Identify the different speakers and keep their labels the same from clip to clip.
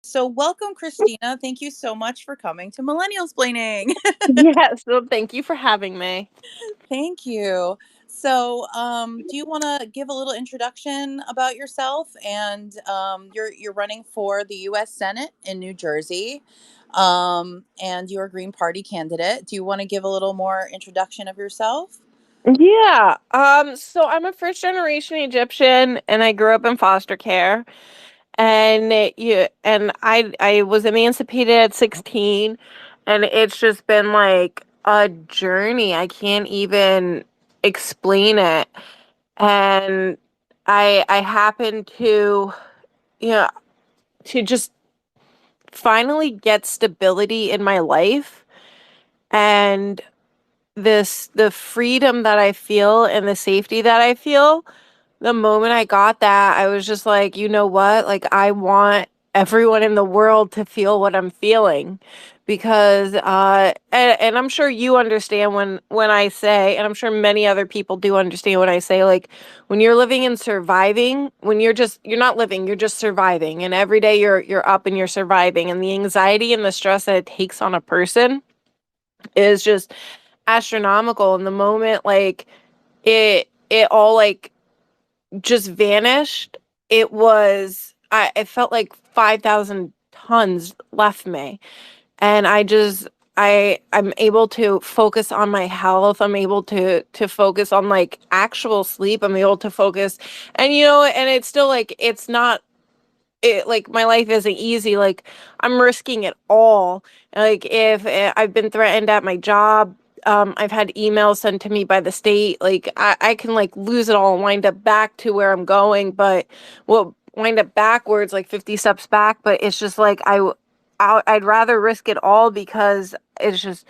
Speaker 1: So, welcome, Christina. Thank you so much for coming to Millennials Planning.
Speaker 2: Yes, so thank you for having me.
Speaker 1: Thank you. So, do you want to give a little introduction about yourself? And you're running for the U.S. Senate in New Jersey, and you're a Green Party candidate. Do you want to give a little more introduction of yourself?
Speaker 2: Yeah, so I'm a first generation Egyptian and I grew up in foster care. And I was emancipated at 16, and it's just been like a journey. I can't even explain it. And I happened to, you know, to just finally get stability in my life, and the freedom that I feel and the safety that I feel, the moment I got that, I was just like, you know what? Like, I want everyone in the world to feel what I'm feeling. Because and I'm sure you understand when I say, and I'm sure many other people do understand when I say, like, when you're living and surviving, when you're not living, you're just surviving, and every day you're up and you're surviving, and the anxiety and the stress that it takes on a person is just astronomical. And the moment, like, it all, like, just vanished, it felt like 5,000 tons left me. And I'm able to focus on my health. I'm able to focus on, like, actual sleep. I'm able to focus, and and it's still like, it's not it like, my life isn't easy. Like, I'm risking it all. Like, if I've been threatened at my job, I've had emails sent to me by the state. Like, I can, like, lose it all and wind up back to where I'm going, but well, wind up backwards, like 50 steps back. But it's just like, I'd rather risk it all, because it's just,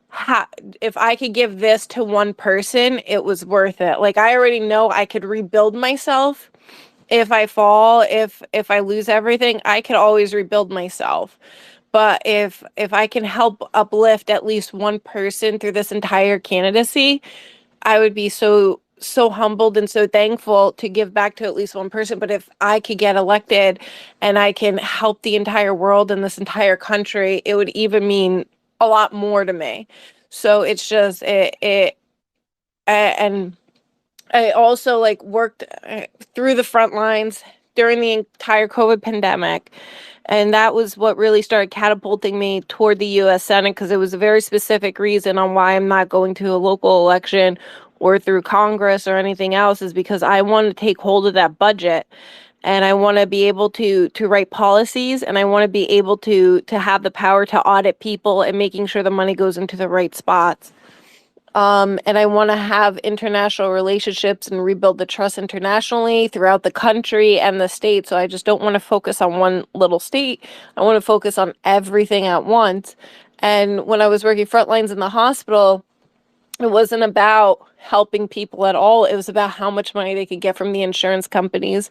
Speaker 2: ha- if I could give this to one person, it was worth it. Like, I already know I could rebuild myself. If I fall, if I lose everything, I could always rebuild myself. But if I can help uplift at least one person through this entire candidacy, I would be so humbled and so thankful to give back to at least one person. But if I could get elected and I can help the entire world and this entire country, it would even mean a lot more to me. So it's just and I also, like, worked through the front lines during the entire COVID pandemic. And that was what really started catapulting me toward the US Senate, because it was a very specific reason on why I'm not going to a local election or through Congress or anything else, is because I want to take hold of that budget, and I want to be able to write policies, and I want to be able to have the power to audit people and making sure the money goes into the right spots. And I want to have international relationships and rebuild the trust internationally throughout the country and the state. So I just don't want to focus on one little state. I want to focus on everything at once. And when I was working front lines in the hospital, it wasn't about helping people at all. It was about how much money they could get from the insurance companies.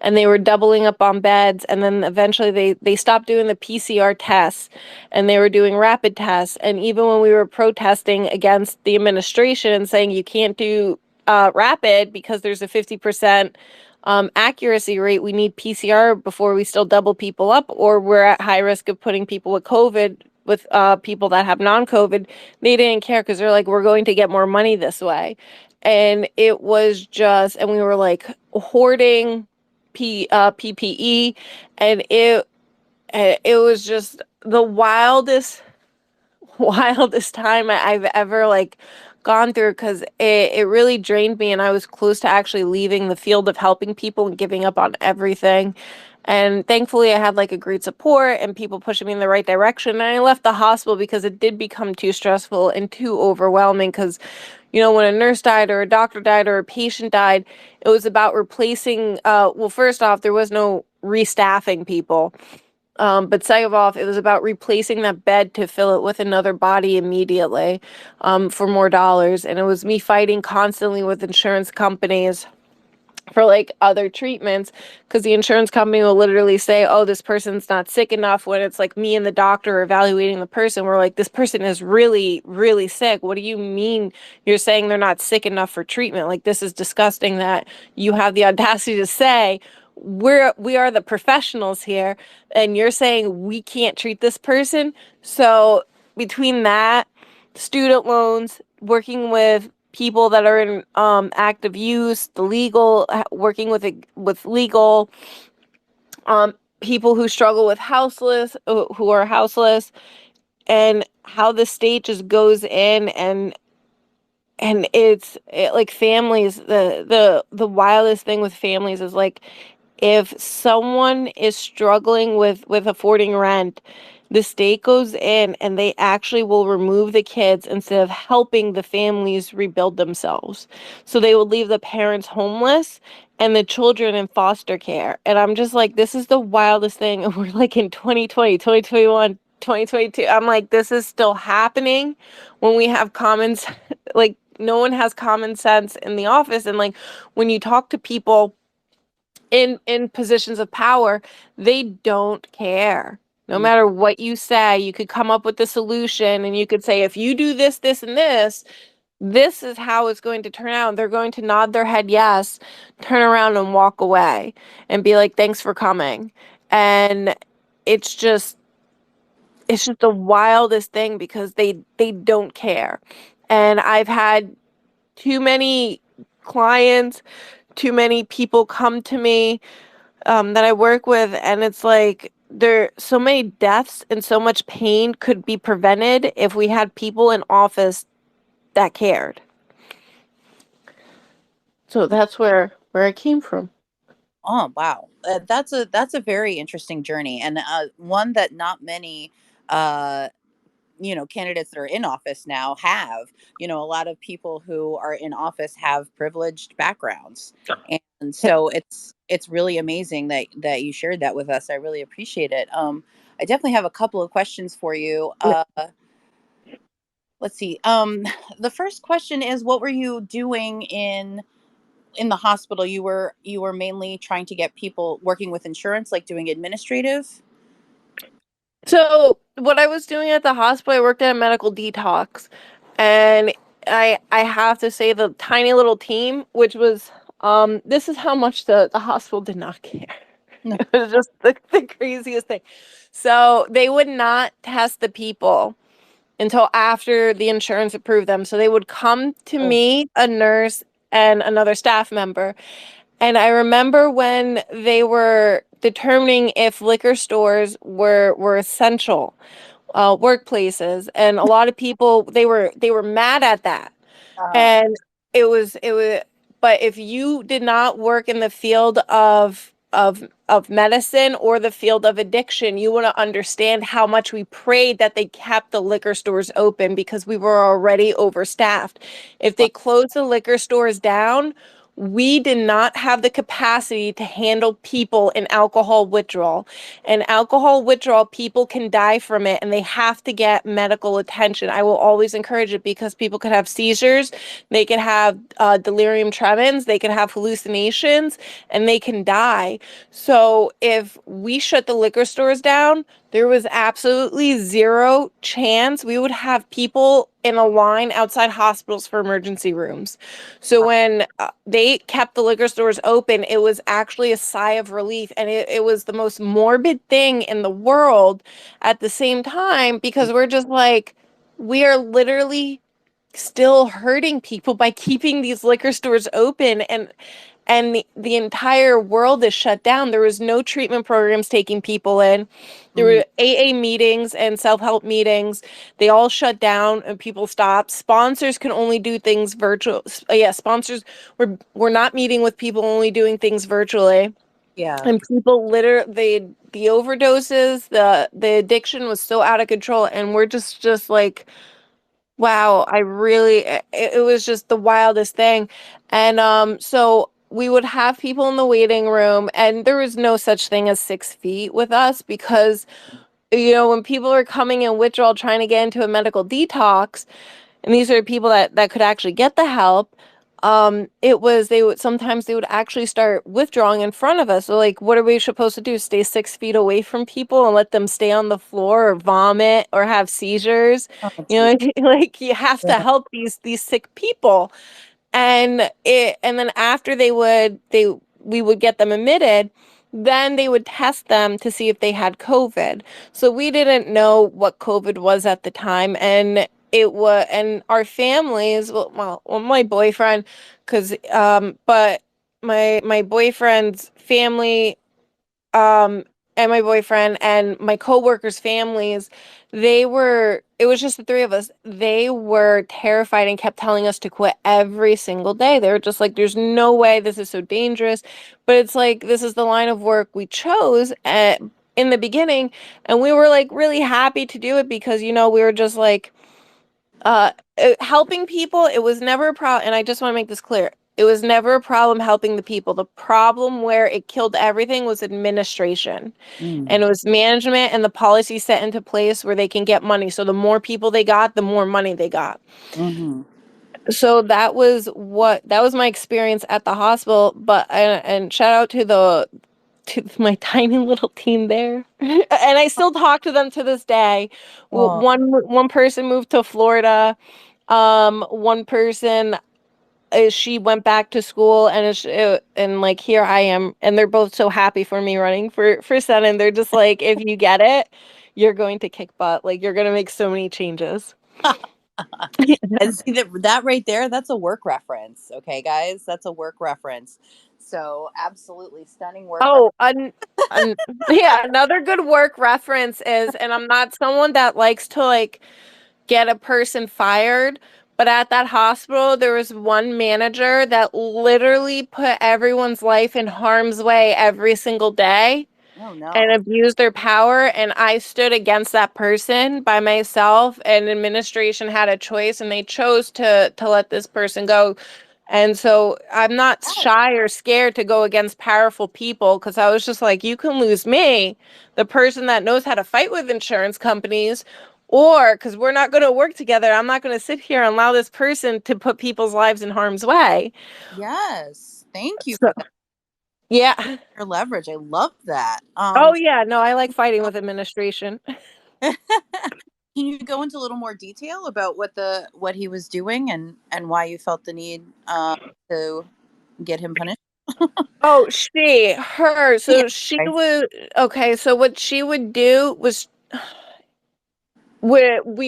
Speaker 2: And they were doubling up on beds. And then eventually they stopped doing the PCR tests, and they were doing rapid tests. And even when we were protesting against the administration and saying you can't do rapid because there's a 50% accuracy rate, we need PCR before we still double people up, or we're at high risk of putting people with COVID with people that have non-COVID. They didn't care, because they're like, we're going to get more money this way. And it was just, and we were like hoarding PPE, and it was just the wildest time I've ever, like, gone through, because it really drained me, and I was close to actually leaving the field of helping people and giving up on everything. And thankfully I had, like, a great support and people pushing me in the right direction. And I left the hospital because it did become too stressful and too overwhelming, because when a nurse died or a doctor died or a patient died, it was about replacing, well, first off, there was no restaffing people. But second of all, it was about replacing that bed to fill it with another body immediately, for more dollars. And it was me fighting constantly with insurance companies for, like, other treatments, because the insurance company will literally say, oh, this person's not sick enough, when it's like me and the doctor evaluating the person. We're like, this person is really, really sick. What do you mean you're saying they're not sick enough for treatment? Like, this is disgusting that you have the audacity to say we are the professionals here, and you're saying we can't treat this person. So between that, student loans, working with people that are in active use, the legal, working with legal, people who struggle with houseless, who are houseless, and how the state just goes in and like families, the wildest thing with families is like, if someone is struggling with affording rent, the state goes in and they actually will remove the kids instead of helping the families rebuild themselves. So they will leave the parents homeless and the children in foster care. And I'm just like, this is the wildest thing. And we're like in 2020, 2021, 2022. I'm like, this is still happening when we have like no one has common sense in the office. And like when you talk to people in positions of power, they don't care. No
Speaker 1: Mm.
Speaker 2: matter what you say, you could come up with the solution and you could say, if you do this, this, and this is how it's going to turn out. They're going to nod their head yes, turn around and walk away and be like, thanks for coming. And it's just the wildest thing because they don't care. And I've had too many clients, too many people come to me that I work with, and it's like there so many deaths and so much pain could be prevented if we had people in office that cared. So that's where I came from.
Speaker 1: Oh wow, that's a very interesting journey, and one that not many uh, candidates that are in office now have. A lot of people who are in office have privileged backgrounds, and so it's really amazing that you shared that with us. I really appreciate it. I definitely have a couple of questions for you. Let's see. The first question is, what were you doing in the hospital? You were mainly trying to get people working with insurance, like doing administrative.
Speaker 2: So what I was doing at the hospital, I worked at a medical detox, and I have to say the tiny little team, which was this is how much the hospital did not care.
Speaker 1: No.
Speaker 2: It was just the craziest thing. So they would not test the people until after the insurance approved them. So they would come to
Speaker 1: Oh,
Speaker 2: me, a nurse, and another staff member. And I remember when they were determining if liquor stores were essential workplaces, and a lot of people they were mad at that.
Speaker 1: uh,
Speaker 2: And it was but if you did not work in the field of medicine or the field of addiction, you want to understand how much we prayed that they kept the liquor stores open because we were already overstaffed. If they
Speaker 1: wow,
Speaker 2: closed the liquor stores down, we did not have the capacity to handle people in alcohol withdrawal. And alcohol withdrawal, people can die from it and they have to get medical attention. I will always encourage it because people could have seizures, they could have delirium tremens, they could have hallucinations, and they can die. So if we shut the liquor stores down, there was absolutely zero chance we would have people in a line outside hospitals for emergency rooms. So
Speaker 1: wow,
Speaker 2: when they kept the liquor stores open, it was actually a sigh of relief. And it was the most morbid thing in the world at the same time because we're just like, we are literally still hurting people by keeping these liquor stores open, and the entire world is shut down. There was no treatment programs taking people in. There
Speaker 1: mhm,
Speaker 2: were AA meetings and self-help meetings. They all shut down and people stopped. Sponsors can only do things virtual. Yeah, sponsors were not meeting with people, only doing things virtually.
Speaker 1: yeah.
Speaker 2: And people the overdoses, the addiction was so out of control, and we're just like, wow, it was just the wildest thing. And so we would have people in the waiting room, and there was no such thing as 6 feet with us because, when people are coming in withdrawal trying to get into a medical detox, and these are people that could actually get the help, it was they would actually start withdrawing in front of us. So like, what are we supposed to do? Stay 6 feet away from people and let them stay on the floor or vomit or have seizures?
Speaker 1: Oh, gee.
Speaker 2: Like you have to
Speaker 1: Yeah.
Speaker 2: help these sick people. And then after we would get them admitted, then they would test them to see if they had COVID. So we didn't know what COVID was at the time, and it was, and our families, well, my boyfriend, because but my boyfriend's family, um and my boyfriend and my coworkers' families, it was just the three of us. They were terrified and kept telling us to quit every single day. They were just like, there's no way, this is so dangerous. But it's like, this is the line of work we chose in the beginning, and we were like really happy to do it because, we were just like, helping people. It was never a problem, and I just want to make this clear. It was never a problem helping the people. The problem where it killed everything was administration,
Speaker 1: Mm,
Speaker 2: and it was management and the policy set into place where they can get money. So the more people they got, the more money they got.
Speaker 1: mm-hmm.
Speaker 2: So that was my experience at the hospital. But and shout out to my tiny little team there, and I still talk to them to this day.
Speaker 1: Oh,
Speaker 2: One person moved to Florida. One person, she went back to school, and and like, here I am, and they're both so happy for me running for Senate. They're just like, if you get it, you're going to kick butt. Like, you're gonna make so many changes.
Speaker 1: and see that right there, that's a work reference. Okay, guys, that's a work reference. So absolutely stunning work reference.
Speaker 2: Oh, an yeah, another good work reference is, and I'm not someone that likes to like get a person fired, but at that hospital, there was one manager that literally put everyone's life in harm's way every single day
Speaker 1: Oh
Speaker 2: and
Speaker 1: no.
Speaker 2: abused their power. And I stood against that person by myself, and administration had a choice, and they chose to let this person go. And so I'm not
Speaker 1: Yes.
Speaker 2: shy or scared to go against powerful people, because I was just like, you can lose me, the person that knows how to fight with insurance companies, or because we're not going to work together, I'm not going to sit here and allow this person to put people's lives in harm's way.
Speaker 1: Yes. Thank you
Speaker 2: So,
Speaker 1: for that.
Speaker 2: yeah.
Speaker 1: Your leverage. I love that.
Speaker 2: Oh, yeah. No, I like fighting with administration.
Speaker 1: Can you go into a little more detail about what he was doing and why you felt the need to get him punished?
Speaker 2: Oh, her.
Speaker 1: Yeah.
Speaker 2: So she
Speaker 1: Okay.
Speaker 2: was okay. So what she would do was,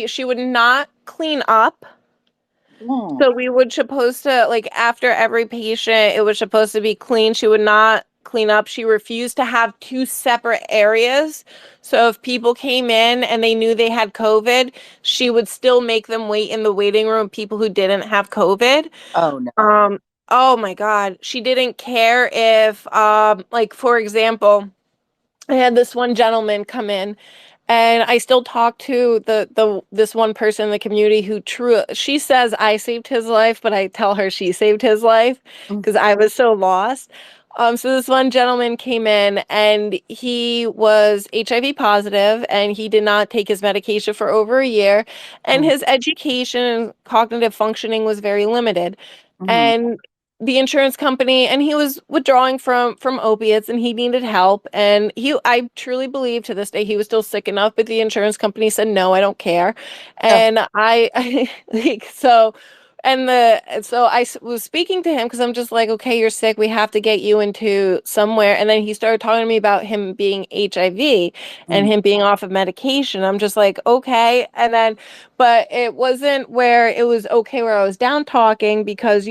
Speaker 2: she would not clean up.
Speaker 1: Mm.
Speaker 2: So we would supposed to, like, after every patient, it was supposed to be clean. She would not clean up. She refused to have two separate areas. So if people came in and they knew they had COVID, she would still make them wait in the waiting room, people who didn't have COVID.
Speaker 1: Oh no.
Speaker 2: Um, oh my God. She didn't care if, like, for example, I had this one gentleman come in, and I still talk to the this one person in the community who she says I saved his life, but I tell her she saved his life
Speaker 1: Mm,
Speaker 2: because I was so lost. So this one gentleman came in, and he was HIV positive, and he did not take his medication for over a year, and
Speaker 1: mm,
Speaker 2: his education and cognitive functioning was very limited.
Speaker 1: mhm.
Speaker 2: And the insurance company, and he was withdrawing from opiates, and he needed help, and I truly believe to this day he was still sick enough, but the insurance company said, no, I don't care.
Speaker 1: Oh,
Speaker 2: And I like, so, and the so was speaking to him because I'm just like, okay, you're sick, we have to get you into somewhere. And then he started talking to me about him being HIV and
Speaker 1: mm,
Speaker 2: him being off of medication. I'm just like, okay. And then, but it wasn't where it was okay where I was down talking, because,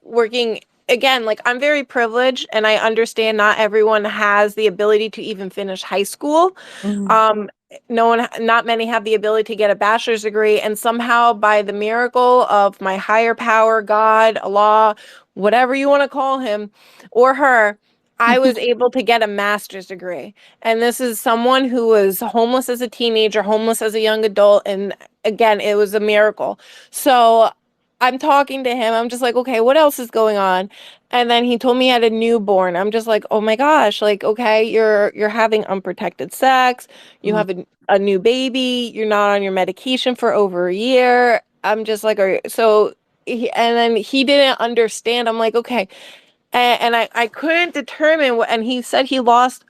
Speaker 2: working again, like, I'm very privileged, and I understand not everyone has the ability to even finish high school.
Speaker 1: mhm.
Speaker 2: Um, not many have the ability to get a bachelor's degree, and somehow, by the miracle of my higher power, God, Allah, whatever you want to call him or her, I was able to get a master's degree. And this is someone who was homeless as a teenager, homeless as a young adult, and again, it was a miracle. So I'm talking to him. I'm just like, okay, what else is going on? And then he told me he had a newborn. I'm just like, oh my gosh, like, okay, you're having unprotected sex. You
Speaker 1: Mm,
Speaker 2: have a new baby. You're not on your medication for over a year. I'm just like, and then he didn't understand. I'm like, okay. And I couldn't determine what, and he said he lost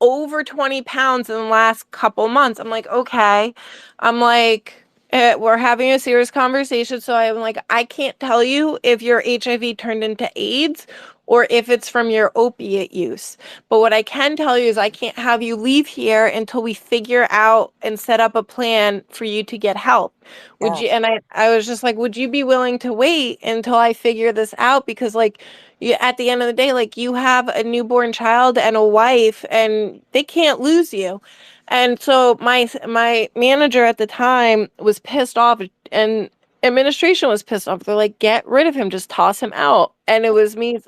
Speaker 2: over 20 pounds in the last couple months. I'm like, okay. I'm like, we're having a serious conversation. So I'm like, I can't tell you if your HIV turned into AIDS or if it's from your opiate use. But what I can tell you is I can't have you leave here until we figure out and set up a plan for you to get help. Would
Speaker 1: Yeah.
Speaker 2: you, and I was just like, would you be willing to wait until I figure this out? Because like you, at the end of the day, like you have a newborn child and a wife and they can't lose you. And so my manager at the time was pissed off, and administration was pissed off. They're like, get rid of him, just toss him out. And it was me,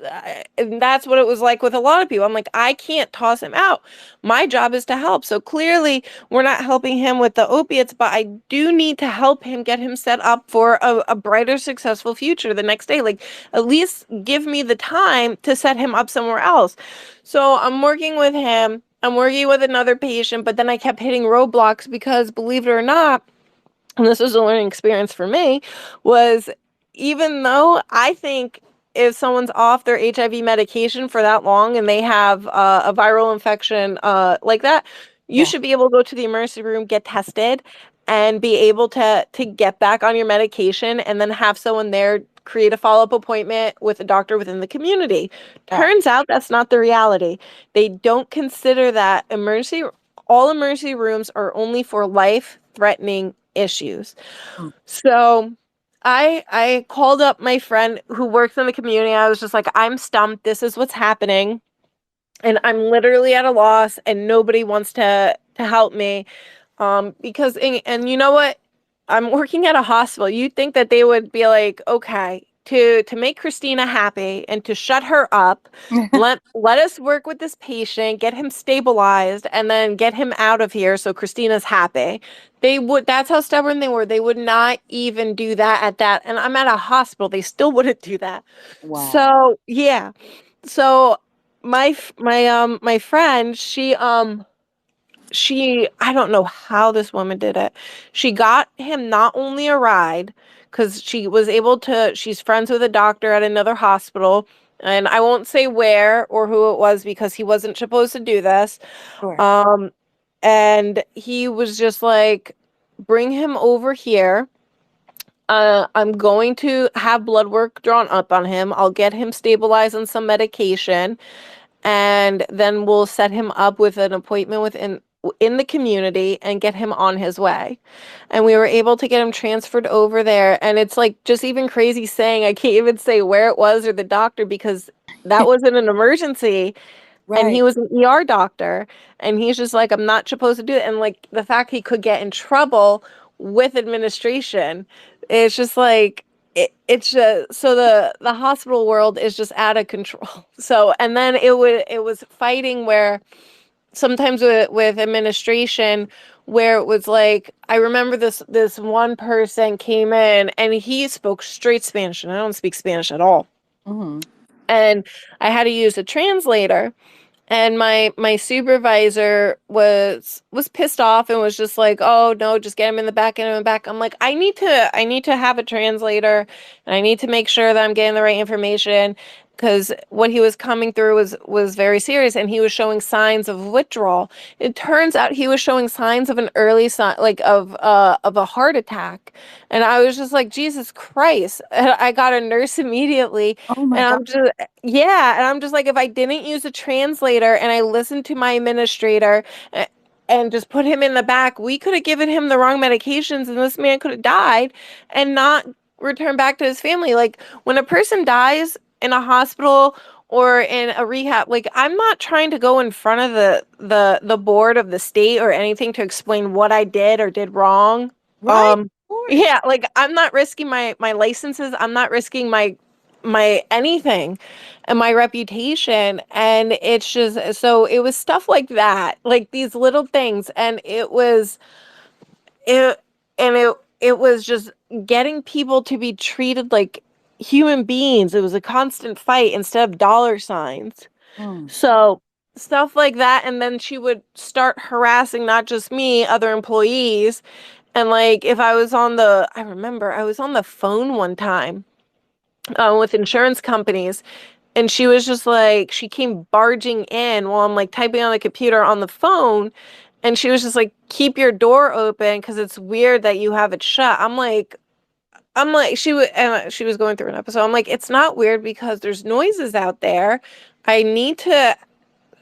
Speaker 2: and that's what it was like with a lot of people. I'm like, I can't toss him out. My job is to help. So clearly, we're not helping him with the opiates, but I do need to help him get him set up for a brighter, successful future the next day. Like, at least give me the time to set him up somewhere else. So I'm working with him. I'm working with another patient, but then I kept hitting roadblocks because, believe it or not, and this was a learning experience for me, was even though I think if someone's off their HIV medication for that long and they have a viral infection like that, you
Speaker 1: Yeah.
Speaker 2: should be able to go to the emergency room, get tested, and be able to get back on your medication, and then have someone there create a follow-up appointment with a doctor within the community.
Speaker 1: Yeah.
Speaker 2: Turns out that's not the reality. They don't consider that all emergency rooms are only for life-threatening issues.
Speaker 1: Mm.
Speaker 2: So I called up my friend who works in the community. I was just like, I'm stumped. This is what's happening. And I'm literally at a loss and nobody wants to help me. Because and you know what? I'm working at a hospital. You'd think that they would be like, okay, to make Christina happy and to shut her up, let us work with this patient, get him stabilized, and then get him out of here so Christina's happy. They would, that's how stubborn they were. They would not even do that at that. And I'm at a hospital. They still wouldn't do that.
Speaker 1: Wow.
Speaker 2: So yeah. So my friend, she I don't know how this woman did it. She got him not only a ride, because she was able to, she's friends with a doctor at another hospital, and I won't say where or who it was because he wasn't supposed to do this.
Speaker 1: Sure.
Speaker 2: Um and he was just like, bring him over here. I'm going to have blood work drawn up on him. I'll get him stabilized on some medication, and then we'll set him up with an appointment within in the community and get him on his way. And we were able to get him transferred over there. And it's like just even crazy saying I can't even say where it was or the doctor because that wasn't an emergency. And he
Speaker 1: Right.
Speaker 2: was an ER doctor, and he's just like, I'm not supposed to do it. And like the fact he could get in trouble with administration, it's just like it's just so the hospital world is just out of control. So and then it was fighting where sometimes with administration where it was like I remember this one person came in and he spoke straight Spanish and I don't speak Spanish at all.
Speaker 1: Hmm.
Speaker 2: And I had to use a translator, and my supervisor was pissed off and was just like, oh no, just get him in the back, get him in the back. I'm like, I need to have a translator, and I need to make sure that I'm getting the right information, because what he was coming through was very serious, and he was showing signs of withdrawal. It turns out he was showing signs of an early sign, like of a heart attack. And I was just like, Jesus Christ. And I got a nurse immediately,
Speaker 1: Oh my
Speaker 2: and
Speaker 1: God.
Speaker 2: I'm just, yeah, and I'm just like, if I didn't use a translator and I listened to my administrator and just put him in the back, we could have given him the wrong medications and this man could have died and not returned back to his family. Like when a person dies in a hospital or in a rehab, like I'm not trying to go in front of the board of the state or anything to explain what I did or did wrong.
Speaker 1: Right.
Speaker 2: Um
Speaker 1: Of course.
Speaker 2: yeah, like I'm not risking my licenses. I'm not risking my anything and my reputation. And it's just so it was stuff like that, like these little things. And it it was just getting people to be treated like human beings. It was a constant fight instead of dollar signs.
Speaker 1: Mm.
Speaker 2: So stuff like that. And then she would start harassing not just me, other employees. And like if I remember I was on the phone one time with insurance companies, and she was just like, she came barging in while I'm like typing on the computer on the phone, and she was just like, keep your door open because it's weird that you have it shut. I'm like, I'm like, she was going through an episode. I'm like, it's not weird because there's noises out there. I need to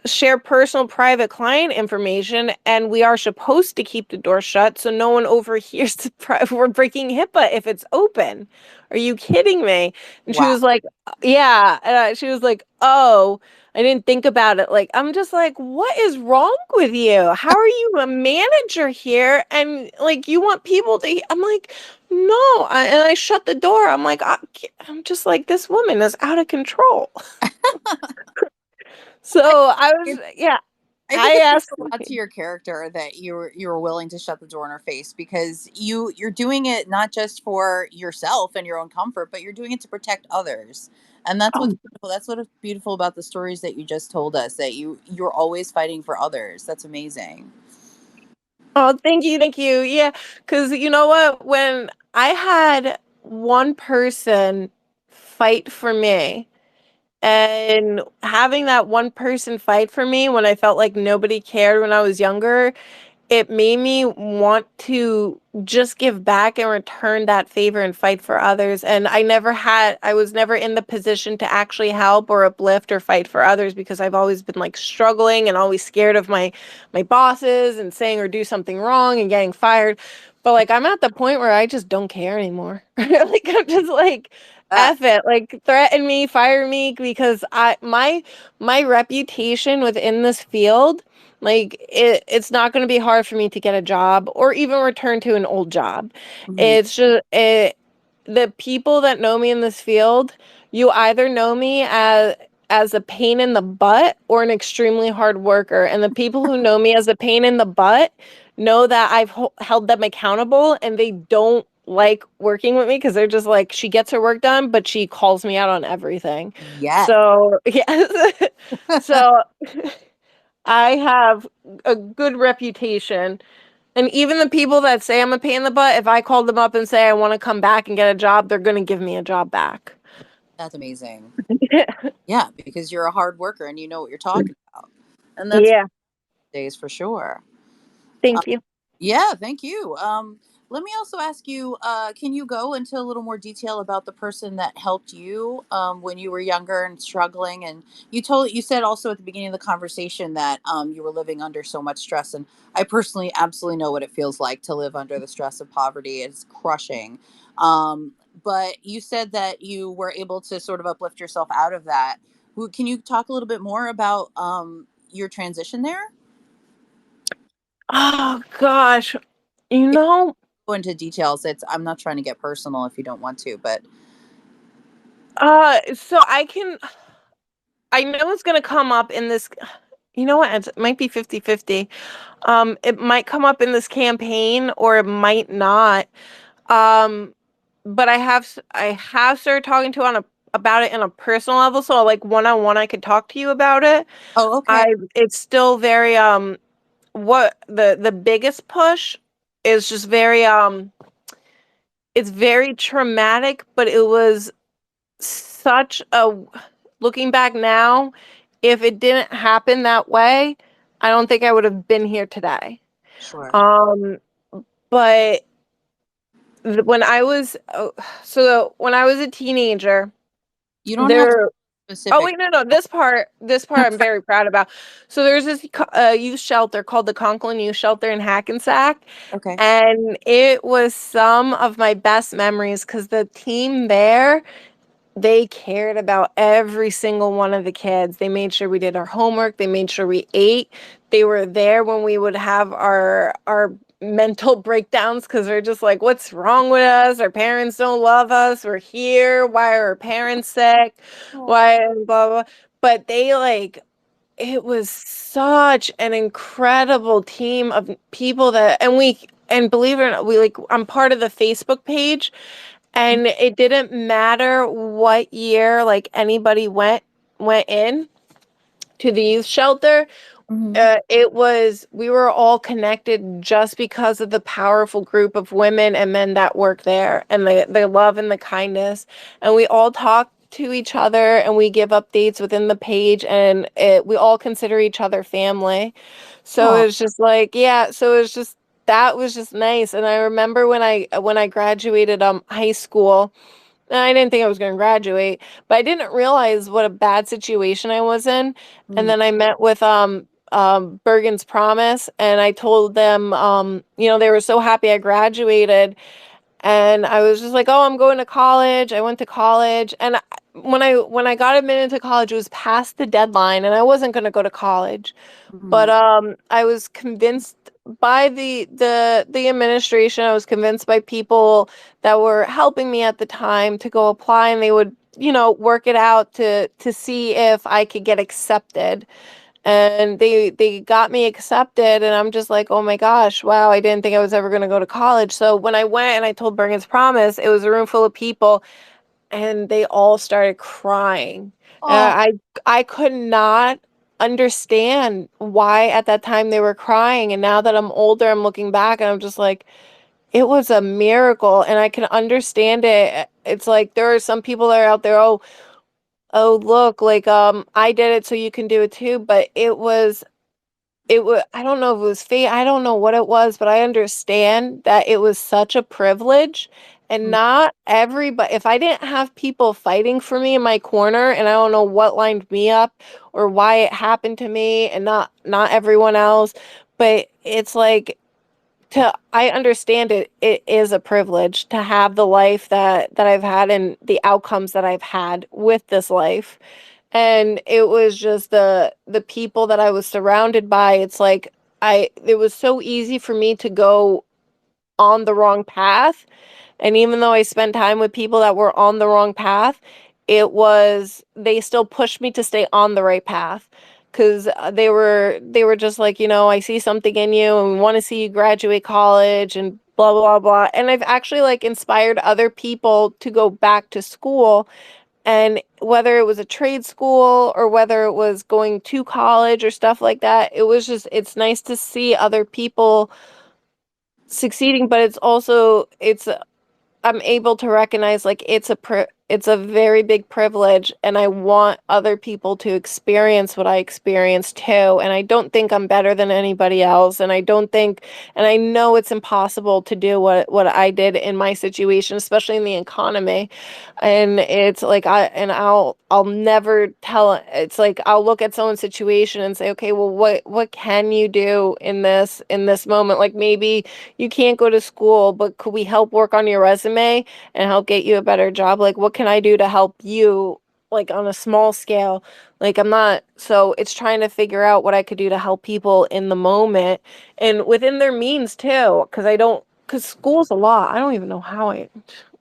Speaker 2: share personal private client information, and we are supposed to keep the door shut so no one overhears we're breaking HIPAA if it's open. Are you kidding me? And she
Speaker 1: Wow.
Speaker 2: was like, yeah. And she was like, oh, I didn't think about it. Like, I'm just like, what is wrong with you? How are you a manager here? And like, you want people to, I'm like, no. And I shut the door. I'm like, I'm just like, this woman is out of control. So
Speaker 1: I
Speaker 2: I was, yeah,
Speaker 1: I think
Speaker 2: I
Speaker 1: it speaks
Speaker 2: asked.
Speaker 1: a lot to your character that you were willing to shut the door in her face, because you're doing it not just for yourself and your own comfort, but you're doing it to protect others. And that's what's
Speaker 2: Oh,
Speaker 1: beautiful. That's what is beautiful about the stories that you just told us, that you're always fighting for others. That's amazing.
Speaker 2: oh, thank you. Yeah, because you know what? When I had one person fight for me, and having that one person fight for me when I felt like nobody cared when I was younger, it made me want to just give back and return that favor and fight for others. And I was never in the position to actually help or uplift or fight for others because I've always been like struggling and always scared of my bosses and saying or do something wrong and getting fired. But like I'm at the point where I just don't care anymore. Like I'm just like
Speaker 1: Ah,
Speaker 2: F it. Like threaten me, fire me because my reputation within this field, like it's not going to be hard for me to get a job or even return to an old job.
Speaker 1: mhm.
Speaker 2: It's just the people that know me in this field, you either know me as a pain in the butt or an extremely hard worker. And the people who know me as a pain in the butt know that I've held them accountable and they don't like working with me because they're just like, she gets her work done, but she calls me out on everything.
Speaker 1: Yes.
Speaker 2: So, yes. So I have a good reputation. And even the people that say I'm a pain in the butt, if I call them up and say I want to come back and get a job, they're going to give me a job back.
Speaker 1: That's amazing. Yeah, because you're a hard worker and you know what you're talking about. And that's
Speaker 2: Yeah.
Speaker 1: days for sure.
Speaker 2: Thank you.
Speaker 1: Yeah, thank you. Let me also ask you, can you go into a little more detail about the person that helped you when you were younger and struggling? And you said also at the beginning of the conversation that you were living under so much stress. And I personally absolutely know what it feels like to live under the stress of poverty. It's crushing. But you said that you were able to sort of uplift yourself out of that. Can you talk a little bit more about your transition there?
Speaker 2: Oh gosh. You know,
Speaker 1: Go into details. It's I'm not trying to get personal if you don't want to, but
Speaker 2: so I know it's gonna come up in this, you know what, it might be 50-50. It might come up in this campaign or it might not. Um, but I have started talking to on a about it in a personal level, so like one on one I could talk to you about it.
Speaker 1: oh, okay,
Speaker 2: I It's still very what the biggest push is just very it's very traumatic, but it was such a looking back now, if it didn't happen that way, I don't think I would have been here today.
Speaker 1: sure.
Speaker 2: Um, but when I was when I was a teenager,
Speaker 1: You don't have to
Speaker 2: there
Speaker 1: be
Speaker 2: oh
Speaker 1: specific.
Speaker 2: wait, no, this part I'm very proud about. So there's this youth shelter called the Conklin Youth Shelter in Hackensack,
Speaker 1: Okay.
Speaker 2: and it was some of my best memories because the team there, they cared about every single one of the kids. They made sure we did our homework. They made sure we ate. They were there when we would have our mental breakdowns because we're just like, what's wrong with us? Our parents don't love us. We're here. Why are our parents sick?
Speaker 1: Oh,
Speaker 2: Why blah blah. But they like it was such an incredible team of people that and believe it or not, we like I'm part of the Facebook page and it didn't matter what year like anybody went in to the youth shelter.
Speaker 1: mm-hmm.
Speaker 2: It was we were all connected just because of the powerful group of women and men that work there and the love and the kindness, and we all talk to each other and we give updates within the page, and we all consider each other family. So
Speaker 1: Oh,
Speaker 2: it's just like, yeah, so it's just that was just nice. And I remember when I graduated high school, and I didn't think I was going to graduate, but I didn't realize what a bad situation I was in. And
Speaker 1: Mm,
Speaker 2: then I met with Bergen's Promise, and I told them, they were so happy I graduated, and I was just like, "Oh, I'm going to college." I went to college, and when I got admitted to college, it was past the deadline, and I wasn't going to go to college. But
Speaker 1: mm,
Speaker 2: I was convinced by the administration. I was convinced by people that were helping me at the time to go apply, and they would, work it out to see if I could get accepted. And they got me accepted, and I'm just like, "Oh my gosh, wow, I didn't think I was ever going to go to college." So when I went and I told Bergen's Promise, it was a room full of people, and they all started crying.
Speaker 1: oh,
Speaker 2: I could not understand why at that time they were crying, and now that I'm older, I'm looking back and I'm just like, it was a miracle, and I can understand it. It's like there are some people that are out there, oh look, like I did it so you can do it too, but it was I don't know if it was fate, I don't know what it was, but I understand that it was such a privilege, and
Speaker 1: mm,
Speaker 2: not everybody, if I didn't have people fighting for me in my corner, and I don't know what lined me up or why it happened to me and not everyone else, but it's like, to I understand it is a privilege to have the life that I've had and the outcomes that I've had with this life. And it was just the people that I was surrounded by. It's like it was so easy for me to go on the wrong path. And even though I spent time with people that were on the wrong path, they still pushed me to stay on the right path, because they were just like, I see something in you and we want to see you graduate college and blah blah blah. And I've actually like inspired other people to go back to school, and whether it was a trade school or whether it was going to college or stuff like that, it's nice to see other people succeeding, but it's I'm able to recognize, like, it's a very big privilege, and I want other people to experience what I experienced too. And I don't think I'm better than anybody else, and I know it's impossible to do what I did in my situation, especially in the economy. And it's like I'll never tell. It's like I'll look at someone's situation and say, "Okay, well, what can you do in this moment? Like, maybe you can't go to school, but could we help work on your resume and help get you a better job? Like, what can I do to help you, like, on a small scale?" Like, I'm not, so it's trying to figure out what I could do to help people in the moment and within their means too. Because school's a lot. I don't even know how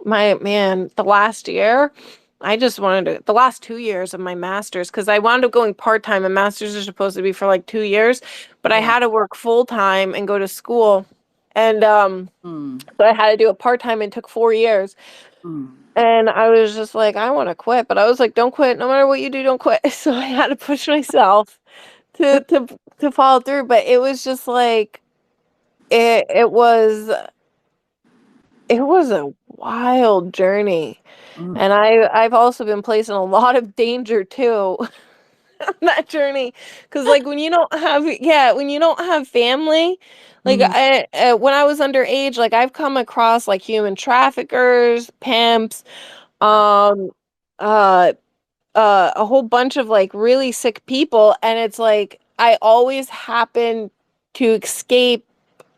Speaker 2: my man, the last year, the last 2 years of my master's, because I wound up going part time, and masters are supposed to be for like 2 years, but I
Speaker 1: yeah.
Speaker 2: had to work full time and go to school. And
Speaker 1: Mm,
Speaker 2: so I had to do it part time and took 4 years.
Speaker 1: mm,
Speaker 2: And I was just like, I want to quit, but I was like, don't quit. No matter what you do, don't quit. So I had to push myself to to to follow through. But it was just like it was a wild journey.
Speaker 1: mm,
Speaker 2: And I've also been placed in a lot of danger too on that journey, because like when you don't have family, like
Speaker 1: mm,
Speaker 2: when I was underage, like I've come across like human traffickers, pimps, um uh a whole bunch of like really sick people, and it's like I always happen to escape.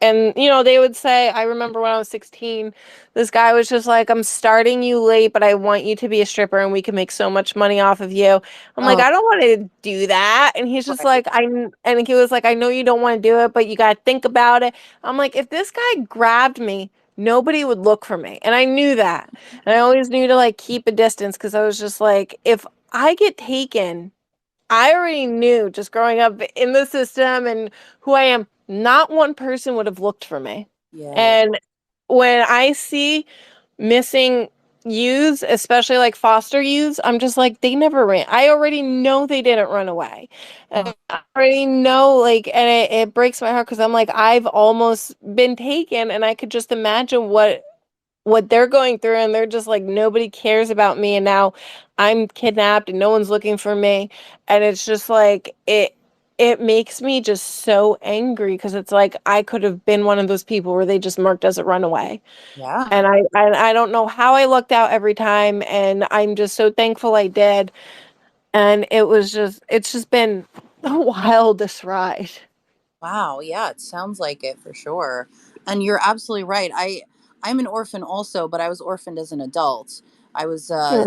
Speaker 2: And they would say, I remember when I was 16, this guy was just like, "I'm starting you late, but I want you to be a stripper and we can make so much money off of you." I'm like,
Speaker 1: oh,
Speaker 2: "I don't want to do that." And he's just
Speaker 1: right.
Speaker 2: like, and he was like, "I know you don't want to do it, but you got to think about it." I'm like, if this guy grabbed me, nobody would look for me. And I knew that. And I always knew to like keep a distance, because I was just like, if I get taken, I already knew, just growing up in the system and who I am, not one person would have looked for me.
Speaker 1: Yeah.
Speaker 2: And when I see missing youths, especially like foster youths, I'm just like, they never ran. I already know they didn't run away.
Speaker 1: Oh,
Speaker 2: And I already know, like, and it breaks my heart, because I'm like, I've almost been taken, and I could just imagine what they're going through, and they're just like, nobody cares about me, and now I'm kidnapped and no one's looking for me. And it's just like it makes me just so angry because it's like I could have been one of those people where they just marked as a runaway.
Speaker 1: Yeah.
Speaker 2: And I don't know how I lucked out every time, and I'm just so thankful I did. And it's just been the wildest ride.
Speaker 1: Wow, yeah, it sounds like it for sure. And you're absolutely right. I'm an orphan also, but I was orphaned as an adult. I was
Speaker 2: Yeah.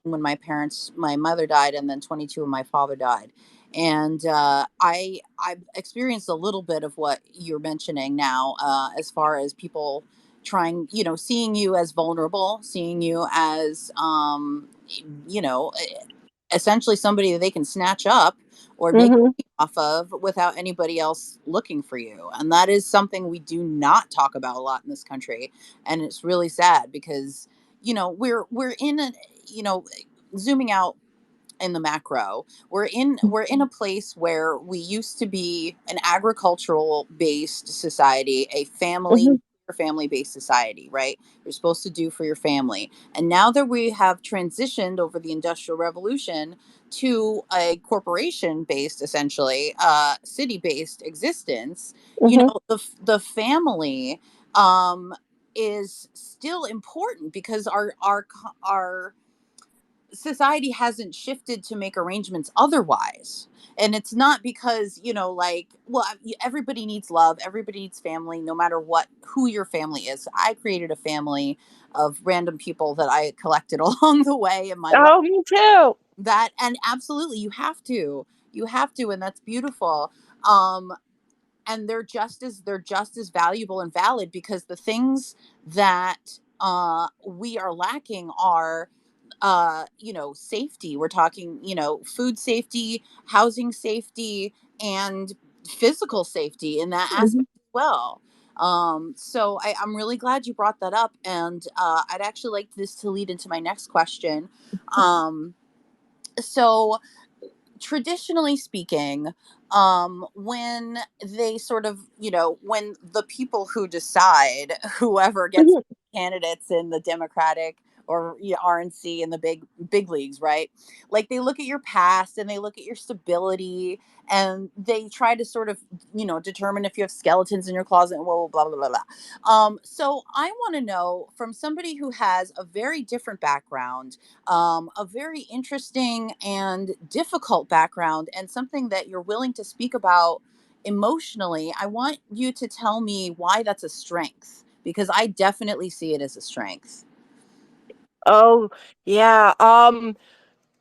Speaker 1: when my mother died, and then 22 when my father died. And I experienced a little bit of what you're mentioning now, as far as people trying, seeing you as vulnerable, seeing you as, you know, essentially somebody that they can snatch up or make
Speaker 2: Mhm.
Speaker 1: money off of without anybody else looking for you. And that is something we do not talk about a lot in this country. And it's really sad because, we're in a, you know, zooming out in the macro, we're in a place where we used to be an agricultural based society, a
Speaker 2: Mhm.
Speaker 1: family based society, right? You're supposed to do for your family. And now that we have transitioned over the industrial revolution to a corporation based, essentially city based existence,
Speaker 2: Mhm.
Speaker 1: the family um is still important because our society hasn't shifted to make arrangements otherwise. And it's not because, like, well, everybody needs love, everybody needs family, no matter who your family is. I created a family of random people that I collected along the way in my life.
Speaker 2: Oh, me too.
Speaker 1: That, and absolutely, you have to, and that's beautiful. um and they're just as valuable and valid, because the things that we are lacking are, safety. We're talking, food safety, housing safety, and physical safety in that
Speaker 2: Mhm.
Speaker 1: aspect as well. So I'm really glad you brought that up, and I'd actually like this to lead into my next question. um so traditionally speaking, when they sort of, when the people who decide, whoever gets
Speaker 2: Mhm.
Speaker 1: candidates in the Democratic or RNC in the big leagues, right? Like, they look at your past and they look at your stability, and they try to sort of, determine if you have skeletons in your closet and blah blah blah blah blah. So I want to know, from somebody who has a very different background, a very interesting and difficult background, and something that you're willing to speak about emotionally. I want you to tell me why that's a strength, because I definitely see it as a strength.
Speaker 2: Oh, yeah.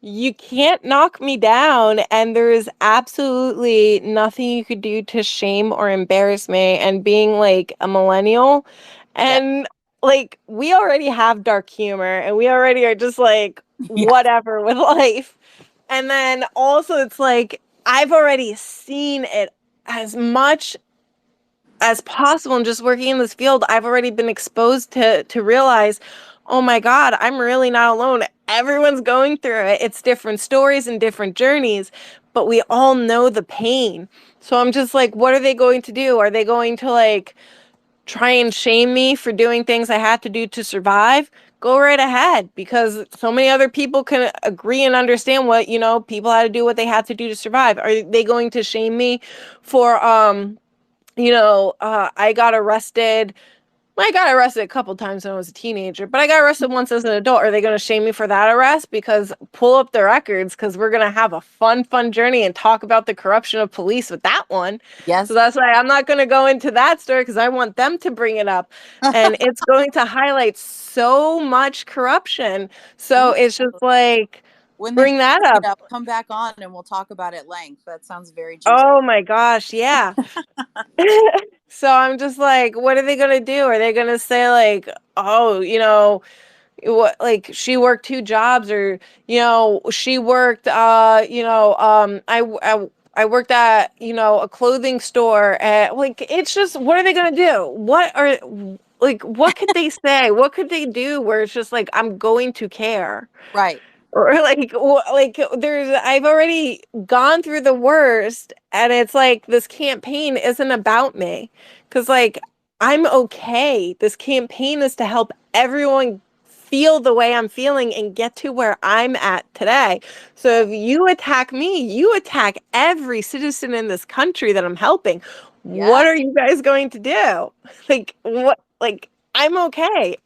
Speaker 2: You can't knock me down, and there is absolutely nothing you could do to shame or embarrass me. And being like a millennial,
Speaker 1: Yeah.
Speaker 2: and like we already have dark humor, and we already are just like
Speaker 1: Yes.
Speaker 2: whatever with life. And then also, it's like I've already seen it as much as possible, and just working in this field, I've already been exposed to realize, oh my God, I'm really not alone. Everyone's going through it. It's different stories and different journeys, but we all know the pain. So I'm just like, what are they going to do? Are they going to like try and shame me for doing things I had to do to survive? Go right ahead, because so many other people can agree and understand what, people had to do what they had to do to survive. Are they going to shame me for I got arrested a couple times when I was a teenager, but I got arrested once as an adult. Are they going to shame me for that arrest? Because pull up the records, because we're going to have a fun journey and talk about the corruption of police with that one. So
Speaker 1: Yes.
Speaker 2: that's why I'm not going to go into that story, because I want them to bring it up. And it's going to highlight so much corruption. So
Speaker 1: Ooh,
Speaker 2: it's just like,
Speaker 1: when they
Speaker 2: bring that
Speaker 1: bring it
Speaker 2: up.
Speaker 1: up, come back on and we'll talk about it at length. That sounds very juicy.
Speaker 2: Oh my gosh, yeah. So I'm just like, what are they gonna do? Are they gonna say like, oh, what, like she worked two jobs, or she worked, I worked at a clothing store, and like it's just, what are they gonna do? What could they say? What could they do where it's just like I'm going to care?
Speaker 1: Right.
Speaker 2: Or like I've already gone through the worst, and it's like this campaign isn't about me, because like I'm okay. This campaign is to help everyone feel the way I'm feeling and get to where I'm at today. So if you attack me, you attack every citizen in this country that I'm helping.
Speaker 1: Yeah.
Speaker 2: What are you guys going to do? Like what like I'm okay.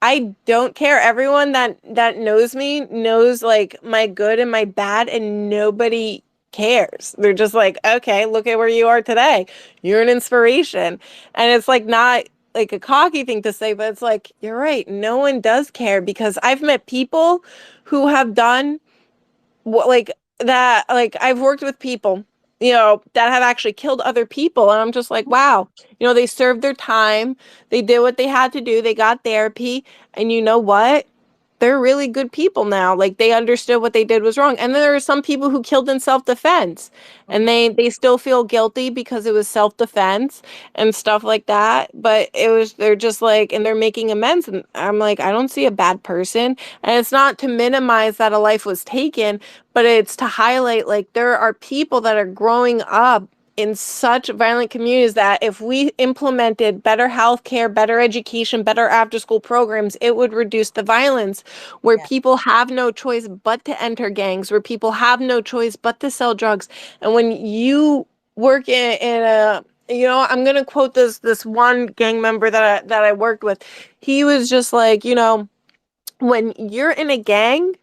Speaker 2: I don't care. Everyone that knows me knows like my good and my bad, and nobody cares. They're just like, okay, look at where you are today. You're an inspiration. And it's like not like a cocky thing to say, but it's like, you're right. No one does care, because I've met people who have done what, like that, like I've worked with people, that have actually killed other people. And I'm just like, wow, they served their time. They did what they had to do. They got therapy. And you know what? They're really good people now. Like they understood what they did was wrong. And then there are some people who killed in self-defense, and
Speaker 1: Mhm.
Speaker 2: they still feel guilty because it was self-defense and stuff like that. But they're just like, and they're making amends. And I'm like, I don't see a bad person. And it's not to minimize that a life was taken, but it's to highlight like there are people that are growing up in such violent communities that if we implemented better healthcare, better education, better after school programs, it would reduce the violence, where
Speaker 1: Yeah.
Speaker 2: people have no choice but to enter gangs, where people have no choice but to sell drugs. And when you work in a, I'm gonna quote this one gang member that I worked with. He was just like, when you're in a gang,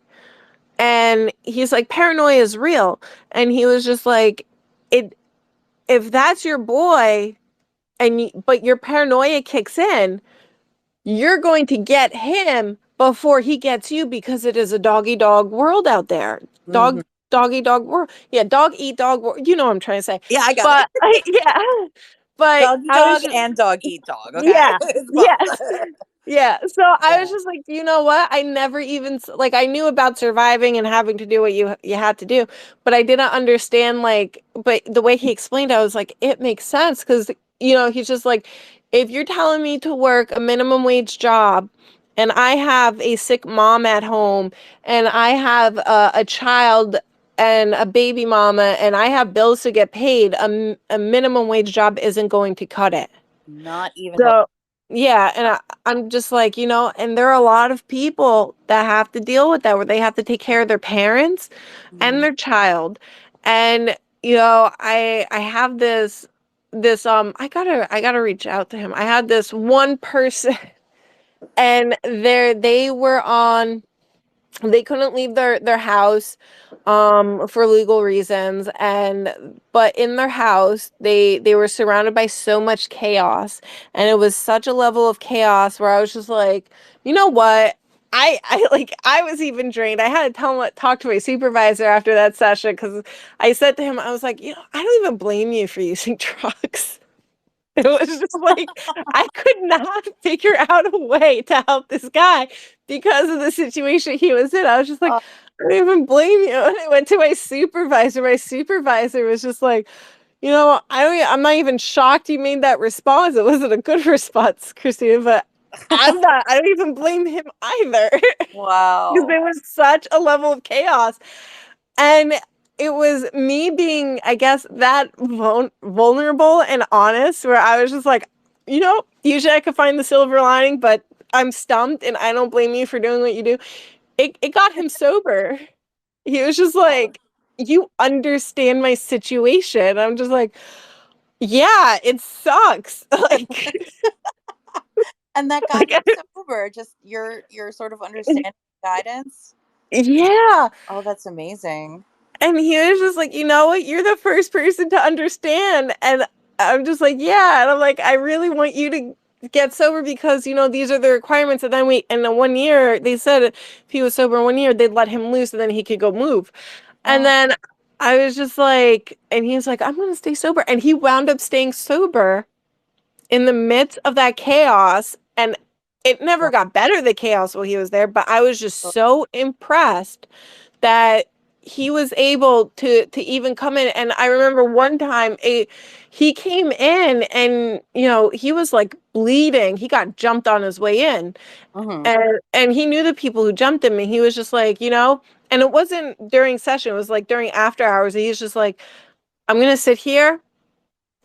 Speaker 2: and he's like, paranoia is real. And he was just like, it if that's your boy, but your paranoia kicks in, you're going to get him before he gets you, because it is a doggy dog world out there.
Speaker 1: Mhm.
Speaker 2: Doggy dog world. Yeah, dog eat dog world. You know what I'm trying to say.
Speaker 1: Yeah, I got it.
Speaker 2: But yeah, but
Speaker 1: Doggy
Speaker 2: I was
Speaker 1: dog
Speaker 2: just,
Speaker 1: and dog eat dog. Okay,
Speaker 2: yeah,
Speaker 1: it's
Speaker 2: yes.
Speaker 1: both.
Speaker 2: Yeah. So I was
Speaker 1: Yeah.
Speaker 2: just like, you know what? I never even like I knew about surviving and having to do what you had to do, but I didn't understand like. But the way he explained, I was like, it makes sense, because he's just like, if you're telling me to work a minimum wage job, and I have a sick mom at home, and I have a child and a baby mama, and I have bills to get paid, a minimum wage job isn't going to cut it.
Speaker 1: Not even close.
Speaker 2: So, yeah, and I'm just like, and there are a lot of people that have to deal with that, where they have to take care of their parents and
Speaker 1: Mhm.
Speaker 2: their child. And, I have this I gotta reach out to him. I had this one person and they were on, they couldn't leave their house for legal reasons, and but in their house they were surrounded by so much chaos, and it was such a level of chaos where I was just like, you know what, I like, I was even drained. I had to talk to my supervisor after that session, because I said to him, I was like, I don't even blame you for using drugs. It was just like I could not figure out a way to help this guy because of the situation he was in. I was just like,
Speaker 1: Oh,
Speaker 2: I don't even blame you. And I went to my supervisor. My supervisor was just like, I'm not even shocked you made that response. It wasn't a good response, Christina, but I don't even blame him either. Because
Speaker 1: wow.
Speaker 2: there was such a level of chaos. And it was me being, I guess, that vulnerable and honest, where I was just like, usually I could find the silver lining, but I'm stumped, and I don't blame you for doing what you do. It got him sober. He was just
Speaker 1: Oh.
Speaker 2: like, you understand my situation. I'm just like, yeah, it sucks.
Speaker 1: And that got
Speaker 2: Like,
Speaker 1: him sober. Just your sort of understanding guidance.
Speaker 2: yeah.
Speaker 1: Oh, that's amazing.
Speaker 2: And he was just like, you know what? You're the first person to understand. And I'm just like, yeah. And I'm like, I really want you to get sober, because, these are the requirements. And then in the 1 year, they said if he was sober in 1 year, they'd let him loose, and then he could go move. And
Speaker 1: Oh.
Speaker 2: then I was just like, and he was like, I'm going to stay sober. And he wound up staying sober in the midst of that chaos. And it never
Speaker 1: Wow.
Speaker 2: got better, the chaos, while he was there. But I was just so impressed that he was able to even come in. And I remember one time he came in, and he was like bleeding. He got jumped on his way in,
Speaker 1: Mhm.
Speaker 2: and he knew the people who jumped him, and he was just like, and it wasn't during session, it was like during after hours. He's just like, I'm gonna sit here,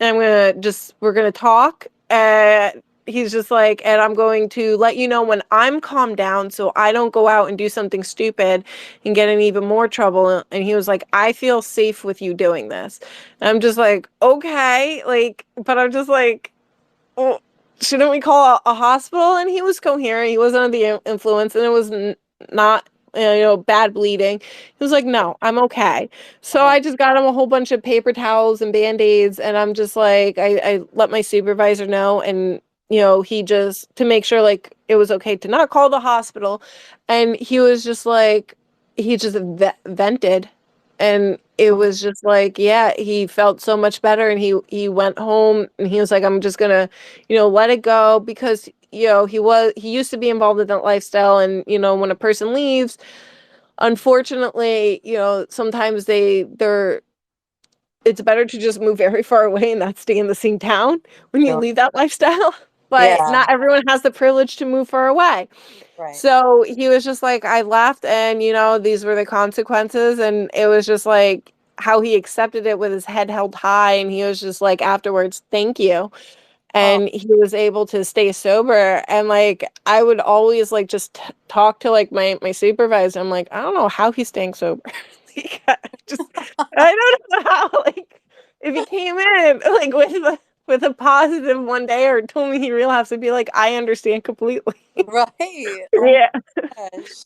Speaker 2: and we're gonna talk. he's just like, and I'm going to let you know when I'm calmed down so I don't go out and do something stupid and get in even more trouble. And he was like, I feel safe with you doing this. And I'm just like, okay, like, but I'm just like, well, shouldn't we call a hospital? And he was coherent. He wasn't under the influence, and it was not, bad bleeding. He was like, no, I'm okay. So
Speaker 1: Oh,
Speaker 2: I just got him a whole bunch of paper towels and band-aids, and I'm just like, I let my supervisor know, and he just to make sure like it was okay to not call the hospital, and he was just like, he just vented, and it
Speaker 1: oh,
Speaker 2: was just like, yeah, he felt so much better, and he went home, and he was like, I'm just gonna let it go, because he used to be involved in that lifestyle, and when a person leaves, unfortunately, sometimes they're it's better to just move very far away and not stay in the same town when you
Speaker 1: sure.
Speaker 2: leave that lifestyle. But
Speaker 1: Yeah,
Speaker 2: not everyone has the privilege to move far away.
Speaker 1: right.
Speaker 2: So he was just like, I left, and these were the consequences, and it was just like how he accepted it with his head held high, and he was just like afterwards, thank you,
Speaker 1: Oh,
Speaker 2: and he was able to stay sober. And like I would always like just talk to like my supervisor. I'm like, I don't know how he's staying sober. Like, just I don't know how, like, if he came in like with a positive one day or told me he relapsed, I'd be like, I understand completely.
Speaker 1: right. Oh
Speaker 2: Yeah.
Speaker 1: my gosh.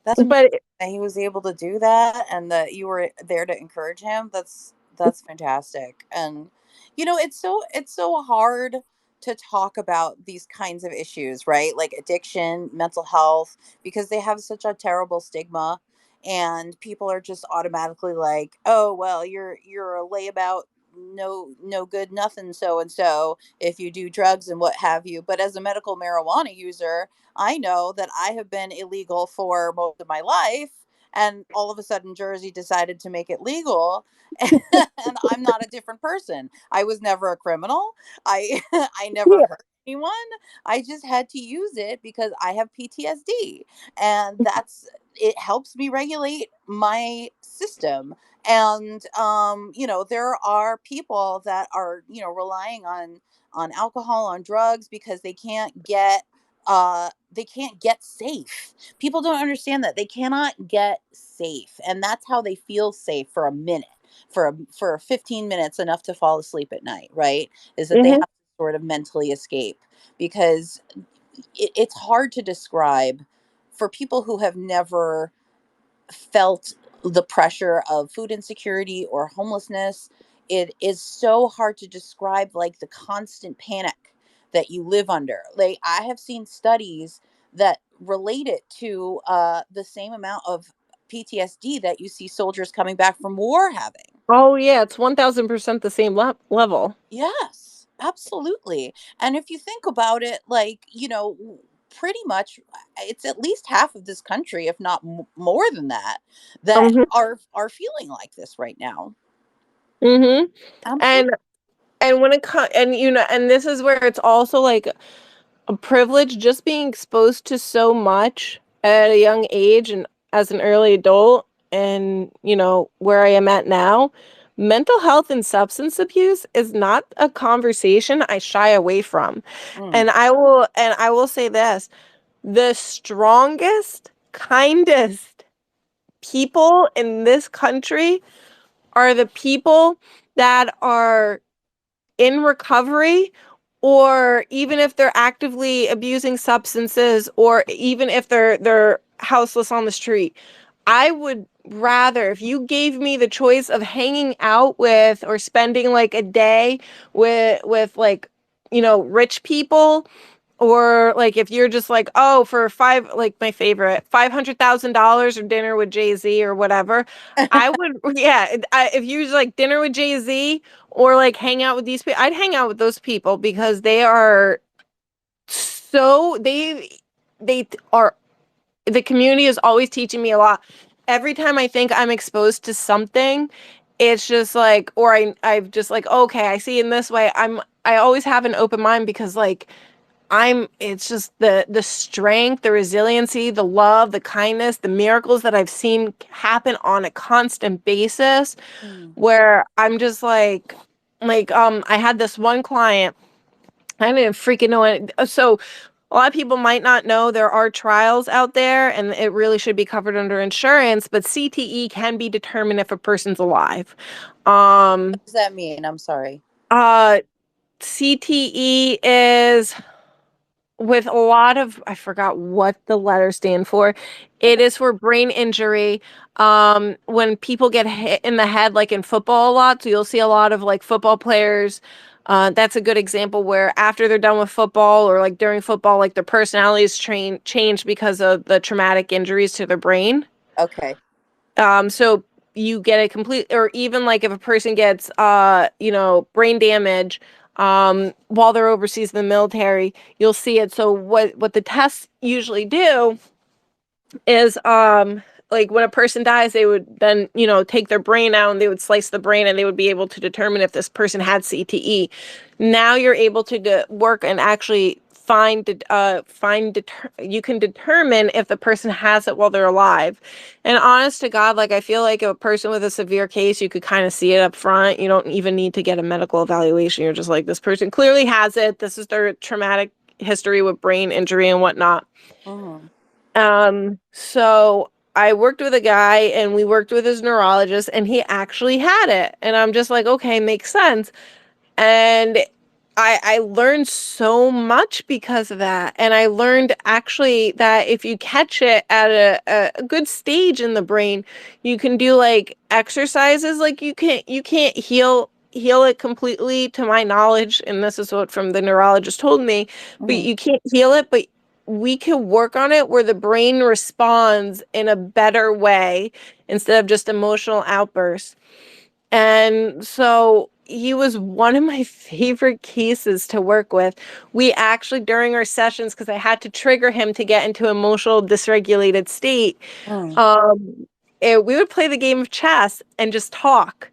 Speaker 1: That's amazing
Speaker 2: But
Speaker 1: that he was able to do that and that you were there to encourage him. That's fantastic. And it's so hard to talk about these kinds of issues, right? Like addiction, mental health, because they have such a terrible stigma, and people are just automatically like, "Oh, well, you're a layabout, no good nothing so and so if you do drugs and what have you." But as a medical marijuana user, I know that I have been illegal for most of my life, and all of a sudden Jersey decided to make it legal. And I'm not a different person. I was never a criminal. I I never
Speaker 2: yeah.
Speaker 1: hurt anyone. I just had to use it because I have PTSD, and that's it helps me regulate my system. And there are people that are relying on alcohol, on drugs, because they can't get safe. People don't understand that they cannot get safe, and that's how they feel safe for a minute, for 15 minutes, enough to fall asleep at night, right? Is that they have
Speaker 2: Hmm.
Speaker 1: to sort of mentally escape, because it's hard to describe for people who have never felt the pressure of food insecurity or homelessness. It is so hard to describe, like, the constant panic that you live under. Like, I have seen studies that relate it to the same amount of PTSD that you see soldiers coming back from war having.
Speaker 2: Oh yeah, it's 1000% the same level.
Speaker 1: Yes, absolutely. And if you think about it, like, pretty much it's at least half of this country, if not more than that, that
Speaker 2: Hmm.
Speaker 1: are feeling like this right now.
Speaker 2: Hmm.
Speaker 1: Absolutely.
Speaker 2: And when it comes, and and this is where it's also like a privilege, just being exposed to so much at a young age and as an early adult, and where I am at now. Mental health and substance abuse is not a conversation I shy away from.
Speaker 1: Mm,
Speaker 2: And I will say this, the strongest, kindest people in this country are the people that are in recovery, or even if they're actively abusing substances, or even if they're houseless on the street. I would rather, if you gave me the choice of hanging out with or spending like a day with like rich people, or like if you're just like, oh, for five, like my favorite, $500,000 or dinner with Jay-Z or whatever, I would, yeah. If you was like dinner with Jay-Z or like hang out with these people, I'd hang out with those people, because they are so they are, the community is always teaching me a lot. Every time I think I'm exposed to something, it's just like, or I've just like, okay, I see in this way. I always have an open mind, because like it's just the strength, the resiliency, the love, the kindness, the miracles that I've seen happen on a constant basis,
Speaker 1: mm,
Speaker 2: where I'm just like I had this one client, I didn't freaking know it. So a lot of people might not know there are trials out there and it really should be covered under insurance, but CTE can be determined if a person's alive.
Speaker 1: What
Speaker 2: Um,
Speaker 1: does that mean? I'm sorry.
Speaker 2: uh, CTE is with a lot of, I forgot what the letters stand for. It is for brain injury. When people get hit in the head, like in football a lot, so you'll see a lot of like football players. That's a good example where after they're done with football or like during football, like their personalities change because of the traumatic injuries to their brain.
Speaker 1: Okay.
Speaker 2: So you get a complete, or even like if a person gets, brain damage, while they're overseas in the military, you'll see it. So what the tests usually do is, like when a person dies, they would then, take their brain out and they would slice the brain and they would be able to determine if this person had CTE. Now you're able to work and actually you can determine if the person has it while they're alive. And honest to God, like I feel like a person with a severe case, you could kind of see it up front. You don't even need to get a medical evaluation. You're just like, this person clearly has it. This is their traumatic history with brain injury and whatnot.
Speaker 1: Hmm.
Speaker 2: So I worked with a guy and we worked with his neurologist and he actually had it. And I'm just like, okay, makes sense. And I learned so much because of that. And I learned actually that if you catch it at a good stage in the brain, you can do like exercises. Like you can't heal it completely to my knowledge, and this is what from the neurologist told me, but
Speaker 1: Hmm.
Speaker 2: you can't heal it, but we can work on it where the brain responds in a better way instead of just emotional outbursts. And so he was one of my favorite cases to work with. We actually, during our sessions, because I had to trigger him to get into emotional dysregulated state,
Speaker 1: Hmm.
Speaker 2: um, we would play the game of chess and just talk.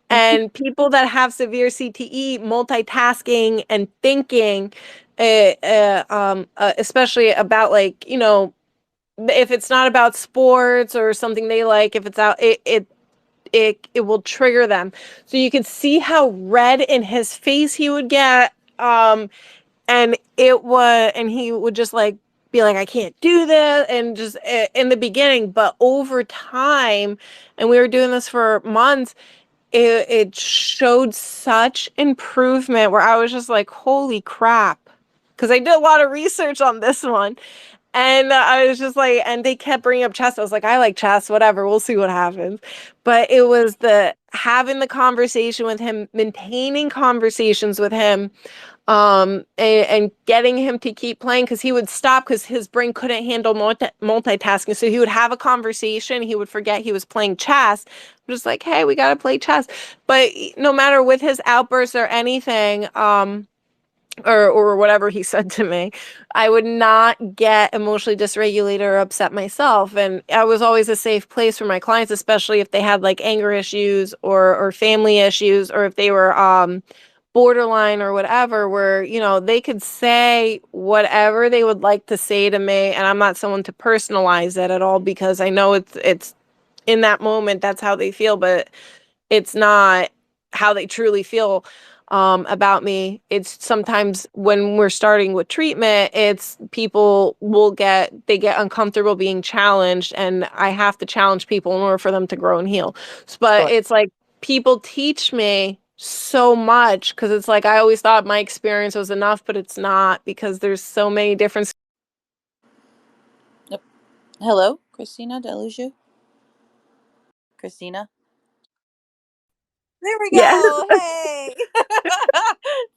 Speaker 2: And people that have severe CTE, multitasking and thinking, especially about like, if it's not about sports or something they like, if it's out, it will trigger them. So you could see how red in his face he would get. And he would just like be like, I can't do this. And just in the beginning, but over time, and we were doing this for months, it showed such improvement where I was just like, holy crap. Because I did a lot of research on this one. And I was just like, and they kept bringing up chess. I was like, I like chess, whatever. We'll see what happens. But it was the having the conversation with him, maintaining conversations with him, and getting him to keep playing because he would stop because his brain couldn't handle multitasking. So he would have a conversation, he would forget he was playing chess. I'm just like, hey, we got to play chess. But no matter with his outbursts or anything, or whatever he said to me, I would not get emotionally dysregulated or upset myself. And I was always a safe place for my clients, especially if they had like anger issues or family issues, or if they were borderline or whatever, where, they could say whatever they would like to say to me. And I'm not someone to personalize it at all because I know it's in that moment, that's how they feel, but it's not how they truly feel about me. It's sometimes when we're starting with treatment, it's people they get uncomfortable being challenged, and I have to challenge people in order for them to grow and heal. But
Speaker 1: Sure.
Speaker 2: it's like people teach me so much because it's like I always thought my experience was enough, but it's not because there's so many different.
Speaker 1: Yep. Hello, Christina. Did I lose you? Christina. There we
Speaker 2: Yeah,
Speaker 1: go. Hey.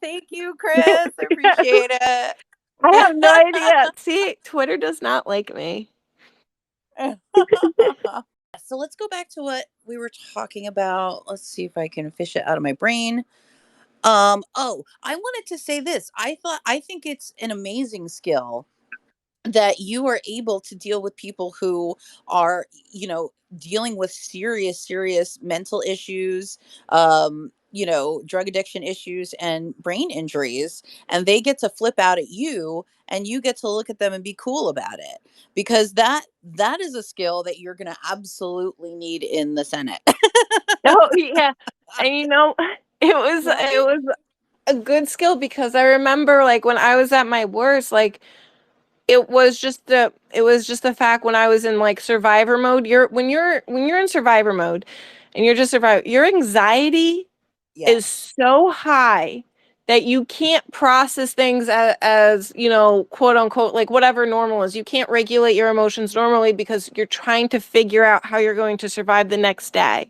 Speaker 1: Thank you, Chris. I appreciate it.
Speaker 2: I have no idea. See, Twitter does not like me.
Speaker 1: So let's go back to what we were talking about. Let's see if I can fish it out of my brain. I wanted to say this. I think it's an amazing skill that you are able to deal with people who are, dealing with serious mental issues, drug addiction issues and brain injuries, and they get to flip out at you and you get to look at them and be cool about it, because that is a skill that you're going to absolutely need in the Senate.
Speaker 2: Oh, yeah. And it was
Speaker 1: Right?
Speaker 2: a good skill because I remember like when I was at my worst, like it was just the fact when I was in like survivor mode. When you're in survivor mode and you're just survive, your anxiety is
Speaker 1: Yes.
Speaker 2: so high that you can't process things as, you know, quote unquote, like whatever normal is. You can't regulate your emotions normally because you're trying to figure out how you're going to survive the next day.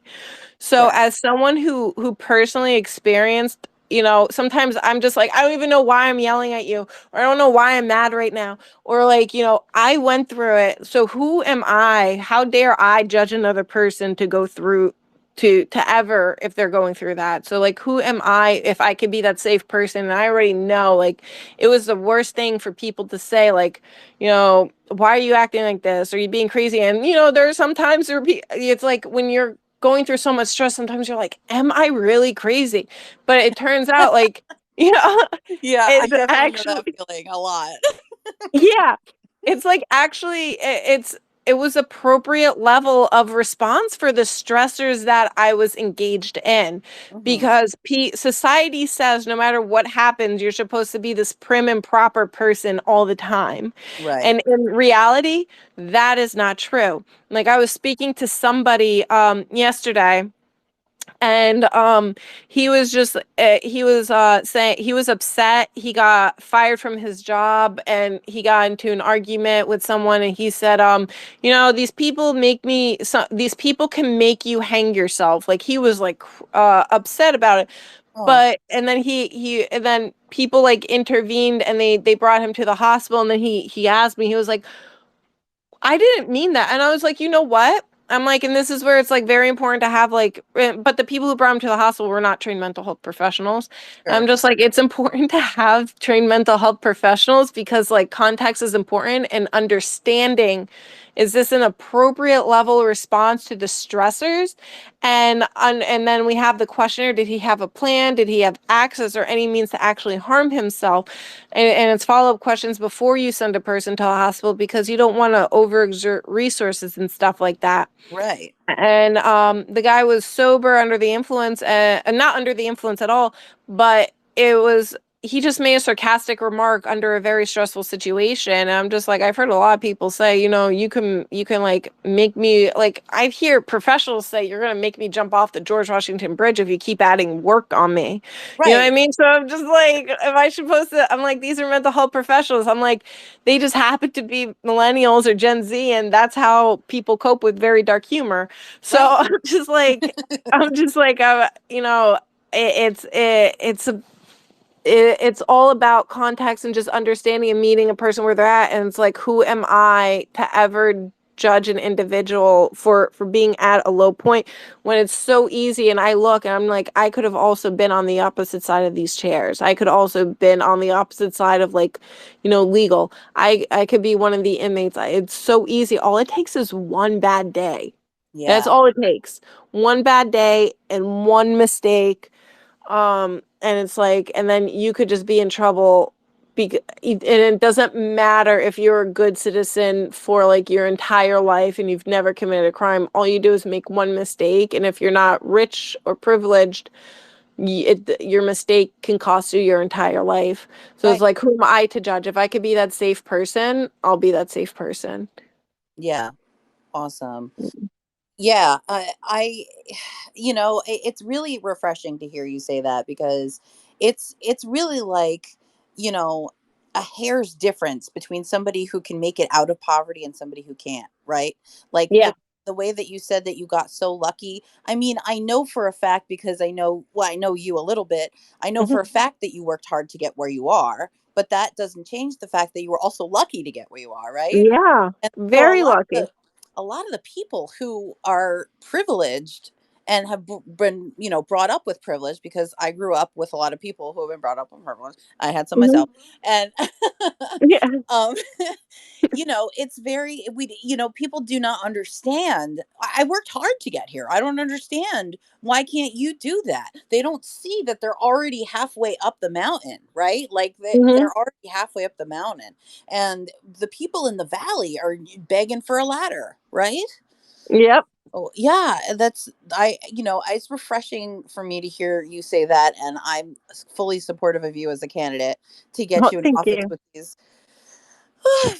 Speaker 2: So
Speaker 1: Right.
Speaker 2: as someone who personally experienced, you know, sometimes I'm just like, I don't even know why I'm yelling at you, or I don't know why I'm mad right now, or like, you know, I went through it. So who am I? How dare I judge another person to go through to ever if they're going through that? So like who am I if I could be that safe person? And I already know like it was the worst thing for people to say, like, you know, why are you acting like this? Are you being crazy? And you know, there are sometimes it's like when you're going through so much stress, sometimes you're like, am I really crazy? But it turns out like, you know,
Speaker 1: Yeah, I
Speaker 2: it's
Speaker 1: definitely know that
Speaker 2: actually,
Speaker 1: feeling a lot.
Speaker 2: yeah, it's like actually it was appropriate level of response for the stressors that I was engaged in
Speaker 1: Hmm.
Speaker 2: because society says no matter what happens you're supposed to be this prim and proper person all the time.
Speaker 1: Right.
Speaker 2: And in reality that is not true. Like I was speaking to somebody yesterday and he was just he was saying he was upset. He got fired from his job and he got into an argument with someone and he said you know, these people make me these people can make you hang yourself. Like he was like upset about it.
Speaker 1: Oh,
Speaker 2: But and then he and then people like intervened and they brought him to the hospital and then he asked me, he was like, I didn't mean that. And I was like, you know what? I'm like, and this is where it's like very important to have like, but the people who brought him to the hospital were not trained mental health professionals. And I'm
Speaker 1: sure.
Speaker 2: just like, it's important to have trained mental health professionals because like context is important and understanding, is this an appropriate level of response to the stressors? And then we have the questioner, did he have a plan? Did he have access or any means to actually harm himself? And it's follow-up questions before you send a person to a hospital because you don't want to overexert resources and stuff like that.
Speaker 1: Right.
Speaker 2: And the guy was sober under the influence, not under the influence at all, but it was he just made a sarcastic remark under a very stressful situation. And I'm just like, I've heard a lot of people say, you know, you can like make me like I hear professionals say you're gonna make me jump off the George Washington Bridge if you keep adding work on me. You know what I
Speaker 1: Right.
Speaker 2: mean? So I'm just like, am I supposed to? I'm like, these are mental health professionals. I'm like, they just happen to be millennials or Gen Z, and that's how people cope with very dark humor. So
Speaker 1: Right.
Speaker 2: I'm just like, you know, it's it's all about context and just understanding and meeting a person where they're at. And it's like, who am I to ever judge an individual for being at a low point when it's so easy? And I look and I'm like, I could have also been on the opposite side of these chairs. I could also been on the opposite side of like, you know, legal. I could be one of the inmates. It's so easy. All it takes is one bad day. That's
Speaker 1: Yeah.
Speaker 2: all it takes. One bad day and one mistake, and it's like, and then you could just be in trouble. And it doesn't matter if you're a good citizen for like your entire life and you've never committed a crime. All you do is make one mistake, and if you're not rich or privileged, your mistake can cost you your entire life. So it's
Speaker 1: Right.
Speaker 2: like, who am I to judge? If I could be that safe person, I'll be that safe person.
Speaker 1: Yeah. Awesome. Yeah, you know, it's really refreshing to hear you say that because it's really like, you know, a hair's difference between somebody who can make it out of poverty and somebody who can't, right? Like
Speaker 2: Yeah.
Speaker 1: the way that you said that you got so lucky. I mean, I know for a fact because I know, well, I know you a little bit. I know for a fact that you worked hard to get where you are, but that doesn't change the fact that you were also lucky to get where you are, right?
Speaker 2: Yeah.
Speaker 1: And so
Speaker 2: Very lucky.
Speaker 1: a lot of the people who are privileged and have been, you know, brought up with privilege, because I grew up with a lot of people who have been brought up with privilege. I had some
Speaker 2: Mhm.
Speaker 1: myself. And
Speaker 2: Yeah.
Speaker 1: um you know, it's very, we, you know, people do not understand. I worked hard to get here. I don't understand, why can't you do that? They don't see that they're already halfway up the mountain, right? Like
Speaker 2: Hmm.
Speaker 1: they're already halfway up the mountain, and the people in the valley are begging for a ladder, right?
Speaker 2: Yep.
Speaker 1: Oh, yeah, that's it's refreshing for me to hear you say that, and I'm fully supportive of you as a candidate to get
Speaker 2: Oh,
Speaker 1: you in
Speaker 2: thank
Speaker 1: office
Speaker 2: you.
Speaker 1: with these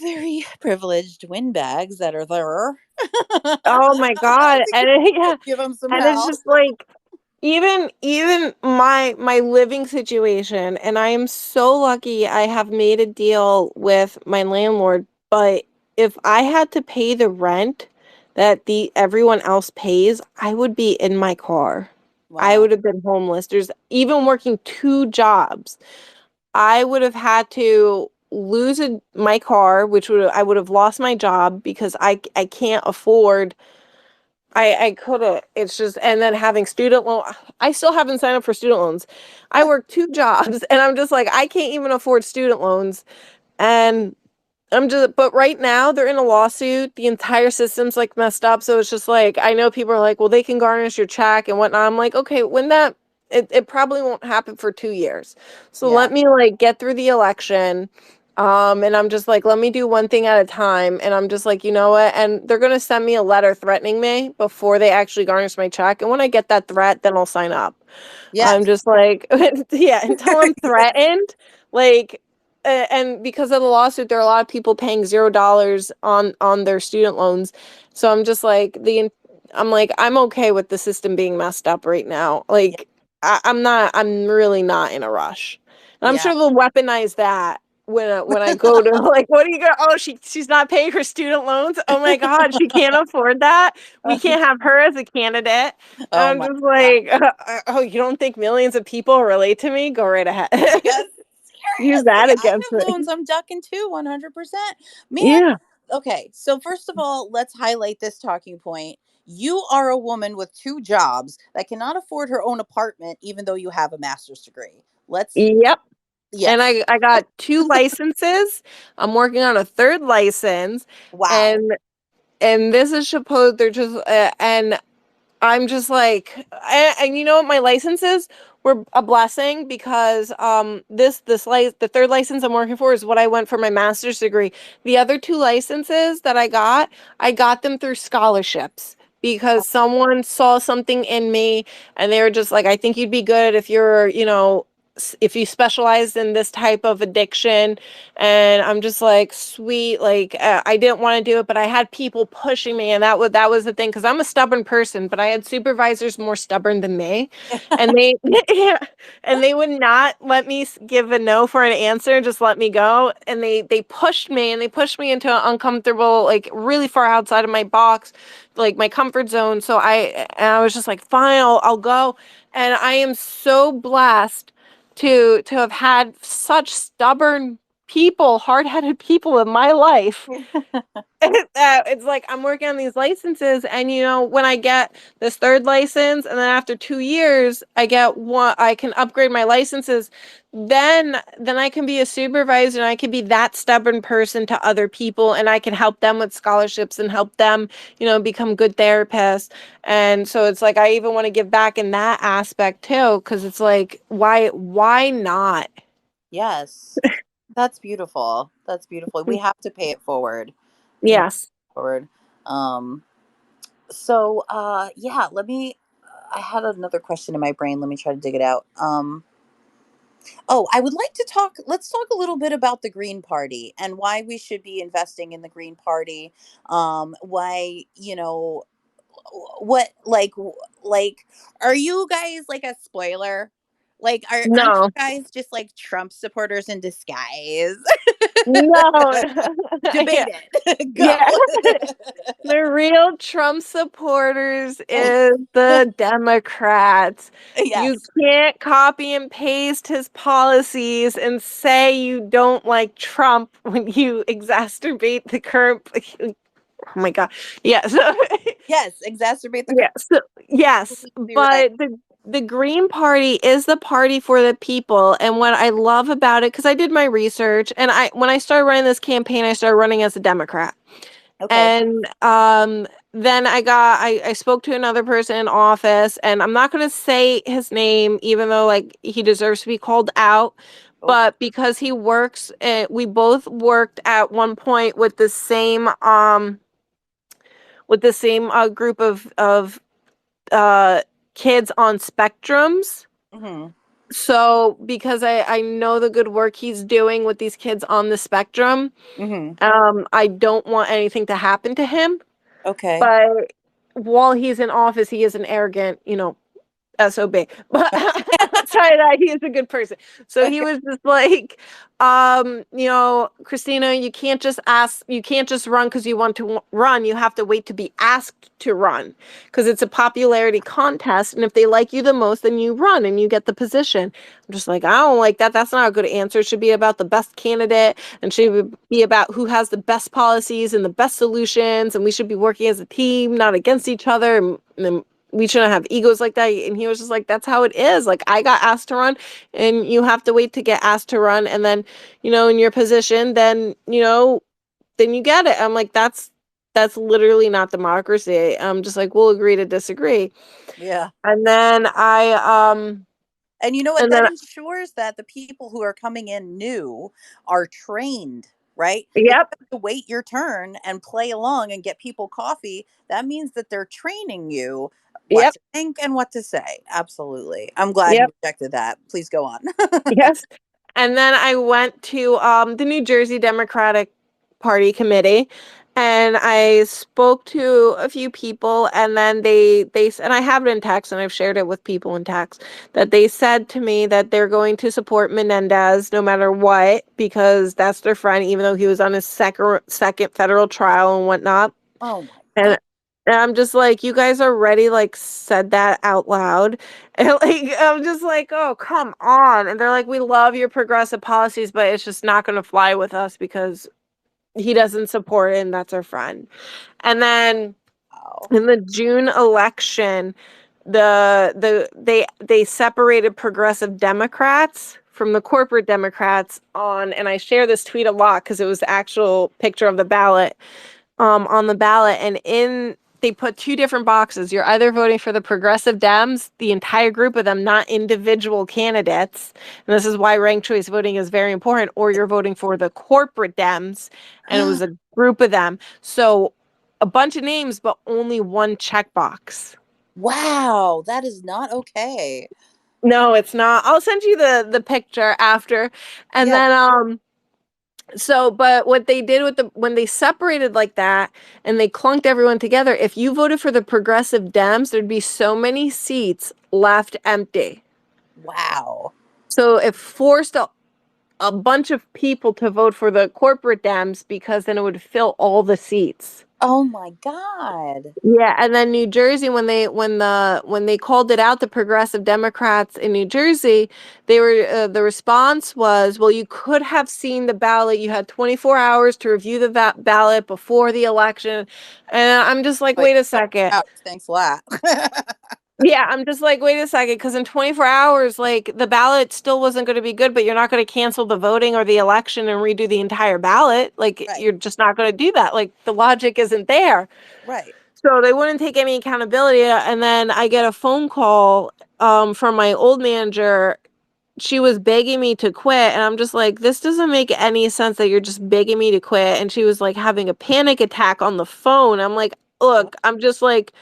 Speaker 1: very privileged windbags that are there.
Speaker 2: Oh my god,
Speaker 1: To
Speaker 2: yeah,
Speaker 1: give them some
Speaker 2: and it's
Speaker 1: help.
Speaker 2: just like even my living situation, and I am so lucky I have made a deal with my landlord, but if I had to pay the rent that the everyone else pays, I would be in my car. I
Speaker 1: Wow.
Speaker 2: would have been homeless. There's even working 2 jobs. I would have had to lose my car, which would I would have lost my job because I can't afford I could have. It's just, and then having student loan. I still haven't signed up for student loans. I work 2 jobs, and I'm just like I can't even afford student loans, and I'm just, but right now they're in a lawsuit. The entire system's like messed up. So it's just like, I know people are like, well, they can garnish your check and whatnot. I'm like, okay, when that, it probably won't happen for 2 years. So
Speaker 1: Yeah.
Speaker 2: let me like get through the election. And I'm just like, let me do one thing at a time. And I'm just like, you know what? And they're going to send me a letter threatening me before they actually garnish my check. And when I get that threat, then I'll sign up. I'm
Speaker 1: Yes.
Speaker 2: just like, yeah, until I'm
Speaker 1: Yes.
Speaker 2: threatened, like, and because of the lawsuit, there are a lot of people paying $0 on their student loans. So I'm just like I'm like I'm okay with the system being messed up right now.
Speaker 1: Yeah.
Speaker 2: Like I'm not. I'm really not in a rush. And I'm
Speaker 1: Yeah.
Speaker 2: sure they'll weaponize that when I go to like, what do you go? Oh, she's not paying her student loans. Oh my God, she can't afford that. We can't have her as a candidate.
Speaker 1: Oh
Speaker 2: I'm
Speaker 1: my
Speaker 2: just
Speaker 1: God.
Speaker 2: like, oh, you don't think millions of people relate to me? Go right ahead.
Speaker 1: Yes.
Speaker 2: Use
Speaker 1: Seriously,
Speaker 2: that
Speaker 1: I
Speaker 2: against
Speaker 1: have
Speaker 2: me.
Speaker 1: loans. I'm ducking too, 100%. Man,
Speaker 2: Yeah.
Speaker 1: okay. So first of all, let's highlight this talking point. You are a woman with 2 jobs that cannot afford her own apartment, even though you have a master's degree. Let's,
Speaker 2: Yep. And
Speaker 1: yes.
Speaker 2: I got 2 licenses. I'm working on a 3rd license,
Speaker 1: Wow.
Speaker 2: and this is supposed they're just and I'm just like, and you know what, my licenses were a blessing because the 3rd license I'm working for is what I went for my master's degree. The other 2 licenses that I got them through scholarships because someone saw something in me and they were just like, I think you'd be good if you're, if you specialize in this type of addiction. And I'm just like, sweet, like I didn't want to do it, but I had people pushing me, and that was the thing because I'm a stubborn person, but I had supervisors more stubborn than me, and they yeah, and they would not let me give a no for an answer, just let me go, and they pushed me, and they pushed me into an uncomfortable, like really far outside of my box, like my comfort zone. So I was just like, fine, I'll go, and I am so blessed to have had such stubborn people, hard-headed people in my life. It's like I'm working on these licenses, and when I get this 3rd license, and then after 2 years, I get one, I can upgrade my licenses. Then I can be a supervisor, and I can be that stubborn person to other people, and I can help them with scholarships and help them, become good therapists. And so it's like I even want to give back in that aspect too, because it's like why not?
Speaker 1: Yes. That's beautiful. That's beautiful. We have to pay it forward. You know,
Speaker 2: Yes.
Speaker 1: forward. Um, yeah, I had another question in my brain. Let me try to dig it out. Oh, I would like to let's talk a little bit about the Green Party and why we should be investing in the Green Party. Why, what, like, are you guys like a spoiler? Like, aren't
Speaker 2: No.
Speaker 1: you guys just like Trump supporters in disguise?
Speaker 2: No.
Speaker 1: Debate
Speaker 2: Yeah.
Speaker 1: it.
Speaker 2: Yeah.
Speaker 1: Go.
Speaker 2: The real Trump supporters is the Democrats. You
Speaker 1: Yes.
Speaker 2: can't copy and paste his policies and say you don't like Trump when you exacerbate the current. Oh my God. Yeah. So,
Speaker 1: Yes. Exacerbate the
Speaker 2: yes. Yes.
Speaker 1: be right.
Speaker 2: But the Green Party is the party for the people. And what I love about it, because I did my research, and when I started running this campaign, I started running as a Democrat.
Speaker 1: Okay.
Speaker 2: And then I spoke to another person in office, and I'm not going to say his name, even though like he deserves to be called out.
Speaker 1: Oh,
Speaker 2: But because he works, we both worked at one point with the same with the same group of uh, kids on spectrums.
Speaker 1: Mhm.
Speaker 2: So because I know the good work he's doing with these kids on the spectrum,
Speaker 1: Mhm.
Speaker 2: I don't want anything to happen to him.
Speaker 1: Okay.
Speaker 2: But while he's in office, he is an arrogant, SOB. But outside of that, he is a good person. So he
Speaker 1: Okay.
Speaker 2: was just like, Christina, you can't just run because you want to run. You have to wait to be asked to run because it's a popularity contest. And if they like you the most, then you run and you get the position. I'm just like, I don't like that. That's not a good answer. It should be about the best candidate and should be about who has the best policies and the best solutions. And we should be working as a team, not against each other. And we shouldn't have egos like that. And he was just like, that's how it is. Like, I got asked to run and you have to wait to get asked to run. And then, in your position, then you get it. I'm like, that's literally not democracy. I'm just like, we'll agree to disagree.
Speaker 1: Yeah.
Speaker 2: And then
Speaker 1: And you know what?
Speaker 2: and
Speaker 1: That
Speaker 2: then,
Speaker 1: ensures that the people who are coming in new are trained, right? If
Speaker 2: yep,
Speaker 1: you have to wait your turn and play along and get people coffee, that means that they're training you what
Speaker 2: yep,
Speaker 1: to think and what to say. Absolutely. I'm glad you
Speaker 2: yep.
Speaker 1: rejected that. Please go on.
Speaker 2: Yes. And then I went to the New Jersey Democratic Party committee and I spoke to a few people and then they and I have it in text and I've shared it with people in text that they said to me that they're going to support Menendez no matter what because that's their friend even though he was on his second federal trial and whatnot.
Speaker 1: Oh my God.
Speaker 2: And I'm just like, you guys already like said that out loud. And like I'm just like, oh, come on. And they're like, we love your progressive policies, but it's just not gonna fly with us because he doesn't support it and that's our friend. And then
Speaker 1: Wow.
Speaker 2: in the June election, they separated progressive Democrats from the corporate Democrats and I share this tweet a lot because it was the actual picture of the ballot on the ballot, and in they put two different boxes. You're either voting for the progressive Dems, the entire group of them, not individual candidates. And this is why ranked choice voting is very important, or you're voting for the corporate Dems, and it was a group of them. So a bunch of names, but only one checkbox.
Speaker 1: Wow. That is not okay.
Speaker 2: No, it's not. I'll send you the picture after. And
Speaker 1: Yeah.
Speaker 2: then but what they did with when they separated like that and they clunked everyone together, if you voted for the progressive Dems, there'd be so many seats left empty.
Speaker 1: Wow.
Speaker 2: So it forced a bunch of people to vote for the corporate Dems because then it would fill all the seats.
Speaker 1: Oh my God.
Speaker 2: Yeah, and then New Jersey, when they called it out, the progressive Democrats in New Jersey, the response was, well, you could have seen the ballot. You had 24 hours to review the ballot before the election, and I'm just like,
Speaker 1: But
Speaker 2: wait a second.
Speaker 1: thanks a lot.
Speaker 2: Yeah, I'm just like, wait a second, because in 24 hours, like the ballot still wasn't going to be good, but you're not going to cancel the voting or the election and redo the entire ballot. Like
Speaker 1: Right.
Speaker 2: you're just not going to do that. Like the logic isn't there.
Speaker 1: Right.
Speaker 2: So they wouldn't take any accountability. And then I get a phone call from my old manager. She was begging me to quit. And I'm just like, this doesn't make any sense that you're just begging me to quit. And she was like having a panic attack on the phone. I'm like, look, I'm just like,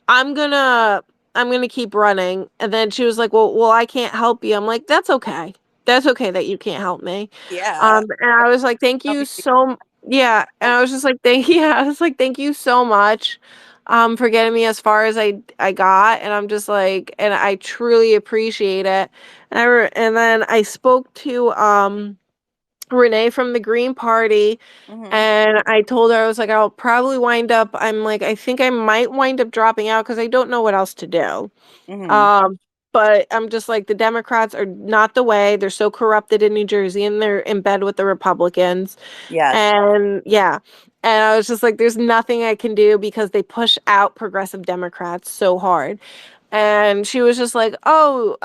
Speaker 2: I'm gonna I'm gonna keep running. And then she was like, well, I can't help you. I'm like, that's okay. That's okay that you can't help me.
Speaker 1: Yeah.
Speaker 2: And I was like, thank
Speaker 1: I'll
Speaker 2: you
Speaker 1: be
Speaker 2: so yeah. And I was just like, I was like, thank you so much for getting me as far as I got. And I'm just like, and I truly appreciate it. And then I spoke to Renee from the Green Party
Speaker 1: Mhm.
Speaker 2: and I told her, I was like, I'll probably wind up, I'm like, I think I might wind up dropping out because I don't know what else to do.
Speaker 1: Mhm.
Speaker 2: Um, but I'm just like, the Democrats are not the way. They're so corrupted in New Jersey and they're in bed with the Republicans.
Speaker 1: Yes.
Speaker 2: And yeah. And I was just like, there's nothing I can do because they push out progressive Democrats so hard. And she was just like, "Oh,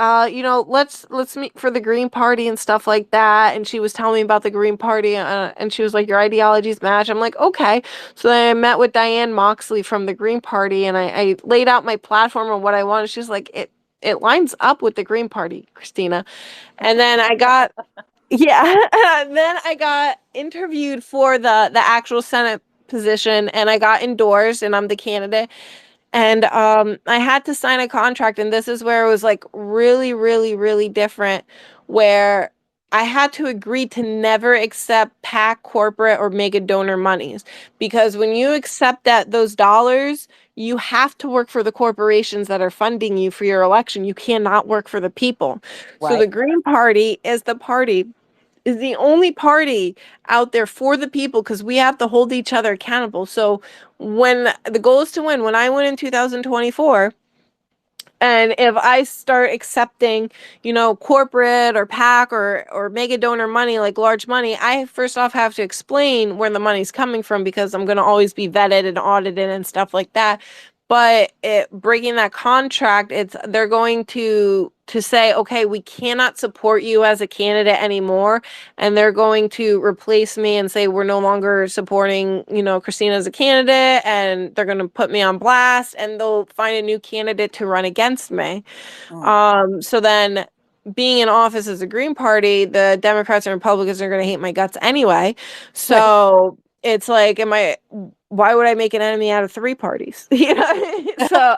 Speaker 2: let's meet for the Green Party and stuff like that." And she was telling me about the Green Party, and she was like, "Your ideologies match." I'm like, "Okay." So then I met with Diane Moxley from the Green Party, and I laid out my platform and what I wanted. She's like, "It lines up with the Green Party, Christina." And then I got, yeah, and then I got interviewed for the actual Senate position, and I got endorsed, and I'm the candidate. And I had to sign a contract, and this is where it was like really, really, really different, where I had to agree to never accept PAC, corporate, or mega donor monies, because when you accept those dollars, you have to work for the corporations that are funding you for your election. You cannot work for the people. So
Speaker 1: Right.
Speaker 2: the Green Party is the only party out there for the people, because we have to hold each other accountable. So when the goal is to win, when I win in 2024, and if I start accepting, corporate or PAC or mega donor money, like large money, I first off have to explain where the money's coming from, because I'm going to always be vetted and audited and stuff like that. But breaking that contract, they're going to say, okay, we cannot support you as a candidate anymore, and they're going to replace me and say we're no longer supporting, Christina as a candidate, and they're going to put me on blast, and they'll find a new candidate to run against me.
Speaker 1: Mm.
Speaker 2: So then, being in office as a Green Party, the Democrats and Republicans are going to hate my guts anyway.
Speaker 1: Right.
Speaker 2: So it's like, why would I make an enemy out of three parties? So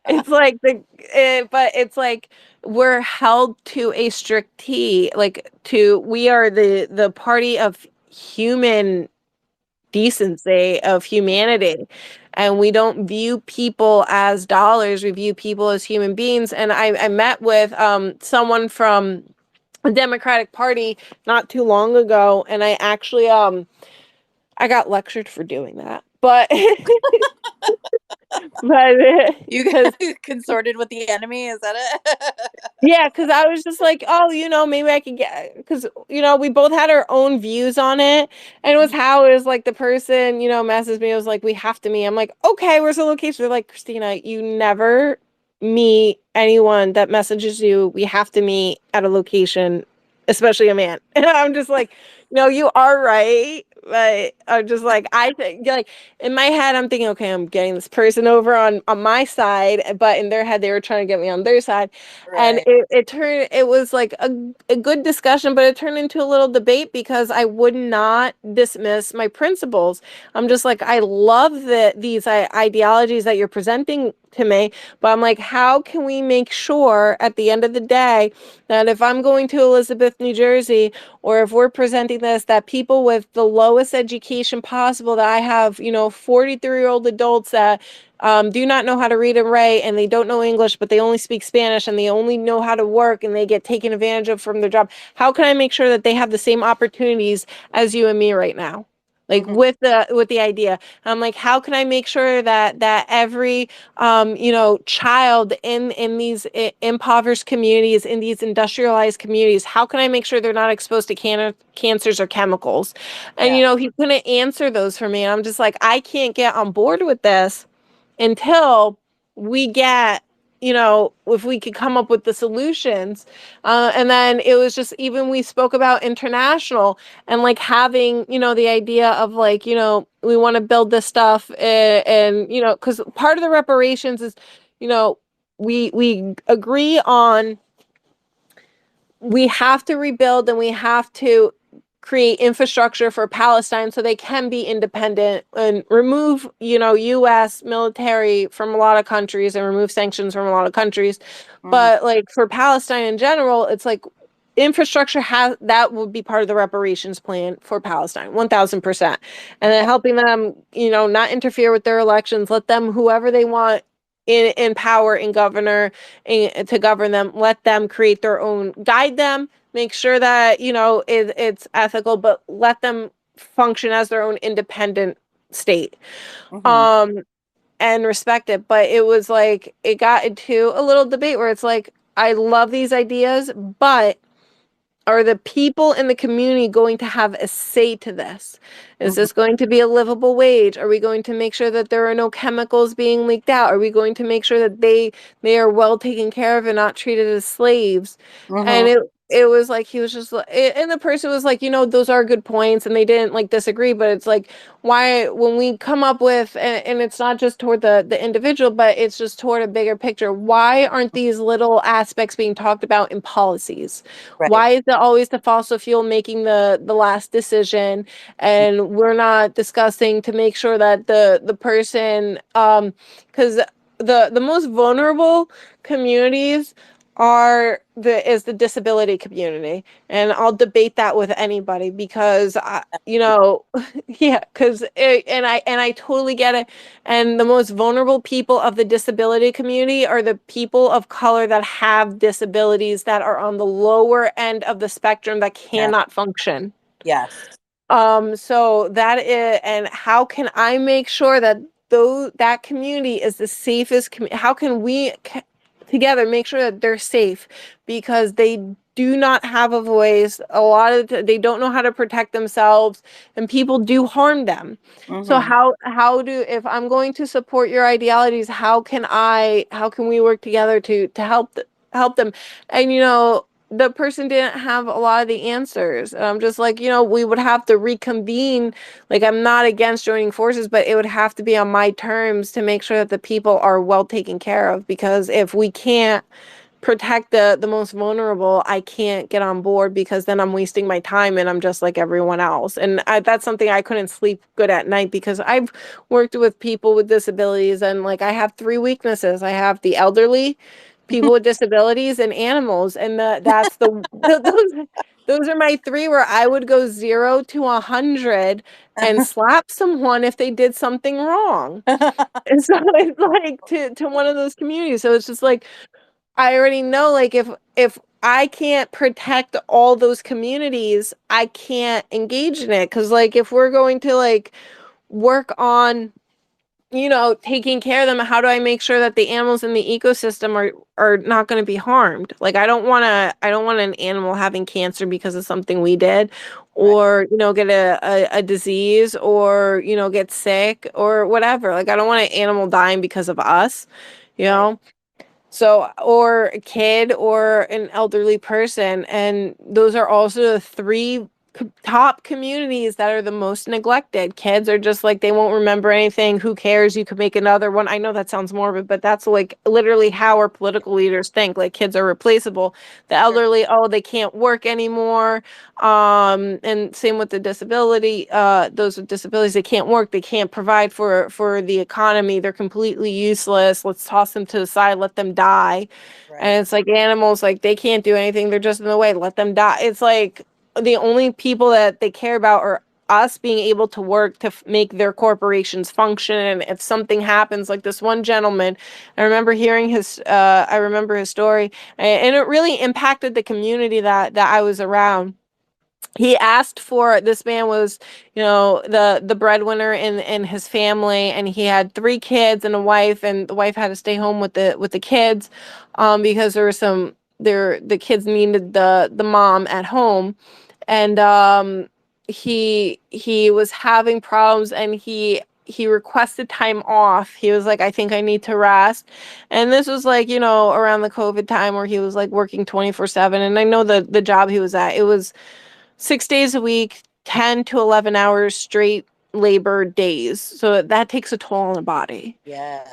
Speaker 2: it's like but it's like we're held to a strict T, we are the party of human decency, of humanity, and we don't view people as dollars. We view people as human beings. And I met with someone from the Democratic Party not too long ago, and I actually I got lectured for doing that, but but
Speaker 1: You
Speaker 2: because
Speaker 1: consorted with the enemy, is that it?
Speaker 2: yeah, because I was just like, oh, maybe I could get, because, we both had our own views on it. And it was how it was like the person, messaged me, it was like, we have to meet. I'm like, okay, where's the location? They're like, Christina, you never meet anyone that messages you, we have to meet at a location, especially a man. And I'm just like, no, you are right. But I'm just like, I think, like, in my head, I'm thinking, okay, I'm getting this person over on my side, but in their head, they were trying to get me on their side. And
Speaker 1: Right.
Speaker 2: it was like a good discussion, but it turned into a little debate, because I would not dismiss my principles. I'm just like, I love these ideologies that you're presenting to me, but I'm like, how can we make sure at the end of the day that if I'm going to Elizabeth, New Jersey, or if we're presenting this, that people with the lowest education possible, that I have, 43-year-old adults that do not know how to read and write, and they don't know English, but they only speak Spanish, and they only know how to work, and they get taken advantage of from their job. How can I make sure that they have the same opportunities as you and me right now? Like,
Speaker 1: Hmm.
Speaker 2: with the idea, I'm like, how can I make sure that every child in these impoverished communities, in these industrialized communities, how can I make sure they're not exposed to cancers or chemicals? And
Speaker 1: Yeah.
Speaker 2: he couldn't answer those for me, and I'm just like, I can't get on board with this until we get, if we could come up with the solutions. And then it was just, even we spoke about international, and like having, the idea of like, we want to build this stuff, and because part of the reparations is, you know, we agree on, we have to rebuild, and we have to create infrastructure for Palestine so they can be independent, and remove, US military from a lot of countries, and remove sanctions from a lot of countries.
Speaker 1: Hmm.
Speaker 2: But like for Palestine in general, it's like infrastructure has, that would be part of the reparations plan for Palestine, 1000%. And then helping them, not interfere with their elections, let them, whoever they want in power and governor, to govern them, let them create their own, guide them, make sure that it's ethical, but let them function as their own independent state,
Speaker 1: Hmm.
Speaker 2: um and respect it. But it was like, it got into a little debate where it's like, I love these ideas, but are the people in the community going to have a say to this? Is
Speaker 1: Hmm.
Speaker 2: this going to be a livable wage? Are we going to make sure that there are no chemicals being leaked out? Are we going to make sure that they are well taken care of and not treated as slaves? And
Speaker 1: Hmm.
Speaker 2: it was like he was just and the person was like, those are good points, and they didn't like disagree, but it's like, why when we come up with, and it's not just toward the individual, but it's just toward a bigger picture, why aren't these little aspects being talked about in policies?
Speaker 1: Right.
Speaker 2: Why is it always the fossil fuel making the last decision, and we're not discussing to make sure that the person, because the most vulnerable communities is the disability community, and I'll debate that with anybody because yeah, because and I totally get it. And the most vulnerable people of the disability community are the people of color that have disabilities that are on the lower end of the spectrum that
Speaker 1: Yeah.
Speaker 2: cannot function.
Speaker 1: Yes.
Speaker 2: So that is, and how can I make sure that though that community is the safest how can we together make sure that they're safe, because they do not have a voice a lot of they don't know how to protect themselves, and people do harm them. So
Speaker 1: Mm-hmm.
Speaker 2: how do if I'm going to support your ideologies, how can we work together to help them? And the person didn't have a lot of the answers. And I'm just like, we would have to reconvene. Like, I'm not against joining forces, but it would have to be on my terms to make sure that the people are well taken care of. Because if we can't protect the most vulnerable, I can't get on board, because then I'm wasting my time and I'm just like everyone else. And that's something I couldn't sleep good at night, because I've worked with people with disabilities, and like I have three weaknesses. I have the elderly, people with disabilities, and animals. And that's those are my three, where I would go 0 to 100 and slap someone if they did something wrong. And so it's like to one of those communities. So it's just like, I already know, like, if I can't protect all those communities, I can't engage in it. Because like, if we're going to like work on taking care of them, how do I make sure that the animals in the ecosystem are not going to be harmed? Like, I don't want an animal having cancer because of something we did,
Speaker 1: Right.
Speaker 2: or get a disease, or get sick or whatever. Like, I don't want an animal dying because of us, you
Speaker 1: Right.
Speaker 2: know so, or a kid or an elderly person. And those are also the three top communities that are the most neglected. Kids are just like, they won't remember anything. Who cares? You could make another one. I know that sounds morbid, but that's like literally how our political leaders think. Like, kids are replaceable. The
Speaker 1: Sure.
Speaker 2: elderly, oh, they can't work anymore. And same with the disability, those with disabilities, they can't work, they can't provide for the economy, they're completely useless, let's toss them to the side, let them die.
Speaker 1: Right.
Speaker 2: And it's like animals, like, they can't do anything, they're just in the way, let them die. It's like the only people that they care about are us being able to work to make their corporations function. And if something happens, like this one gentleman, I remember his story, and it really impacted the community that I was around. He asked for, this man was, the breadwinner in his family, and he had three kids and a wife, and the wife had to stay home with the kids, because there was the kids needed the mom at home. And he was having problems, and he requested time off. He was like, I think I need to rest. And this was like, around the COVID time, where he was like working 24/7. And I know the job he was at, it was 6 days a week, 10 to 11 hours straight labor days. So that takes a toll on the body.
Speaker 1: Yes.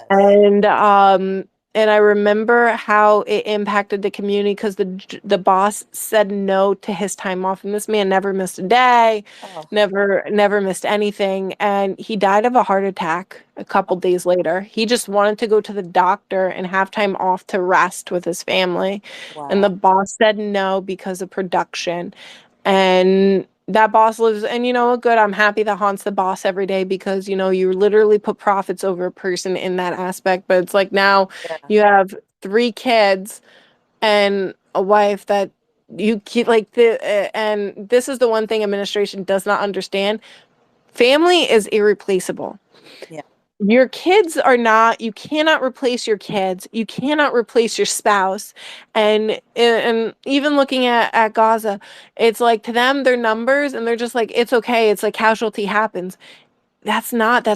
Speaker 2: And I remember how it impacted the community, because the boss said no to his time off, and this man never missed a day,
Speaker 1: Oh.
Speaker 2: never missed anything, and he died of a heart attack a couple days later. He just wanted to go to the doctor and have time off to rest with his family, and
Speaker 1: Wow.
Speaker 2: the boss said no because of production. And that boss lives, and you know what, good, I'm happy that haunts the boss every day, because you literally put profits over a person in that aspect. But it's like, now
Speaker 1: Yeah.
Speaker 2: you have three kids and a wife that you keep, like, and this is the one thing administration does not understand: family is irreplaceable.
Speaker 1: Yeah.
Speaker 2: Your kids are not, you cannot replace your kids, you cannot replace your spouse. And even looking at Gaza, it's like, to them, they're numbers, and they're just like, it's okay, it's like casualty happens. That's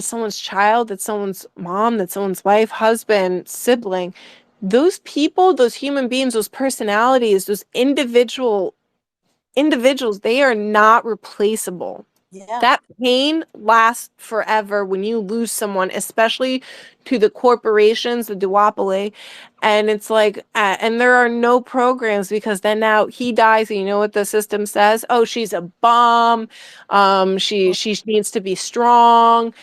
Speaker 2: someone's child, that's someone's mom, that's someone's wife, husband, sibling. those people, those human beings, those personalities, those individuals, they are not replaceable.
Speaker 1: Yeah.
Speaker 2: That pain lasts forever when you lose someone, especially to the corporations, the duopoly. And it's like, and there are no programs because then now he dies, and you know what the system says? Oh, she's a bomb. She needs to be strong.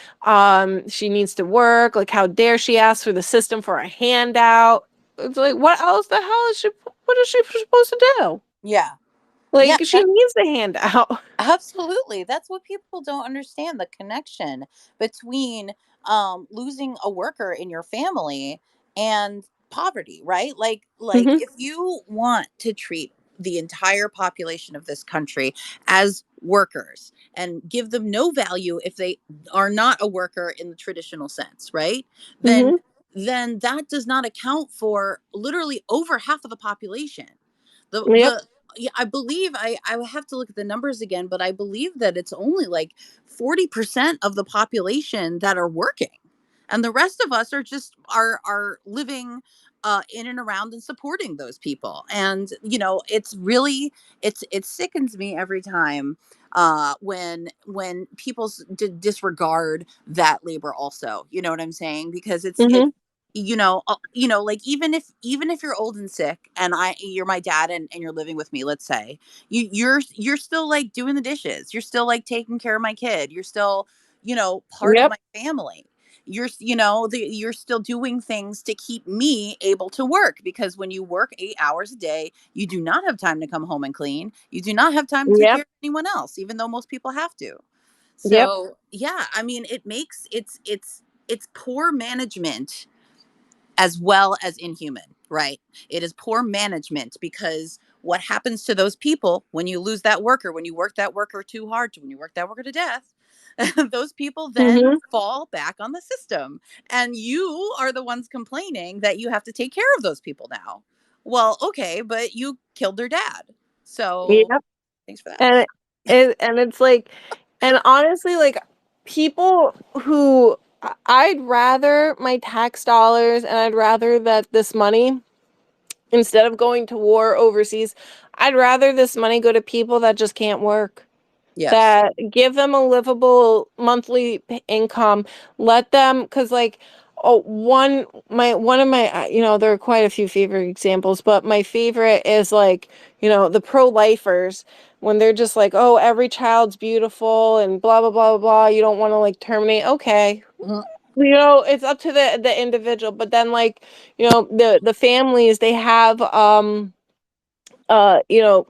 Speaker 2: She needs to work. Like, how dare she ask for the system for a handout? It's like, what else the hell is she? What is she supposed to do?
Speaker 1: Yeah. Yeah.
Speaker 2: Like, she needs the handout.
Speaker 1: Absolutely. That's what people don't understand, the connection between losing a worker in your family and poverty, right? Like
Speaker 2: Hmm.
Speaker 1: if you want to treat the entire population of this country as workers and give them no value if they are not a worker in the traditional sense, right? Then
Speaker 2: Hmm.
Speaker 1: then that does not account for literally over half of the population.
Speaker 2: Yep.
Speaker 1: The Yeah, I believe I would have to look at the numbers again, but I believe that it's only like 40% of the population that are working. And the rest of us are just are living in and around and supporting those people. And it's really it sickens me every time when people disregard that labor also. You know what I'm saying? Because it's
Speaker 2: Mhm.
Speaker 1: like even if you're old and sick and you're my dad and you're living with me, let's say, you're still like doing the dishes, you're still like taking care of my kid, you're still part of
Speaker 2: Yep.
Speaker 1: my family. You're still doing things to keep me able to work, because when you work 8 hours a day, you do not have time to come home and clean, you do not have time to take
Speaker 2: Yep.
Speaker 1: care of anyone else, even though most people have to.
Speaker 2: Yep.
Speaker 1: So yeah, I mean, it makes it's poor management as well as inhuman, right? It is poor management, because what happens to those people when you lose that worker, when you work that worker too hard, when you work that worker to death, those people then
Speaker 2: Mhm.
Speaker 1: fall back on the system. And you are the ones complaining that you have to take care of those people now. Well, okay, but you killed their dad. So
Speaker 2: Yep.
Speaker 1: thanks for that.
Speaker 2: And and it's like, and honestly, like, people who I'd rather my tax dollars, and I'd rather that this money, instead of going to war overseas, I'd rather this money go to people that just can't work.
Speaker 1: Yes.
Speaker 2: That give them a livable monthly income. Let them, because like, oh, one of my, there are quite a few favorite examples, but my favorite is like, the pro-lifers, when they're just like, oh, every child's beautiful and blah blah blah blah blah, you don't want to like terminate. Okay,
Speaker 1: Mhm.
Speaker 2: it's up to the individual. But then, like, the families, they have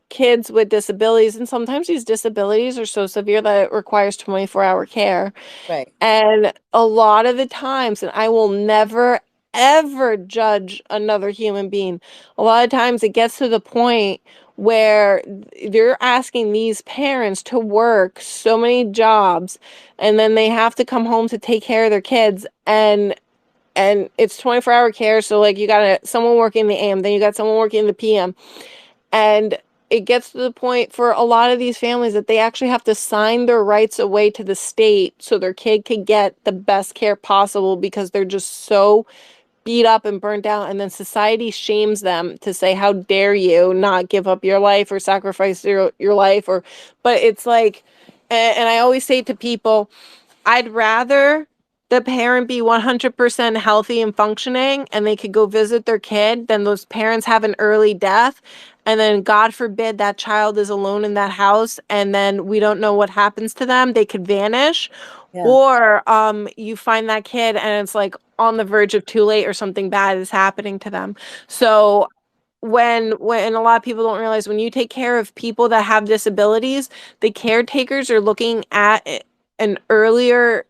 Speaker 2: kids with disabilities, and sometimes these disabilities are so severe that it requires 24-hour care.
Speaker 1: Right.
Speaker 2: And a lot of the times, and I will never ever judge another human being, a lot of times it gets to the point where they're asking these parents to work so many jobs, and then they have to come home to take care of their kids, and it's 24-hour care. So like, you got someone working in the AM, then you got someone working in the PM, and it gets to the point for a lot of these families that they actually have to sign their rights away to the state so their kid can get the best care possible, because they're just so beat up and burnt out. And then society shames them to say, how dare you not give up your life or sacrifice your life? But it's like, and I always say to people, I'd rather the parent be 100% healthy and functioning and they could go visit their kid than those parents have an early death. And then, God forbid, that child is alone in that house, and then we don't know what happens to them. They could vanish.
Speaker 1: Yeah.
Speaker 2: Or you find that kid and it's like on the verge of too late, or something bad is happening to them. So when a lot of people don't realize, when you take care of people that have disabilities, the caretakers are looking at an earlier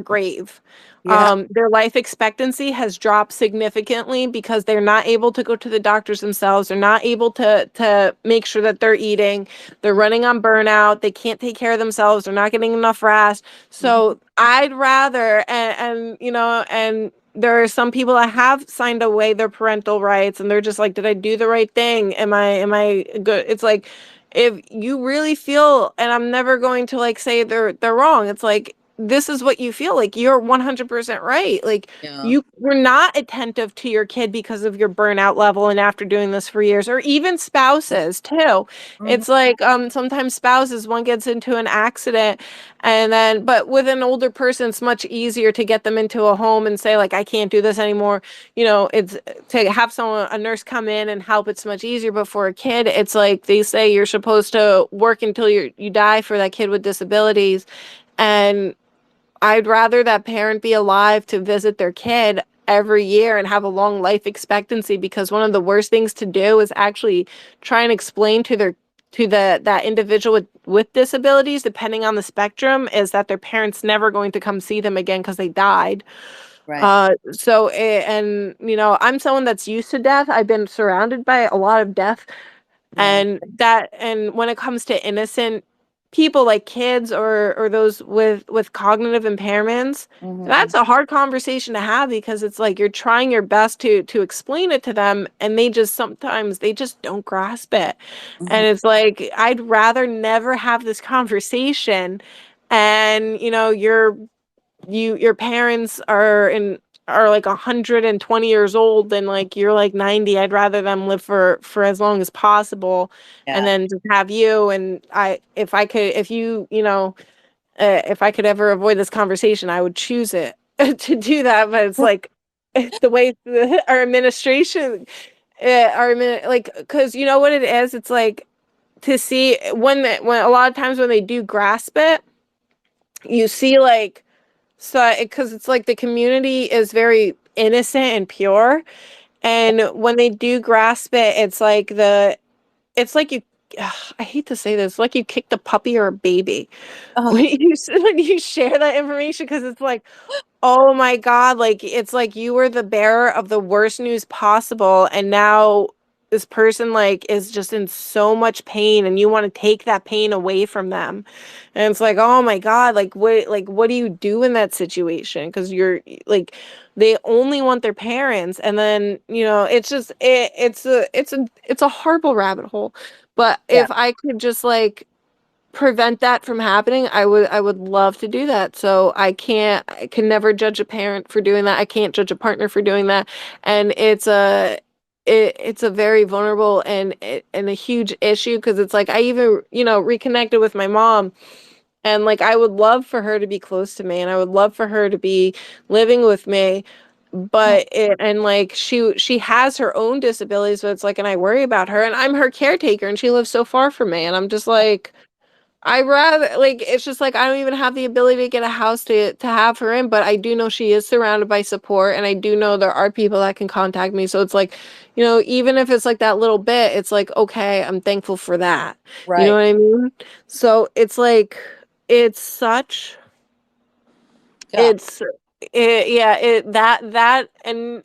Speaker 2: grave.
Speaker 1: Yeah.
Speaker 2: Their life expectancy has dropped significantly because they're not able to go to the doctors themselves. They're not able to make sure that they're eating. They're running on burnout. They can't take care of themselves. They're not getting enough rest.
Speaker 1: Mhm.
Speaker 2: So I'd rather, and there are some people that have signed away their parental rights, and they're just like, did I do the right thing? Am I good? It's like, if you really feel, and I'm never going to like say they're wrong. It's like, this is what you feel. Like, you're 100% right. Like,
Speaker 1: Yeah.
Speaker 2: you were not attentive to your kid because of your burnout level, and after doing this for years, or even spouses too.
Speaker 1: Mhm.
Speaker 2: It's like, sometimes spouses, one gets into an accident, and then, but with an older person, it's much easier to get them into a home and say, like, I can't do this anymore. It's to have someone, a nurse, come in and help. It's much easier. But for a kid, it's like they say you're supposed to work until you die for that kid with disabilities. And I'd rather that parent be alive to visit their kid every year and have a long life expectancy, because one of the worst things to do is actually try and explain to that individual with disabilities, depending on the spectrum, is that their parents never going to come see them again because they died.
Speaker 1: Right.
Speaker 2: And I'm someone that's used to death. I've been surrounded by a lot of death,
Speaker 1: Yeah.
Speaker 2: and when it comes to innocent people, like kids or those with cognitive impairments,
Speaker 1: Hmm.
Speaker 2: that's a hard conversation to have, because it's like you're trying your best to explain it to them, and they just don't grasp it.
Speaker 1: Hmm.
Speaker 2: And it's like, I'd rather never have this conversation. And your parents are like 120 years old, and like you're like 90. I'd rather them live for as long as possible, and
Speaker 1: Yeah.
Speaker 2: then just have you. And if I could, if I could ever avoid this conversation, I would choose it to do that. But it's like, the way our administration, like, because you know what it is. It's like, to see when a lot of times when they do grasp it, you see, like, so, because it's like the community is very innocent and pure, and when they do grasp it, it's like you. I hate to say this, like you kicked a puppy or a baby
Speaker 1: Oh,
Speaker 2: when when you share that information, because it's like, oh my God, like, it's like you were the bearer of the worst news possible, and now this person, like, is just in so much pain, and you want to take that pain away from them. And it's like, oh my God, like what do you do in that situation? Because you're like, they only want their parents, and then, it's just it's a horrible rabbit hole. But
Speaker 1: yeah.
Speaker 2: if I could just, like, prevent that from happening, I would love to do that. So I can never judge a parent for doing that. I can't judge a partner for doing that. And it's a very vulnerable and a huge issue, because it's like, I even, reconnected with my mom, and like, I would love for her to be close to me, and I would love for her to be living with me.
Speaker 1: Oh,
Speaker 2: And like, she has her own disabilities, but it's like, and I worry about her, and I'm her caretaker, and she lives so far from me, and I'm just like, I rather, like, it's just like, I don't even have the ability to get a house to have her in, but I do know she is surrounded by support, and I do know there are people that can contact me. So it's like, even if it's like that little bit, it's like, okay, I'm thankful for that. You know
Speaker 1: right.
Speaker 2: what I mean? So it's like, it's such
Speaker 1: Yeah.
Speaker 2: it's yeah, and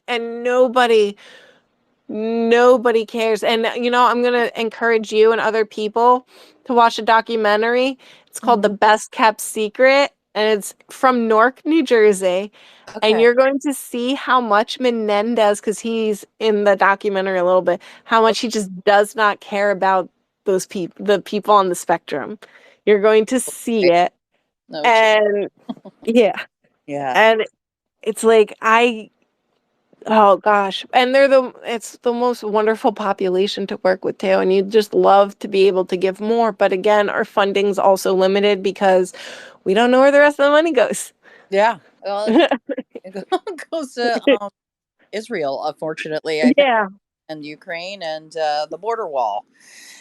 Speaker 2: nobody cares. And I'm gonna encourage you and other people to watch a documentary. It's called The
Speaker 1: Hmm.
Speaker 2: Best Kept Secret, and it's from Newark, New Jersey. And
Speaker 1: Okay.
Speaker 2: you're going to see how much Menendez, because he's in the documentary a little bit, how much he just does not care about the people on the spectrum. You're going to see
Speaker 1: Okay.
Speaker 2: it.
Speaker 1: No.
Speaker 2: And yeah,
Speaker 1: Yeah.
Speaker 2: and it's like, oh gosh. And it's the most wonderful population to work with too. And you just love to be able to give more. But again, our funding's also limited, because we don't know where the rest of the money goes.
Speaker 1: Yeah. Well, it goes to Israel, unfortunately, I think,
Speaker 2: Yeah.
Speaker 1: and Ukraine and the border wall.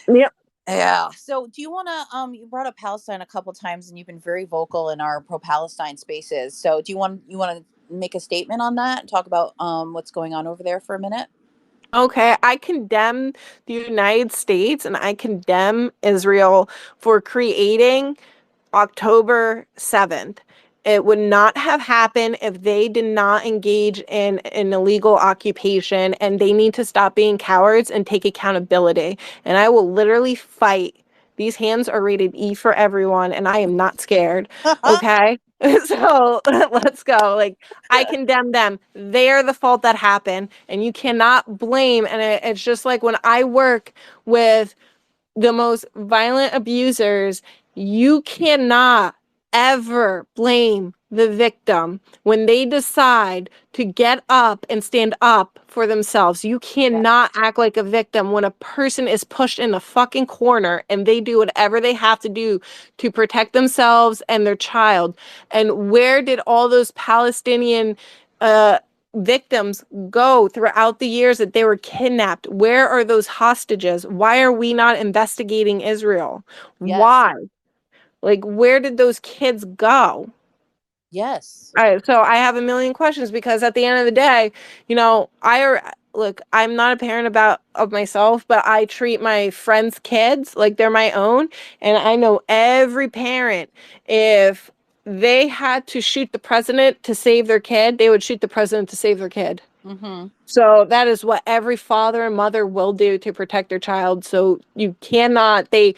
Speaker 2: Yep.
Speaker 1: Yeah. So, do you want to? You brought up Palestine a couple times, and you've been very vocal in our pro-Palestine spaces. So, do you want to make a statement on that and talk about what's going on over there for a minute?
Speaker 2: Okay. I condemn the United States, and I condemn Israel for creating October 7th. It would not have happened if they did not engage in an illegal occupation, and they need to stop being cowards and take accountability. And I will literally fight. These hands are rated E for everyone, and I am not scared. Okay? So let's go. Like, I condemn them. They're the fault that happened, and you cannot blame. And it's just like, when I work with the most violent abusers, you cannot ever blame the victim when they decide to get up and stand up for themselves. You
Speaker 1: Yeah.
Speaker 2: cannot act like a victim when a person is pushed in a fucking corner and they do whatever they have to do to protect themselves and their child. And where did all those Palestinian uh, victims go throughout the years that they were kidnapped? Where are those hostages? Why are we not investigating Israel?
Speaker 1: Yes.
Speaker 2: Why? Like, where did those kids go?
Speaker 1: Yes.
Speaker 2: So I have a million questions because at the end of the day, look, I'm not a parent of myself, but I treat my friends' kids like they're my own, and I know every parent, if they had to shoot the president to save their kid, they would shoot the president to save their kid.
Speaker 1: Mm-hmm.
Speaker 2: So that is what every father and mother will do to protect their child. So you cannot, they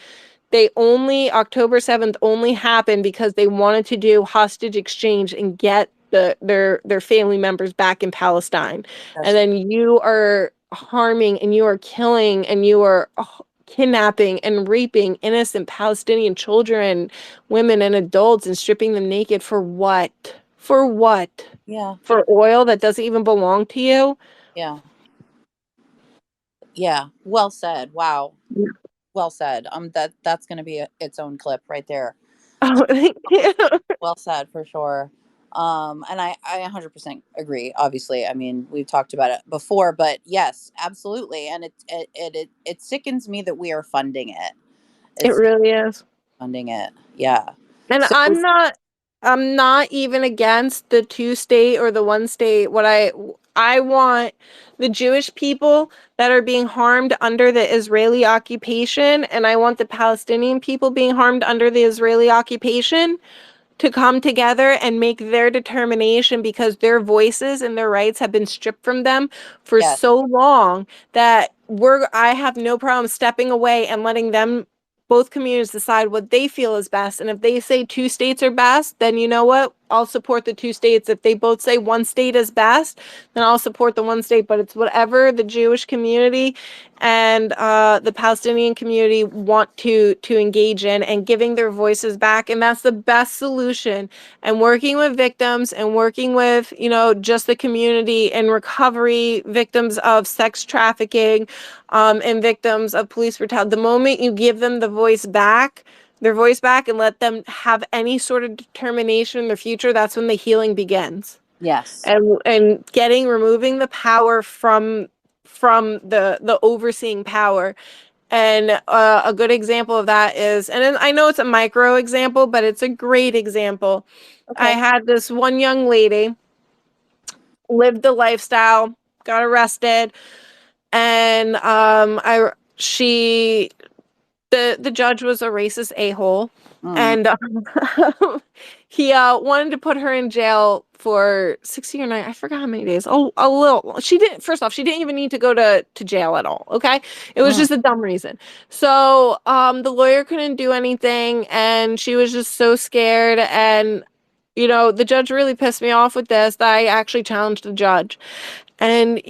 Speaker 2: only, October 7th only happened because they wanted to do hostage exchange and get their family members back in Palestine. And
Speaker 1: That's
Speaker 2: then you are harming and you are killing and you are kidnapping and raping innocent Palestinian children, women and adults, and stripping them naked for what? For what?
Speaker 1: yeah.
Speaker 2: For oil that doesn't even belong to you?
Speaker 1: Yeah. Yeah. Well said. Wow. Well said. That's going to be its own clip right there.
Speaker 2: Oh, thank you.
Speaker 1: Well said for sure. And I 100% agree. Obviously, I mean, we've talked about it before, but yes, absolutely. And it sickens me that we are funding it.
Speaker 2: It
Speaker 1: It's
Speaker 2: really is.
Speaker 1: funding it. Yeah.
Speaker 2: And
Speaker 1: So
Speaker 2: I'm not even against the two state or the one state. I want the Jewish people that are being harmed under the Israeli occupation, and I want the Palestinian people being harmed under the Israeli occupation to come together and make their determination, because their voices and their rights have been stripped from them for
Speaker 1: yes,
Speaker 2: so long that I have no problem stepping away and letting them, both communities, decide what they feel is best. And if they say two states are best, then you know what? I'll support the two states. If they both say one state is best, then I'll support the one state. But it's whatever the Jewish community and the Palestinian community want to engage in, and giving their voices back. And that's the best solution. And working with victims and working with, just the community and recovery, victims of sex trafficking, and victims of police brutality. The moment you give them their voice back, and let them have any sort of determination in their future, that's when the healing begins.
Speaker 1: yes,
Speaker 2: And removing the power from the overseeing power. And a good example of that is, and I know it's a micro example, but it's a great example. I
Speaker 1: okay,
Speaker 2: had this one young lady, lived the lifestyle, got arrested, and I she the judge was a racist a-hole,
Speaker 1: mm,
Speaker 2: and he wanted to put her in jail for 60 or 9, I forgot how many days. Oh, a little. She didn't, first off, she didn't even need to go to jail at all. Okay, it was
Speaker 1: mm,
Speaker 2: just a dumb reason. So the lawyer couldn't do anything, and she was just so scared. And the judge really pissed me off with this, that I actually challenged the judge. And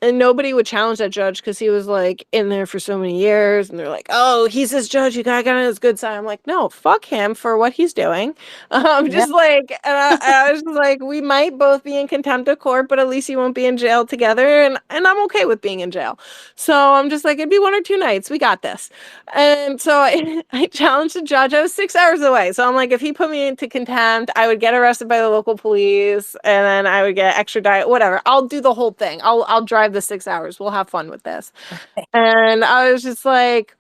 Speaker 2: and nobody would challenge that judge because he was like in there for so many years, and they're like, "Oh, he's this judge. You gotta get on his good side." I'm like, "No, fuck him for what he's doing."
Speaker 1: yeah,
Speaker 2: Just like, I was just like, we might both be in contempt of court, but at least you won't be in jail together, and I'm okay with being in jail. So I'm just like, it'd be 1 or 2 nights. We got this. And so I challenged the judge. I was 6 hours away, so I'm like, if he put me into contempt, I would get arrested by the local police, and then I would get extradited. Whatever. I'll do the whole thing. I'll drive the 6 hours. We'll have fun with this. And I was like,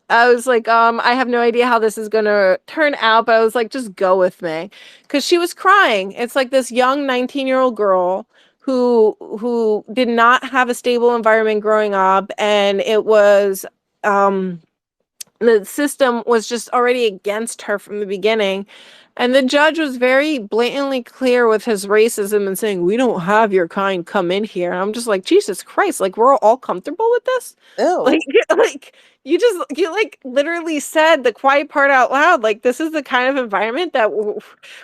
Speaker 2: I have no idea how this is gonna turn out, but I was like, just go with me, because she was crying. It's like this young 19-year-old girl who did not have a stable environment growing up, and it was the system was just already against her from the beginning. And the judge was very blatantly clear with his racism and saying, "We don't have your kind come in here." And I'm just like, Jesus Christ, like, we're all comfortable with this? Like,
Speaker 1: ew,
Speaker 2: like you like literally said the quiet part out loud. Like, this is the kind of environment that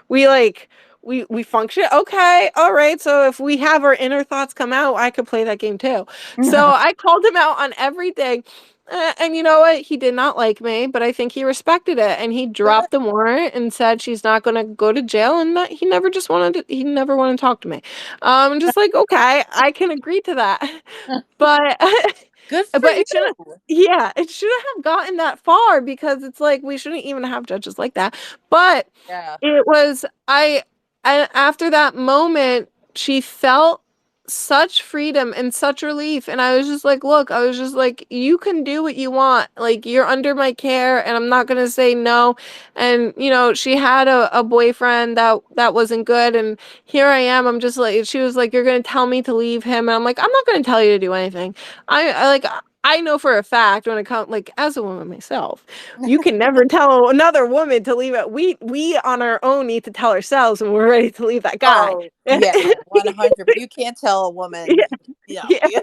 Speaker 2: we like, we function. Okay, all right. So if we have our inner thoughts come out, I could play that game too. So I called him out on everything. And you know what? He did not like me, but I think he respected it, and he
Speaker 1: Good.
Speaker 2: dropped the warrant and said she's not going to go to jail, and that he never wanted to talk to me. I'm just like, okay, I can agree to that, but
Speaker 1: Good for
Speaker 2: but it shouldn't.
Speaker 1: you.
Speaker 2: Yeah, it shouldn't have gotten that far because it's like we shouldn't even have judges like that. But
Speaker 1: Yeah.
Speaker 2: it was and after that moment, she felt such freedom and such relief. And I was just like, look, I was just like, you can do what you want. Like, you're under my care and I'm not going to say no. And, she had a boyfriend that wasn't good. And here I am. I'm just like, she was like, you're going to tell me to leave him. And I'm like, I'm not going to tell you to do anything. I know for a fact when it comes, like, as a woman myself, you can never tell another woman to leave it. We on our own need to tell ourselves when we're ready to leave that guy.
Speaker 1: Oh, yeah, 100. You can't tell a woman,
Speaker 2: Yeah, yeah.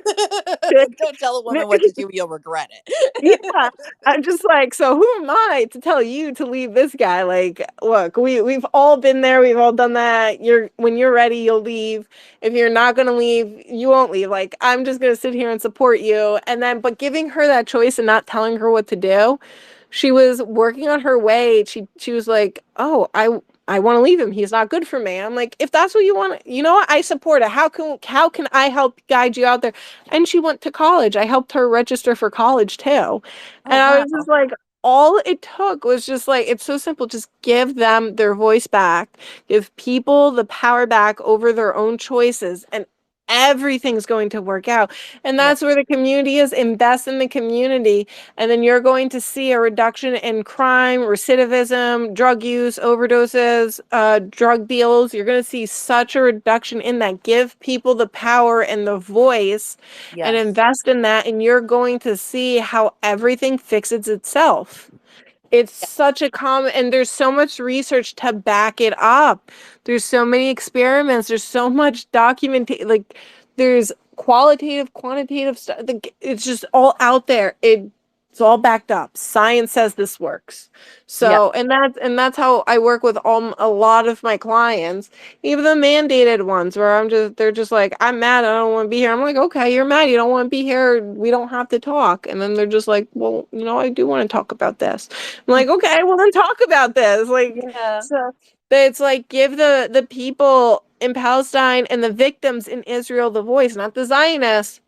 Speaker 1: don't tell a woman what to do, you'll regret
Speaker 2: Yeah,
Speaker 1: it.
Speaker 2: I'm just like, so who am I to tell you to leave this guy? Like, look, we've all been there, we've all done that. When you're ready, you'll leave. If you're not gonna leave, you won't leave. Like, I'm just gonna sit here and support you. And then, but giving her that choice and not telling her what to do, she was working on her way. She was like, oh, I want to leave him. He's not good for me. I'm like, if that's what you want, you know what? I support it. How can I help guide you out there? And she went to college. I helped her register for college too.
Speaker 1: Oh,
Speaker 2: And I
Speaker 1: wow.
Speaker 2: was just like, all it took was just like, it's so simple. Just give them their voice back, give people the power back over their own choices, and everything's going to work out. And
Speaker 1: Yeah,
Speaker 2: that's where the community is. Invest in the community. And then you're going to see a reduction in crime, recidivism, drug use, overdoses, drug deals. You're going to see such a reduction in that. Give people the power and the voice and
Speaker 1: yes.
Speaker 2: invest in that. And you're going to see how everything fixes itself. It's
Speaker 1: Yeah,
Speaker 2: such a common, and there's so much research to back it up. There's so many experiments. There's so much documentation. Like, there's qualitative, quantitative stuff. Like, it's just all out there. It's all backed up. Science says this works.
Speaker 1: yeah,
Speaker 2: So, and that's how I work with a lot of my clients, even the mandated ones where they're just like, I'm mad. I don't want to be here. I'm like, okay, you're mad. You don't want to be here. We don't have to talk. And then they're just like, well, I do want to talk about this. I'm like, okay, well then talk about this. Like,
Speaker 1: yeah,
Speaker 2: so it's like give the people in Palestine and the victims in Israel the voice, not the Zionists.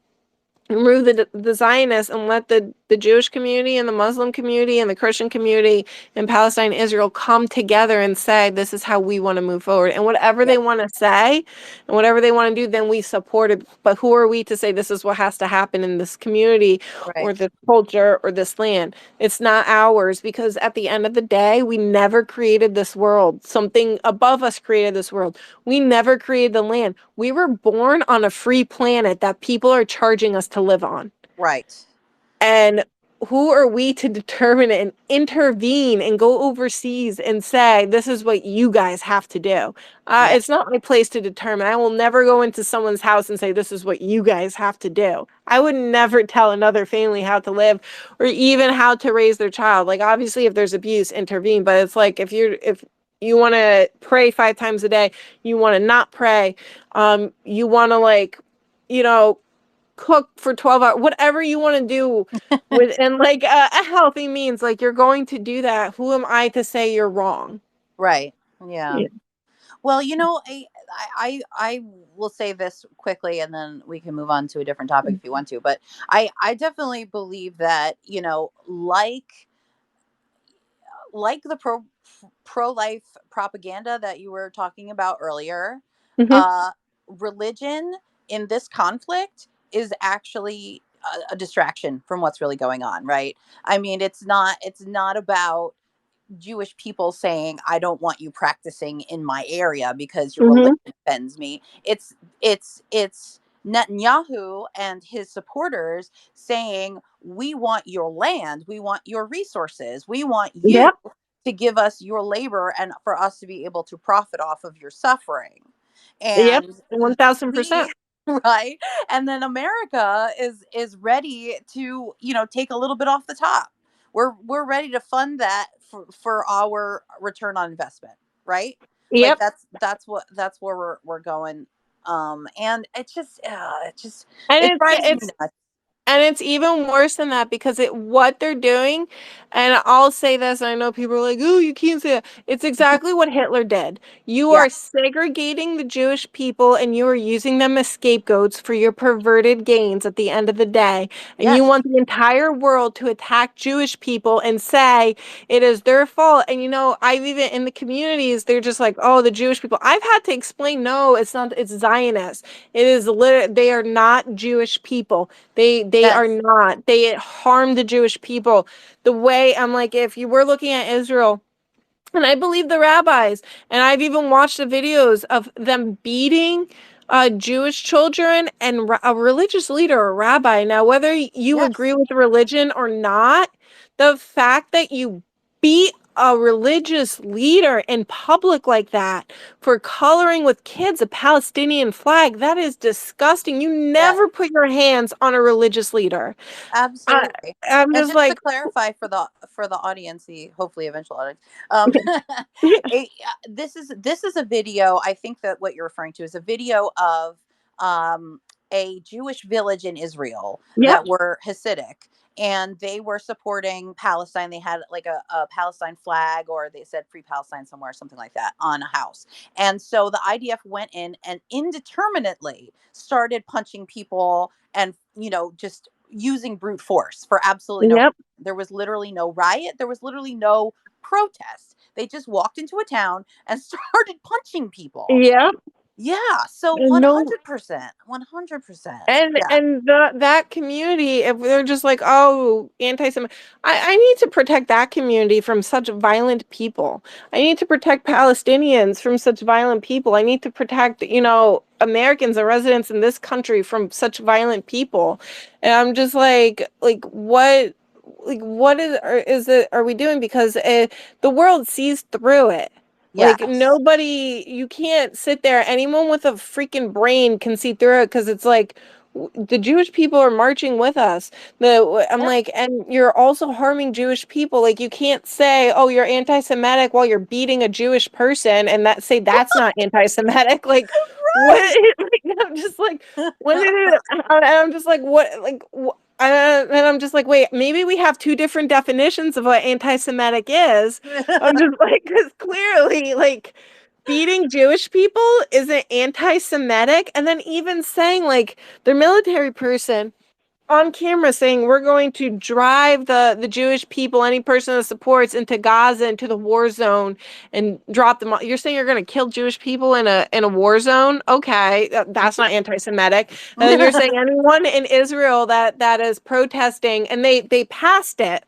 Speaker 2: Remove the Zionists and let the Jewish community and the Muslim community and the Christian community in Palestine, Israel come together and say, this is how we want to move forward. And whatever
Speaker 1: yeah,
Speaker 2: they want to say and whatever they want to do, then we support it. But who are we to say this is what has to happen in this community
Speaker 1: right,
Speaker 2: or this culture or this land? It's not ours because at the end of the day, we never created this world. Something above us created this world. We never created the land. We were born on a free planet that people are charging us to live on.
Speaker 1: right,
Speaker 2: And who are we to determine and intervene and go overseas and say, this is what you guys have to do?
Speaker 1: yeah,
Speaker 2: It's not my place to determine. I will never go into someone's house and say, this is what you guys have to do. I would never tell another family how to live or even how to raise their child. Like, obviously, if there's abuse, intervene. But it's like, if you want to pray 5 times a day, you want to not pray, you want to, like, you know, cook for 12 hours, whatever you want to do within like a healthy means, like you're going to do that. Who am I to say you're wrong?
Speaker 1: right, yeah.
Speaker 2: Yeah.
Speaker 1: Well, I will say this quickly, and then we can move on to a different topic if you want to. But I definitely believe that, like the pro life propaganda that you were talking about earlier,
Speaker 2: Hmm.
Speaker 1: uh, religion in this conflict is actually a distraction from what's really going on, right? I mean, it's not about Jewish people saying, I don't want you practicing in my area because your religion
Speaker 2: Hmm.
Speaker 1: offends me. It's Netanyahu and his supporters saying, we want your land, we want your resources, we want you
Speaker 2: Yep.
Speaker 1: to give us your labor and for us to be able to profit off of your suffering.
Speaker 2: Yep.
Speaker 1: And
Speaker 2: 1000%.
Speaker 1: we right? And then America is ready to, take a little bit off the top. We're ready to fund that for our return on investment, right? Like
Speaker 2: Yep.
Speaker 1: that's where we're going. And it just
Speaker 2: And
Speaker 1: it
Speaker 2: it's
Speaker 1: drives me
Speaker 2: it's
Speaker 1: nuts.
Speaker 2: And it's even worse than that because what they're doing, and I'll say this, and I know people are like, oh, you can't say that. It's exactly what Hitler did. You
Speaker 1: Yeah.
Speaker 2: are segregating the Jewish people and you are using them as scapegoats for your perverted gains at the end of the day. And you
Speaker 1: Yes.
Speaker 2: want the entire world to attack Jewish people and say it is their fault. And I've even in the communities, they're just like, oh, the Jewish people. I've had to explain, no, it's not, it's Zionists. It is literally, they are not Jewish people. They are
Speaker 1: Yes.
Speaker 2: not. They harm the Jewish people. The way I'm like, if you were looking at Israel, and I believe the rabbis, and I've even watched the videos of them beating Jewish children and a religious leader, a rabbi. Now, whether you agree
Speaker 1: Yes.
Speaker 2: with the religion or not, the fact that you beat a religious leader in public like that for coloring with kids a Palestinian flag, that is disgusting. You
Speaker 1: Yes.
Speaker 2: never put your hands on a religious leader. I,
Speaker 1: Absolutely.
Speaker 2: I'm
Speaker 1: And
Speaker 2: just
Speaker 1: just to
Speaker 2: like,
Speaker 1: clarify for the audience, the hopefully eventual audience, this is a video. I think that what you're referring to is a video of um, a Jewish village in Israel
Speaker 2: yep,
Speaker 1: that were Hasidic, and they were supporting Palestine. They had like a Palestine flag, or they said "Free Palestine" somewhere, something like that, on a house. And so the IDF went in and indeterminately started punching people, and just using brute force for absolutely no reason.
Speaker 2: yep,
Speaker 1: There was literally no riot. There was literally no protest. They just walked into a town and started punching people.
Speaker 2: yep.
Speaker 1: Yeah. So
Speaker 2: No,
Speaker 1: 100%. 100%.
Speaker 2: and
Speaker 1: Yeah.
Speaker 2: and that community, if they're just like, oh, anti-Semitic, I need to protect that community from such violent people. I need to protect Palestinians from such violent people. I need to protect, Americans and residents in this country from such violent people. And I'm just like what is it are we doing? Because the world sees through it. Like
Speaker 1: Yes.
Speaker 2: nobody, you can't sit there. Anyone with a freaking brain can see through it because it's like the Jewish people are marching with us. I'm
Speaker 1: Yep.
Speaker 2: like, and you're also harming Jewish people. Like you can't say, oh, you're anti-Semitic while you're beating a Jewish person and that say that's not anti-Semitic. Like what?
Speaker 1: Right.
Speaker 2: Like, I'm just like, what did it? And I'm just like, what? Like, and I'm just like, wait, maybe we have two different definitions of what anti-Semitic is. I'm just like, because clearly, like, beating Jewish people isn't anti-Semitic, and then even saying like their military person on camera saying we're going to drive the Jewish people, any person that supports, into Gaza, into the war zone, and drop them. You're saying you're going to kill Jewish people in a war zone? Okay, that's not anti-Semitic. And then you're saying anyone in Israel that is protesting, and they passed it.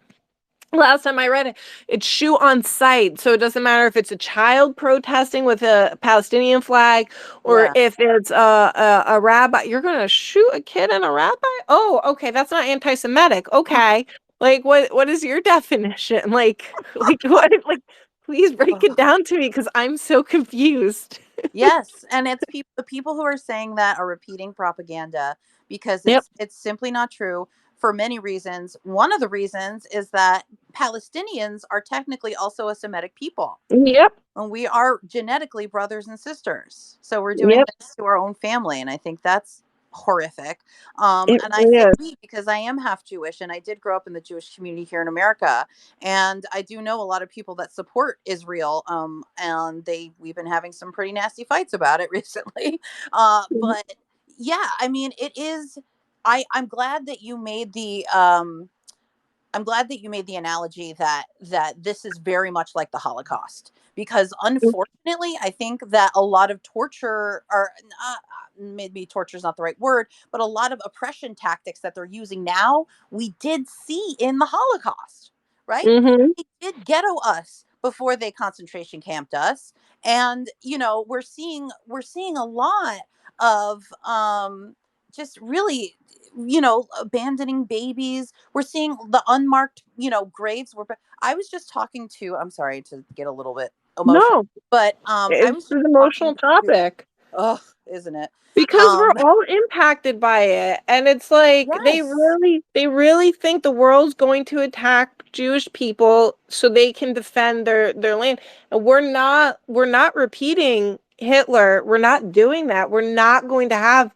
Speaker 2: Last time I read it, it's shoot on sight. So it doesn't matter if it's a child protesting with a Palestinian flag or
Speaker 1: Yeah.
Speaker 2: if it's a rabbi. You're going to shoot a kid and a rabbi? Oh, okay. That's not anti-Semitic. Okay. Like what is your definition? Like what like please break it down to me because I'm so confused.
Speaker 1: Yes, and it's the people who are saying that are repeating propaganda because
Speaker 2: Yep.
Speaker 1: it's simply not true for many reasons. One of the reasons is that Palestinians are technically also a Semitic people.
Speaker 2: Yep.
Speaker 1: And we are genetically brothers and sisters. So we're doing
Speaker 2: Yep.
Speaker 1: this to our own family. And I think that's horrific.
Speaker 2: It
Speaker 1: And I
Speaker 2: really
Speaker 1: say
Speaker 2: is.
Speaker 1: we because I am half Jewish and I did grow up in the Jewish community here in America. And I do know a lot of people that support Israel. And we've been having some pretty nasty fights about it recently. But yeah, I mean, it is. I'm glad that you made the I'm glad that you made the analogy that this is very much like the Holocaust, because unfortunately, I think that a lot of torture, or maybe torture is not the right word, but a lot of oppression tactics that they're using now, we did see in the Holocaust, right?
Speaker 2: Mm-hmm.
Speaker 1: They did ghetto us before they concentration camped us, and we're seeing a lot of just really abandoning babies. We're seeing the unmarked graves. I was just talking to, I'm sorry to get a little bit emotional,
Speaker 2: No,
Speaker 1: but I
Speaker 2: it's
Speaker 1: was just
Speaker 2: an
Speaker 1: talking
Speaker 2: emotional
Speaker 1: to,
Speaker 2: topic.
Speaker 1: ugh, isn't it?
Speaker 2: Because we're
Speaker 1: um
Speaker 2: all impacted by it. And it's like
Speaker 1: yes.
Speaker 2: they really think the world's going to attack Jewish people so they can defend their land. And we're not repeating Hitler. We're not doing that. We're not going to have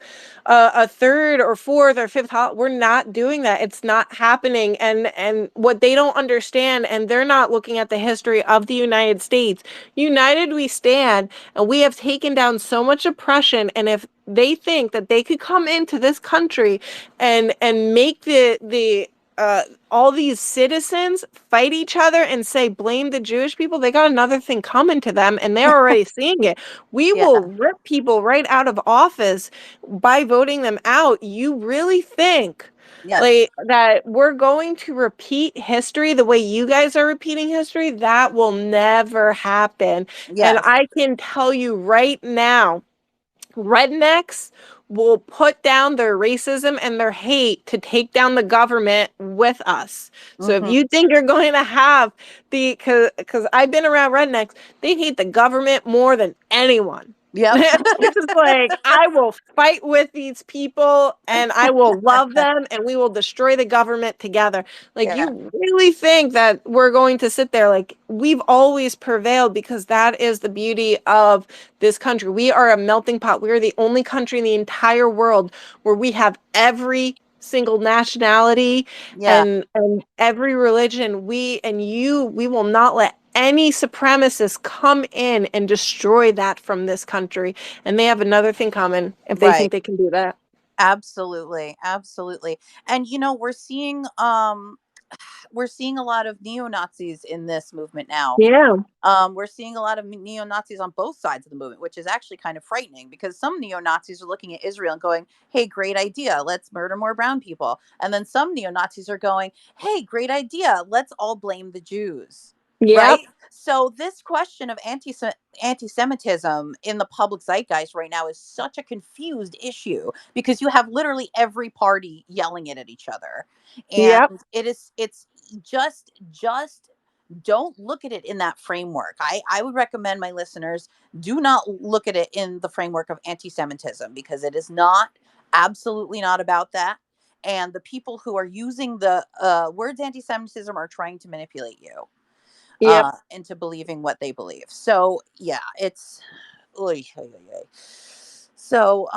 Speaker 2: a third or fourth or fifth. We're not doing that. It's not happening. And what they don't understand, and they're not looking at the history of the United States. United we stand, and we have taken down so much oppression. And if they think that they could come into this country and make uh, all these citizens fight each other and say blame the Jewish people, they got another thing coming to them, and they're already seeing it. We will
Speaker 1: Yeah.
Speaker 2: rip people right out of office by voting them out. You really think
Speaker 1: Yes.
Speaker 2: like that we're going to repeat history the way you guys are repeating history? That will never happen. And
Speaker 1: Yes.
Speaker 2: I can tell you right now, rednecks will put down their racism and their hate to take down the government with us. So if
Speaker 1: Hmm.
Speaker 2: you think you're going to have because I've been around rednecks, they hate the government more than anyone.
Speaker 1: Yep.
Speaker 2: They're just like, I will fight with these people and I will love them and we will destroy the government together. Like,
Speaker 1: Yeah.
Speaker 2: you really think that we're going to sit there? Like, we've always prevailed because that is the beauty of this country. We are a melting pot. We are the only country in the entire world where we have every single nationality
Speaker 1: Yeah.
Speaker 2: and every religion. We will not let any supremacists come in and destroy that from this country. And they have another thing coming if they
Speaker 1: Right.
Speaker 2: think they can do that.
Speaker 1: Absolutely. Absolutely. And we're seeing a lot of neo-Nazis in this movement now.
Speaker 2: Yeah.
Speaker 1: We're seeing a lot of neo Nazis on both sides of the movement, which is actually kind of frightening because some neo Nazis are looking at Israel and going, hey, great idea. Let's murder more brown people. And then some neo Nazis are going, hey, great idea. Let's all blame the Jews.
Speaker 2: Yep.
Speaker 1: Right. So, this question of anti Semitism in the public zeitgeist right now is such a confused issue because you have literally every party yelling it at each other. And
Speaker 2: Yep.
Speaker 1: it's just don't look at it in that framework. I would recommend my listeners do not look at it in the framework of anti-Semitism because it is not, absolutely not about that. And the people who are using the words anti-Semitism are trying to manipulate you
Speaker 2: Yep.
Speaker 1: into believing what they believe. So yeah, it's oy, oy, oy, oy. So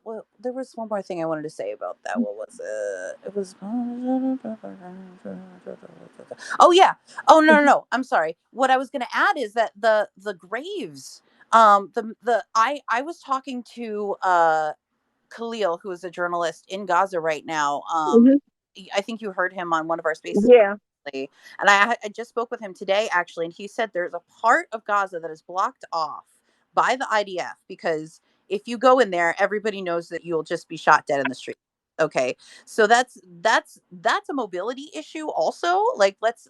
Speaker 1: well, there was one more thing I wanted to say about that. What was it? It was oh yeah. Oh no no no. I'm sorry. What I was going to add is that the graves. The I was talking to Khalil, who is a journalist in Gaza right now.
Speaker 2: Mhm.
Speaker 1: I think you heard him on one of our spaces
Speaker 2: Yeah.
Speaker 1: previously, and I just spoke with him today actually, and he said there's a part of Gaza that is blocked off by the IDF because if you go in there, everybody knows that you'll just be shot dead in the street. Okay, so that's a mobility issue also. Like let's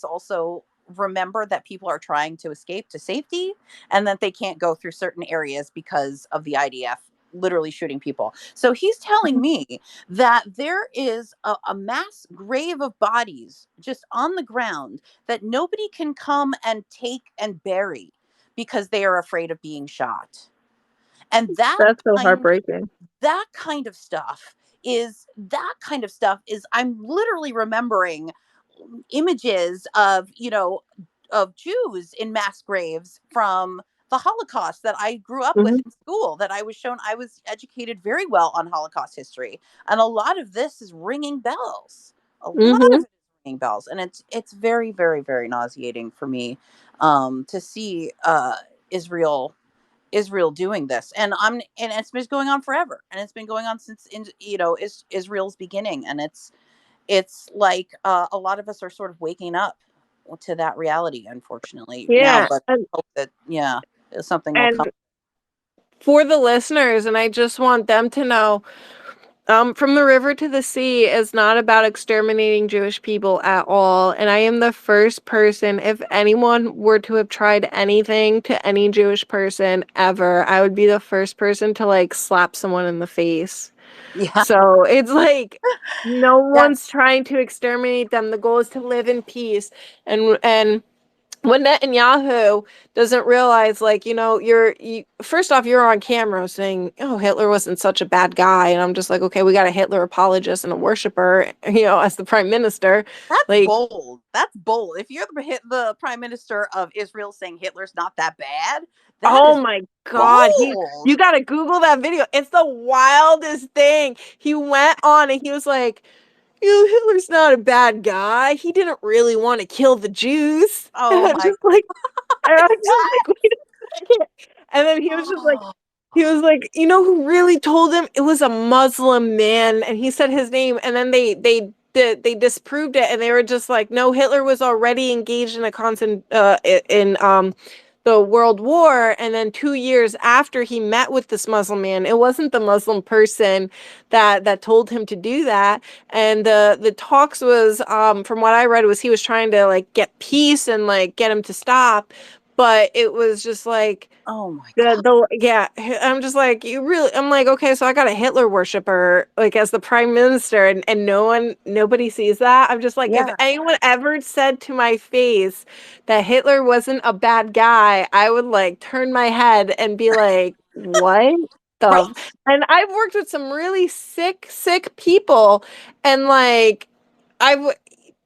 Speaker 1: also remember that people are trying to escape to safety and that they can't go through certain areas because of the IDF literally shooting people. So he's telling
Speaker 2: Mhm.
Speaker 1: me that there is a mass grave of bodies just on the ground that nobody can come and take and bury because they are afraid of being shot. And
Speaker 2: That's so heartbreaking.
Speaker 1: that kind of stuff is I'm literally remembering images of of Jews in mass graves from the Holocaust that I grew up with
Speaker 2: Mhm.
Speaker 1: in school, that I was educated very well on Holocaust history. And a lot of this is ringing bells. A lot of
Speaker 2: Mhm.
Speaker 1: it is ringing bells. And it's very, very, very nauseating for me to see Israel doing this. And it's been going on forever. And it's been going on since Israel's beginning. And it's like a lot of us are sort of waking up to that reality, unfortunately, now.
Speaker 2: Yeah.
Speaker 1: But hope that something will come.
Speaker 2: And for the listeners, and I just want them to know, from the river to the sea is not about exterminating Jewish people at all. And I am the first person, if anyone were to have tried anything to any Jewish person ever, I would be the first person to like slap someone in the face.
Speaker 1: Yeah.
Speaker 2: So it's like no one's
Speaker 1: Yes.
Speaker 2: trying to exterminate them. The goal is to live in peace and What Netanyahu doesn't realize, like, first off, you're on camera saying, "Oh, Hitler wasn't such a bad guy," and I'm just like, okay, we got a Hitler apologist and a worshiper, as the prime minister,
Speaker 1: That's
Speaker 2: like,
Speaker 1: bold. That's bold. If you're the prime minister of Israel saying Hitler's not that bad, that
Speaker 2: oh
Speaker 1: is
Speaker 2: my God,
Speaker 1: bold.
Speaker 2: you got to Google that video. It's the wildest thing. He went on and he was like, Hitler's not a bad guy. He didn't really want to kill the Jews. And
Speaker 1: Oh
Speaker 2: I'm
Speaker 1: my
Speaker 2: just like, and I was just like, wait a second. And then
Speaker 1: god.
Speaker 2: he was like, you know who really told him? It was a Muslim man, and he said his name. And then they disproved it, and they were just like, no, Hitler was already engaged in a constant in the World War. And then 2 years after he met with this Muslim man, it wasn't the Muslim person that told him to do that. And the talks was, from what I read, was he was trying to like get peace and like get him to stop, but it was just like
Speaker 1: Oh my god.
Speaker 2: yeah, I'm just like, you really, I'm like, okay, so I got a Hitler worshiper like as the prime minister, and nobody sees that. I'm just like, if
Speaker 1: Yeah.
Speaker 2: anyone ever said to my face that Hitler wasn't a bad guy, I would like turn my head and be like, what the?
Speaker 1: Right.
Speaker 2: And I've worked with some really sick people, and like, I've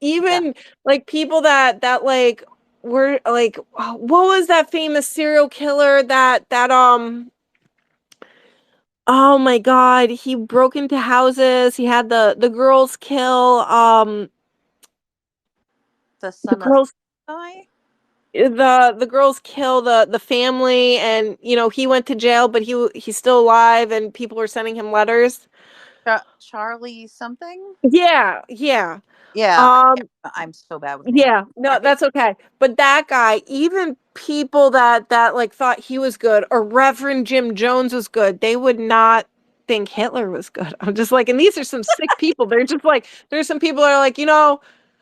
Speaker 1: Yeah.
Speaker 2: even like people that like were like, what was that famous serial killer that oh my god, he broke into houses, he had the girls kill
Speaker 1: The
Speaker 2: the
Speaker 1: son of
Speaker 2: girls
Speaker 1: guy.
Speaker 2: the girls kill the family, and he went to jail, but he's still alive, and people are sending him letters.
Speaker 1: Charlie something.
Speaker 2: Yeah.
Speaker 1: Yeah.
Speaker 2: um
Speaker 1: I'm so bad with names.
Speaker 2: Yeah, no,
Speaker 1: Right.
Speaker 2: that's okay. But that guy, even people that like thought he was good, or Reverend Jim Jones was good, they would not think Hitler was good. I'm just like, and these are some sick people. They're just like, there's some people that are like,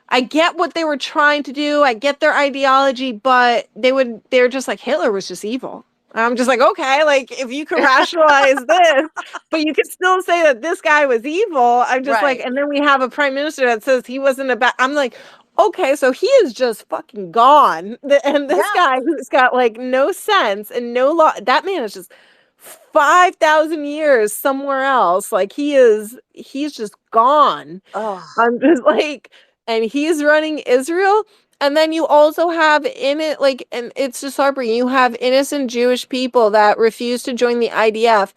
Speaker 2: I get what they were trying to do. I get their ideology, but they're just like, Hitler was just evil. And I'm just like, okay, like if you can rationalize this, but you can still say that this guy was evil. I'm just like,
Speaker 1: Right.
Speaker 2: and then we have a prime minister that says he wasn't a bad. I'm like, okay, so he is just fucking gone. And this
Speaker 1: Yeah.
Speaker 2: guy who's got like no sense and no law, that man is just 5,000 years somewhere else. Like he's just gone.
Speaker 1: Oh.
Speaker 2: I'm just like, and he's running Israel. And then you also have in it, like, and it's just heartbreaking. You have innocent Jewish people that refuse to join the IDF,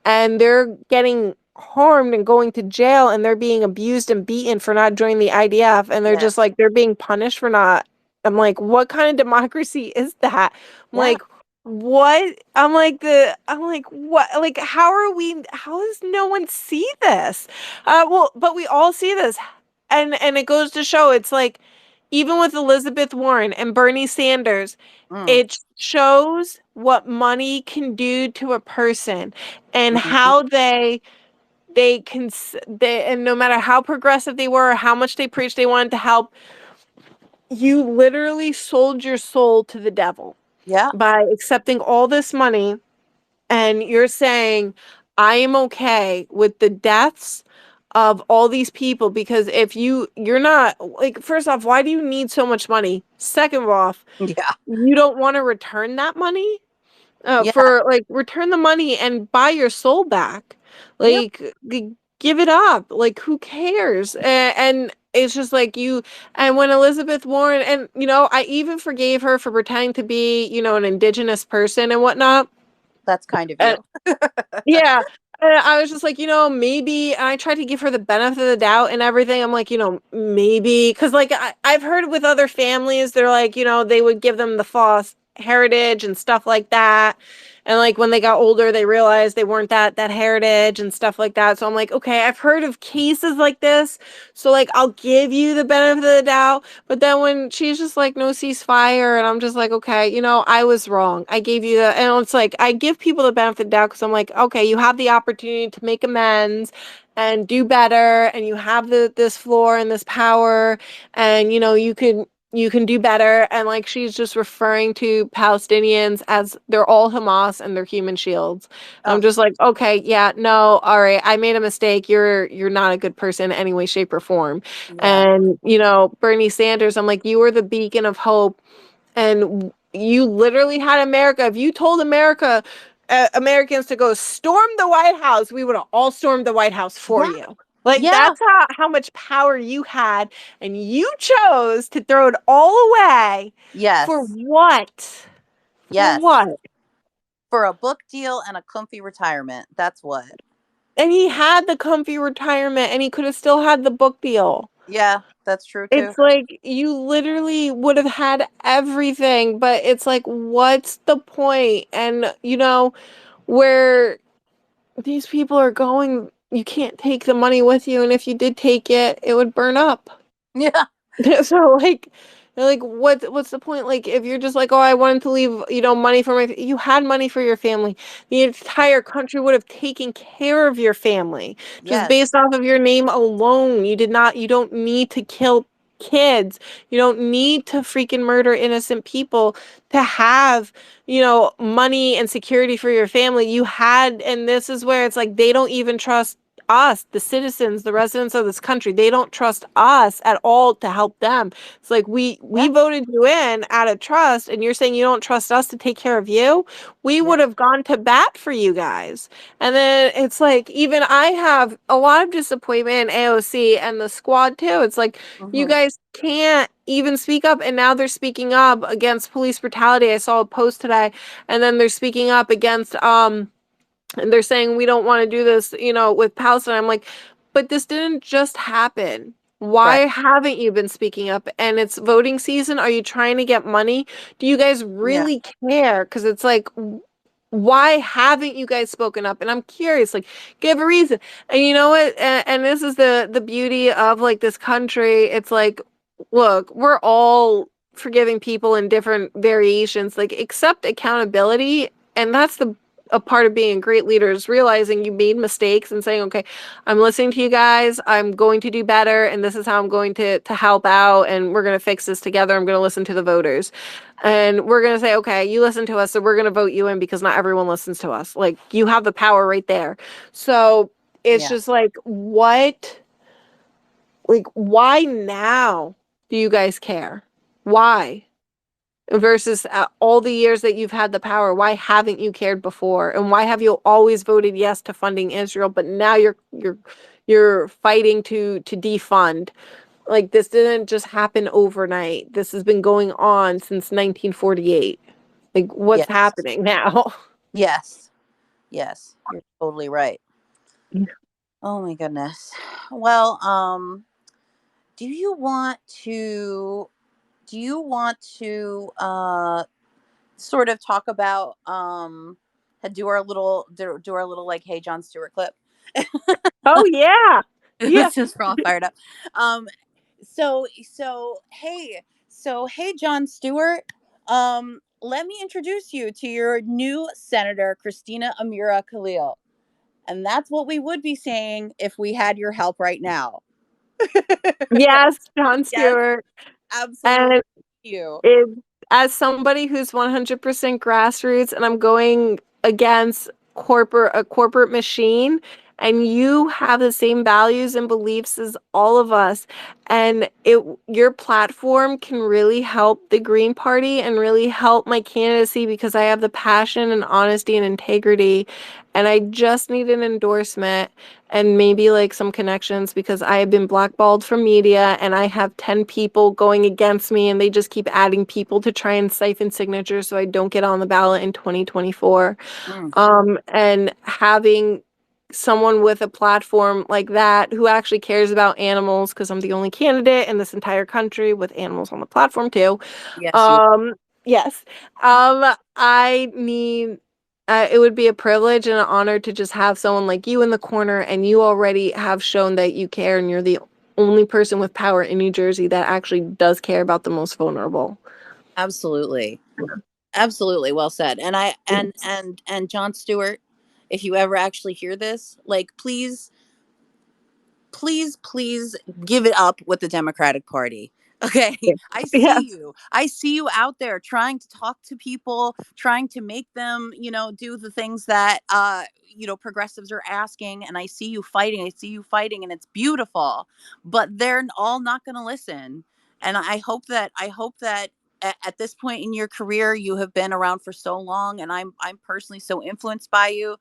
Speaker 2: and they're getting harmed and going to jail, and they're being abused and beaten for not joining the IDF, and they're
Speaker 1: Yeah.
Speaker 2: just like, they're being punished for not. I'm like, what kind of democracy is that? I'm
Speaker 1: Yeah.
Speaker 2: like, what? I'm like, what? Like, how does no one see this? Well, but we all see this. And it goes to show, it's like, even with Elizabeth Warren and Bernie Sanders,
Speaker 1: Mm.
Speaker 2: it shows what money can do to a person, and
Speaker 1: Mhm.
Speaker 2: how they, and no matter how progressive they were, how much they preached they wanted to help, you literally sold your soul to the devil
Speaker 1: Yeah.
Speaker 2: by accepting all this money, and you're saying, I am okay with the deaths of all these people, because if you're not, like, first off, why do you need so much money? Second off,
Speaker 1: Yeah.
Speaker 2: you don't want to return that money,
Speaker 1: Yeah.
Speaker 2: for like, return the money and buy your soul back,
Speaker 1: Yep.
Speaker 2: like, give it up, like, who cares? And it's just like, and when Elizabeth Warren, and I even forgave her for pretending to be an indigenous person and whatnot.
Speaker 1: That's kind of
Speaker 2: And
Speaker 1: you.
Speaker 2: yeah. And I was just like, maybe, and I tried to give her the benefit of the doubt and everything. I'm like, maybe, because like I've heard with other families, they're like, they would give them the false heritage and stuff like that. And like when they got older, they realized they weren't that heritage and stuff like that. So I'm like, okay, I've heard of cases like this. So like, I'll give you the benefit of the doubt. But then when she's just like, no ceasefire, and I'm just like, okay, I was wrong. I gave you the, and it's like, I give people the benefit of the doubt because I'm like, okay, you have the opportunity to make amends and do better, and you have this floor and this power, and you can do better. And like, she's just referring to Palestinians as they're all Hamas and they're human shields. And I'm
Speaker 1: Oh,
Speaker 2: just like, okay, yeah, no, all right, I made a mistake. You're not a good person in any way, shape, or form.
Speaker 1: yeah.
Speaker 2: And Bernie Sanders, I'm like, you were the beacon of hope, and you literally had America. If you told Americans to go storm the White House, we would have all stormed the White House for
Speaker 1: Yeah.
Speaker 2: you. Like
Speaker 1: Yeah.
Speaker 2: that's how much power you had, and you chose to throw it all away for
Speaker 1: Yes.
Speaker 2: what? For
Speaker 1: Yes.
Speaker 2: what?
Speaker 1: For a book deal and a comfy retirement. That's what.
Speaker 2: And he had the comfy retirement, and he could have still had the book deal.
Speaker 1: Yeah, that's true too.
Speaker 2: It's like you literally would have had everything, but it's like, what's the point? And where these people are going, you can't take the money with you, and if you did take it, it would burn up.
Speaker 1: Yeah.
Speaker 2: So like what's the point? Like if you're just like, oh, I wanted to leave, money for you had money for your family. The entire country would have taken care of your family just
Speaker 1: Yes.
Speaker 2: based off of your name alone. You don't need to kill kids. You don't need to freaking murder innocent people to have, money and security for your family. And this is where it's like they don't even trust us, the citizens, the residents of this country. They don't trust us at all to help them. It's like we
Speaker 1: Yeah.
Speaker 2: voted you in out of trust, and you're saying you don't trust us to take care of you. We
Speaker 1: Yeah.
Speaker 2: would have gone to bat for you guys. And then it's like, even I have a lot of disappointment in AOC and the squad too. It's like you
Speaker 1: Hmm.
Speaker 2: guys can't even speak up, and now they're speaking up against police brutality. I saw a post today, and then they're speaking up against and they're saying we don't want to do this, with Palestine. I'm like, but this didn't just happen. Why
Speaker 1: Right.
Speaker 2: haven't you been speaking up? And it's voting season. Are you trying to get money? Do you guys
Speaker 1: Yeah.
Speaker 2: really care? Because it's like, why haven't you guys spoken up? And I'm curious, like, give a reason. And you know what? And this is the beauty of like this country. It's like, look, we're all forgiving people in different variations. Like, accept accountability, and that's the a part of being a great leader is realizing you made mistakes and saying, okay, I'm listening to you guys. I'm going to do better, and this is how I'm going to help out, and we're going to fix this together. I'm going to listen to the voters. And we're going to say, okay, you listen to us, so we're going to vote you in because not everyone listens to us. Like, you have the power right there. So it's
Speaker 1: Yeah.
Speaker 2: just like, why now do you guys care? Why? Versus all the years that you've had the power, why haven't you cared before? And why have you always voted yes to funding Israel, but now you're fighting to defund? Like, this didn't just happen overnight. This has been going on since 1948. Like, what's
Speaker 1: Yes.
Speaker 2: happening now?
Speaker 1: Yes. Yes. You're totally right. Oh my goodness. Well, do you want to do you want to sort of talk about do our little like Hey John Stewart clip?
Speaker 2: Oh yeah. Yeah.
Speaker 1: Since we're all fired up. Um so hey John Stewart, let me introduce you to your new senator, Christina Amira Khalil. And that's what we would be saying if we had your help right now.
Speaker 2: Yes, John
Speaker 1: Yes,
Speaker 2: Stewart.
Speaker 1: absolutely.
Speaker 2: And
Speaker 1: You.
Speaker 2: it, as somebody who's 100% grassroots, and I'm going against a corporate machine, and you have the same values and beliefs as all of us, and your platform can really help the Green Party and really help my candidacy because I have the passion and honesty and integrity, and I just need an endorsement and maybe like some connections because I have been blackballed from media, and I have 10 people going against me, and they just keep adding people to try and siphon signatures so I don't get on the ballot in 2024.
Speaker 1: Mm,
Speaker 2: And having someone with a platform like that who actually cares about animals, because I'm the only candidate in this entire country with animals on the platform too.
Speaker 1: yes, you.
Speaker 2: Um, yes. I need it would be a privilege and an honor to just have someone like you in the corner, and you already have shown that you care, and you're the only person with power in New Jersey that actually does care about the most vulnerable.
Speaker 1: Absolutely. Absolutely. Well said. And I and John Stewart, if you ever actually hear this, like please give it up with the Democratic Party. Okay.
Speaker 2: Yes.
Speaker 1: I see you out there trying to talk to people, trying to make them, do the things that progressives are asking, and I see you fighting. I see you fighting, and it's beautiful. But they're all not going to listen. And I hope that at this point in your career, you have been around for so long, and I'm personally so influenced by you.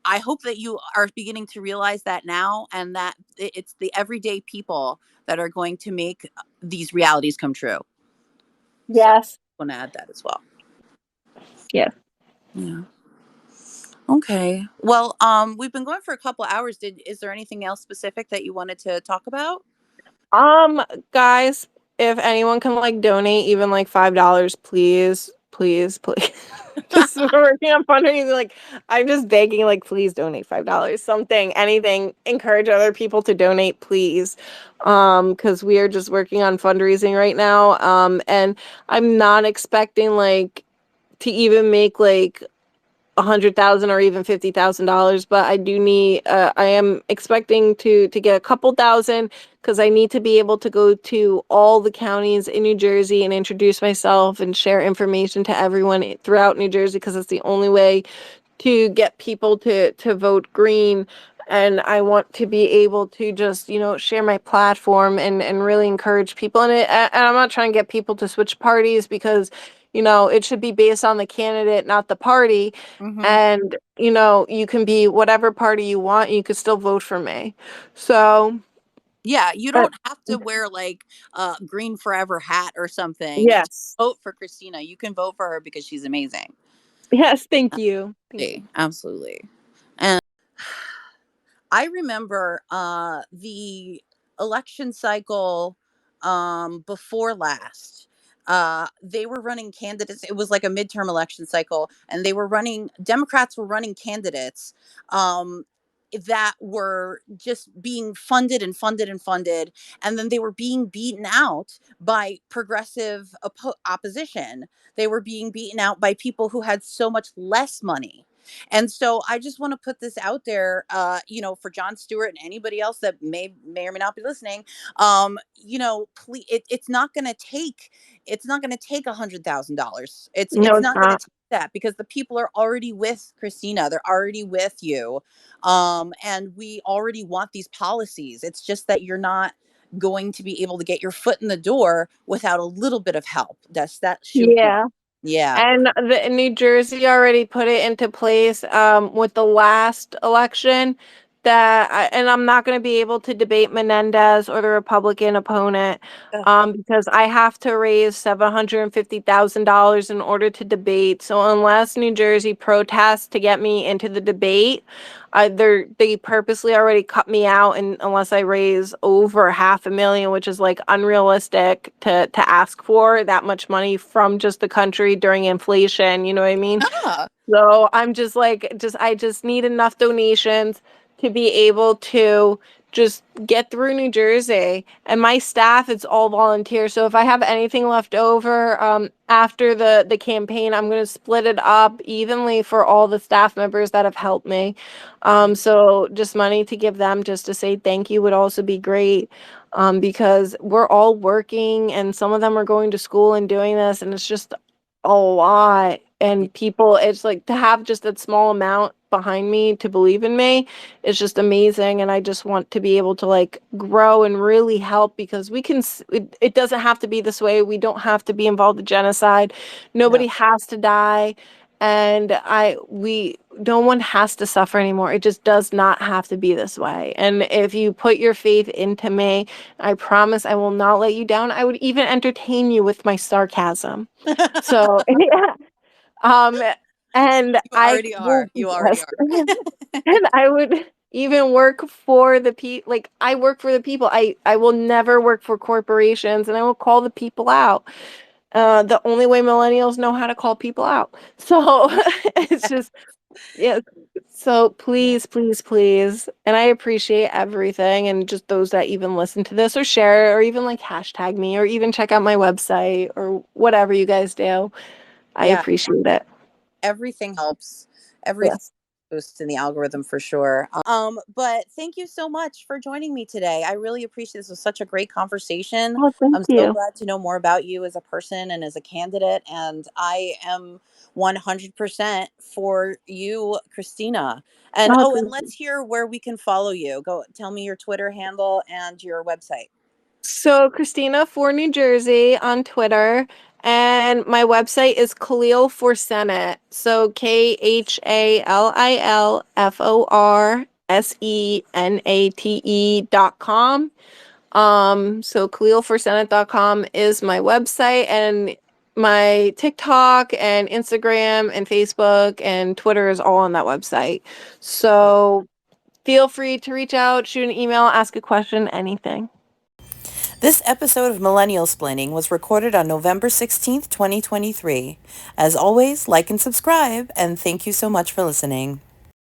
Speaker 1: I hope that you are beginning to realize that now, and that it's the everyday people that are going to make these realities come true. So, I
Speaker 2: Yes.
Speaker 1: want to add that as well.
Speaker 2: Yes.
Speaker 1: Yeah. Okay. Well, we've been going for a couple hours. Is there anything else specific that you wanted to talk about?
Speaker 2: Um, guys, if anyone can like donate even like $5, please, please, please. Just we're working on fundraising. Like, I'm just begging, like, please donate $5. Something, anything. Encourage other people to donate, please. Because we are just working on fundraising right now. And I'm not expecting like to even make like 100,000 or even $50,000, but I do need I am expecting to get a couple thousand because I need to be able to go to all the counties in New Jersey and introduce myself and share information to everyone throughout New Jersey because it's the only way to get people to vote green. And I want to be able to just, share my platform and really encourage people in it. And I'm not trying to get people to switch parties because, it should be based on the candidate, not the party.
Speaker 1: Mm-hmm.
Speaker 2: And, you can be whatever party you want, and you can still vote for me. So,
Speaker 1: Yeah, you
Speaker 2: but
Speaker 1: don't have to wear like a green forever hat or something to
Speaker 2: yes.
Speaker 1: vote for Christina. You can vote for her because she's amazing.
Speaker 2: Yes, thank you. Thank you.
Speaker 1: Absolutely. And I remember the election cycle before last. They were running candidates. It was like a midterm election cycle, and Democrats were running candidates um, that were just being funded and funded and funded. And then they were being beaten out by progressive opposition. They were being beaten out by people who had so much less money. And so I just want to put this out there, for John Stewart and anybody else that may or may not be listening. Please, it's not going to take $100,000.
Speaker 2: No,
Speaker 1: It's
Speaker 2: it's
Speaker 1: not going to
Speaker 2: not.
Speaker 1: take that because the people are already with Christina. They're already with you, and we already want these policies. It's just that you're not going to be able to get your foot in the door without a little bit of help. That shoe point.
Speaker 2: Yeah.
Speaker 1: Yeah.
Speaker 2: And the New Jersey already put it into place with the last election and I'm not going to be able to debate Menendez or the Republican opponent
Speaker 1: Ugh.
Speaker 2: because I have to raise $750,000 in order to debate. So unless New Jersey protests to get me into the debate, they purposely already cut me out, and unless I raise over 500,000, which is like unrealistic to ask for that much money from just the country during inflation, you know what I mean?
Speaker 1: Ah.
Speaker 2: So I'm just like, I just need enough donations to be able to just get through New Jersey. And my staff, it's all volunteer. So if I have anything left over after the campaign, I'm going to split it up evenly for all the staff members that have helped me. So just money to give them just to say thank you would also be great. Because we're all working and some of them are going to school and doing this, and it's just a lot. And people, it's like to have just that small amount behind me to believe in me is just amazing. And I just want to be able to like grow and really help because it doesn't have to be this way. We don't have to be involved in genocide.
Speaker 1: No.
Speaker 2: Nobody has to die. And no one has to suffer anymore. It just does not have to be this way. And if you put your faith into me, I promise I will not let you down. I would even entertain you with my sarcasm. So, yeah. Um, and
Speaker 1: You
Speaker 2: I
Speaker 1: already
Speaker 2: will,
Speaker 1: are. You already
Speaker 2: yes.
Speaker 1: are.
Speaker 2: And I would even work for the people. Like, I work for the people. I will never work for corporations, and I will call the people out. The only way millennials know how to call people out. So it's just, yeah. So
Speaker 1: Yeah.
Speaker 2: please, please, please. And I appreciate everything. And just those that even listen to this or share it or even like hashtag me or even check out my website or whatever you guys do. I
Speaker 1: Yeah.
Speaker 2: appreciate it.
Speaker 1: Everything helps. Everything
Speaker 2: Yes.
Speaker 1: boosts in the algorithm for sure. But thank you so much for joining me today. I really appreciate this. Was such a great conversation.
Speaker 2: Oh, thank
Speaker 1: I'm so
Speaker 2: you.
Speaker 1: glad to know more about you as a person and as a candidate. And I am 100% for you, Christina. And
Speaker 2: Oh,
Speaker 1: oh, and
Speaker 2: thank you.
Speaker 1: let's hear where we can follow you. Go tell me your Twitter handle and your website.
Speaker 2: So Christina for New Jersey on Twitter, And my website is Khalil for Senate. So KHALILFORSENATE.com. So KhalilForSenate.com is my website, and my TikTok and Instagram and Facebook and Twitter is all on that website. So feel free to reach out, shoot an email, ask a question, anything.
Speaker 1: This episode of Millennial Splaining was recorded on November 16th, 2023. As always, like and subscribe, and thank you so much for listening.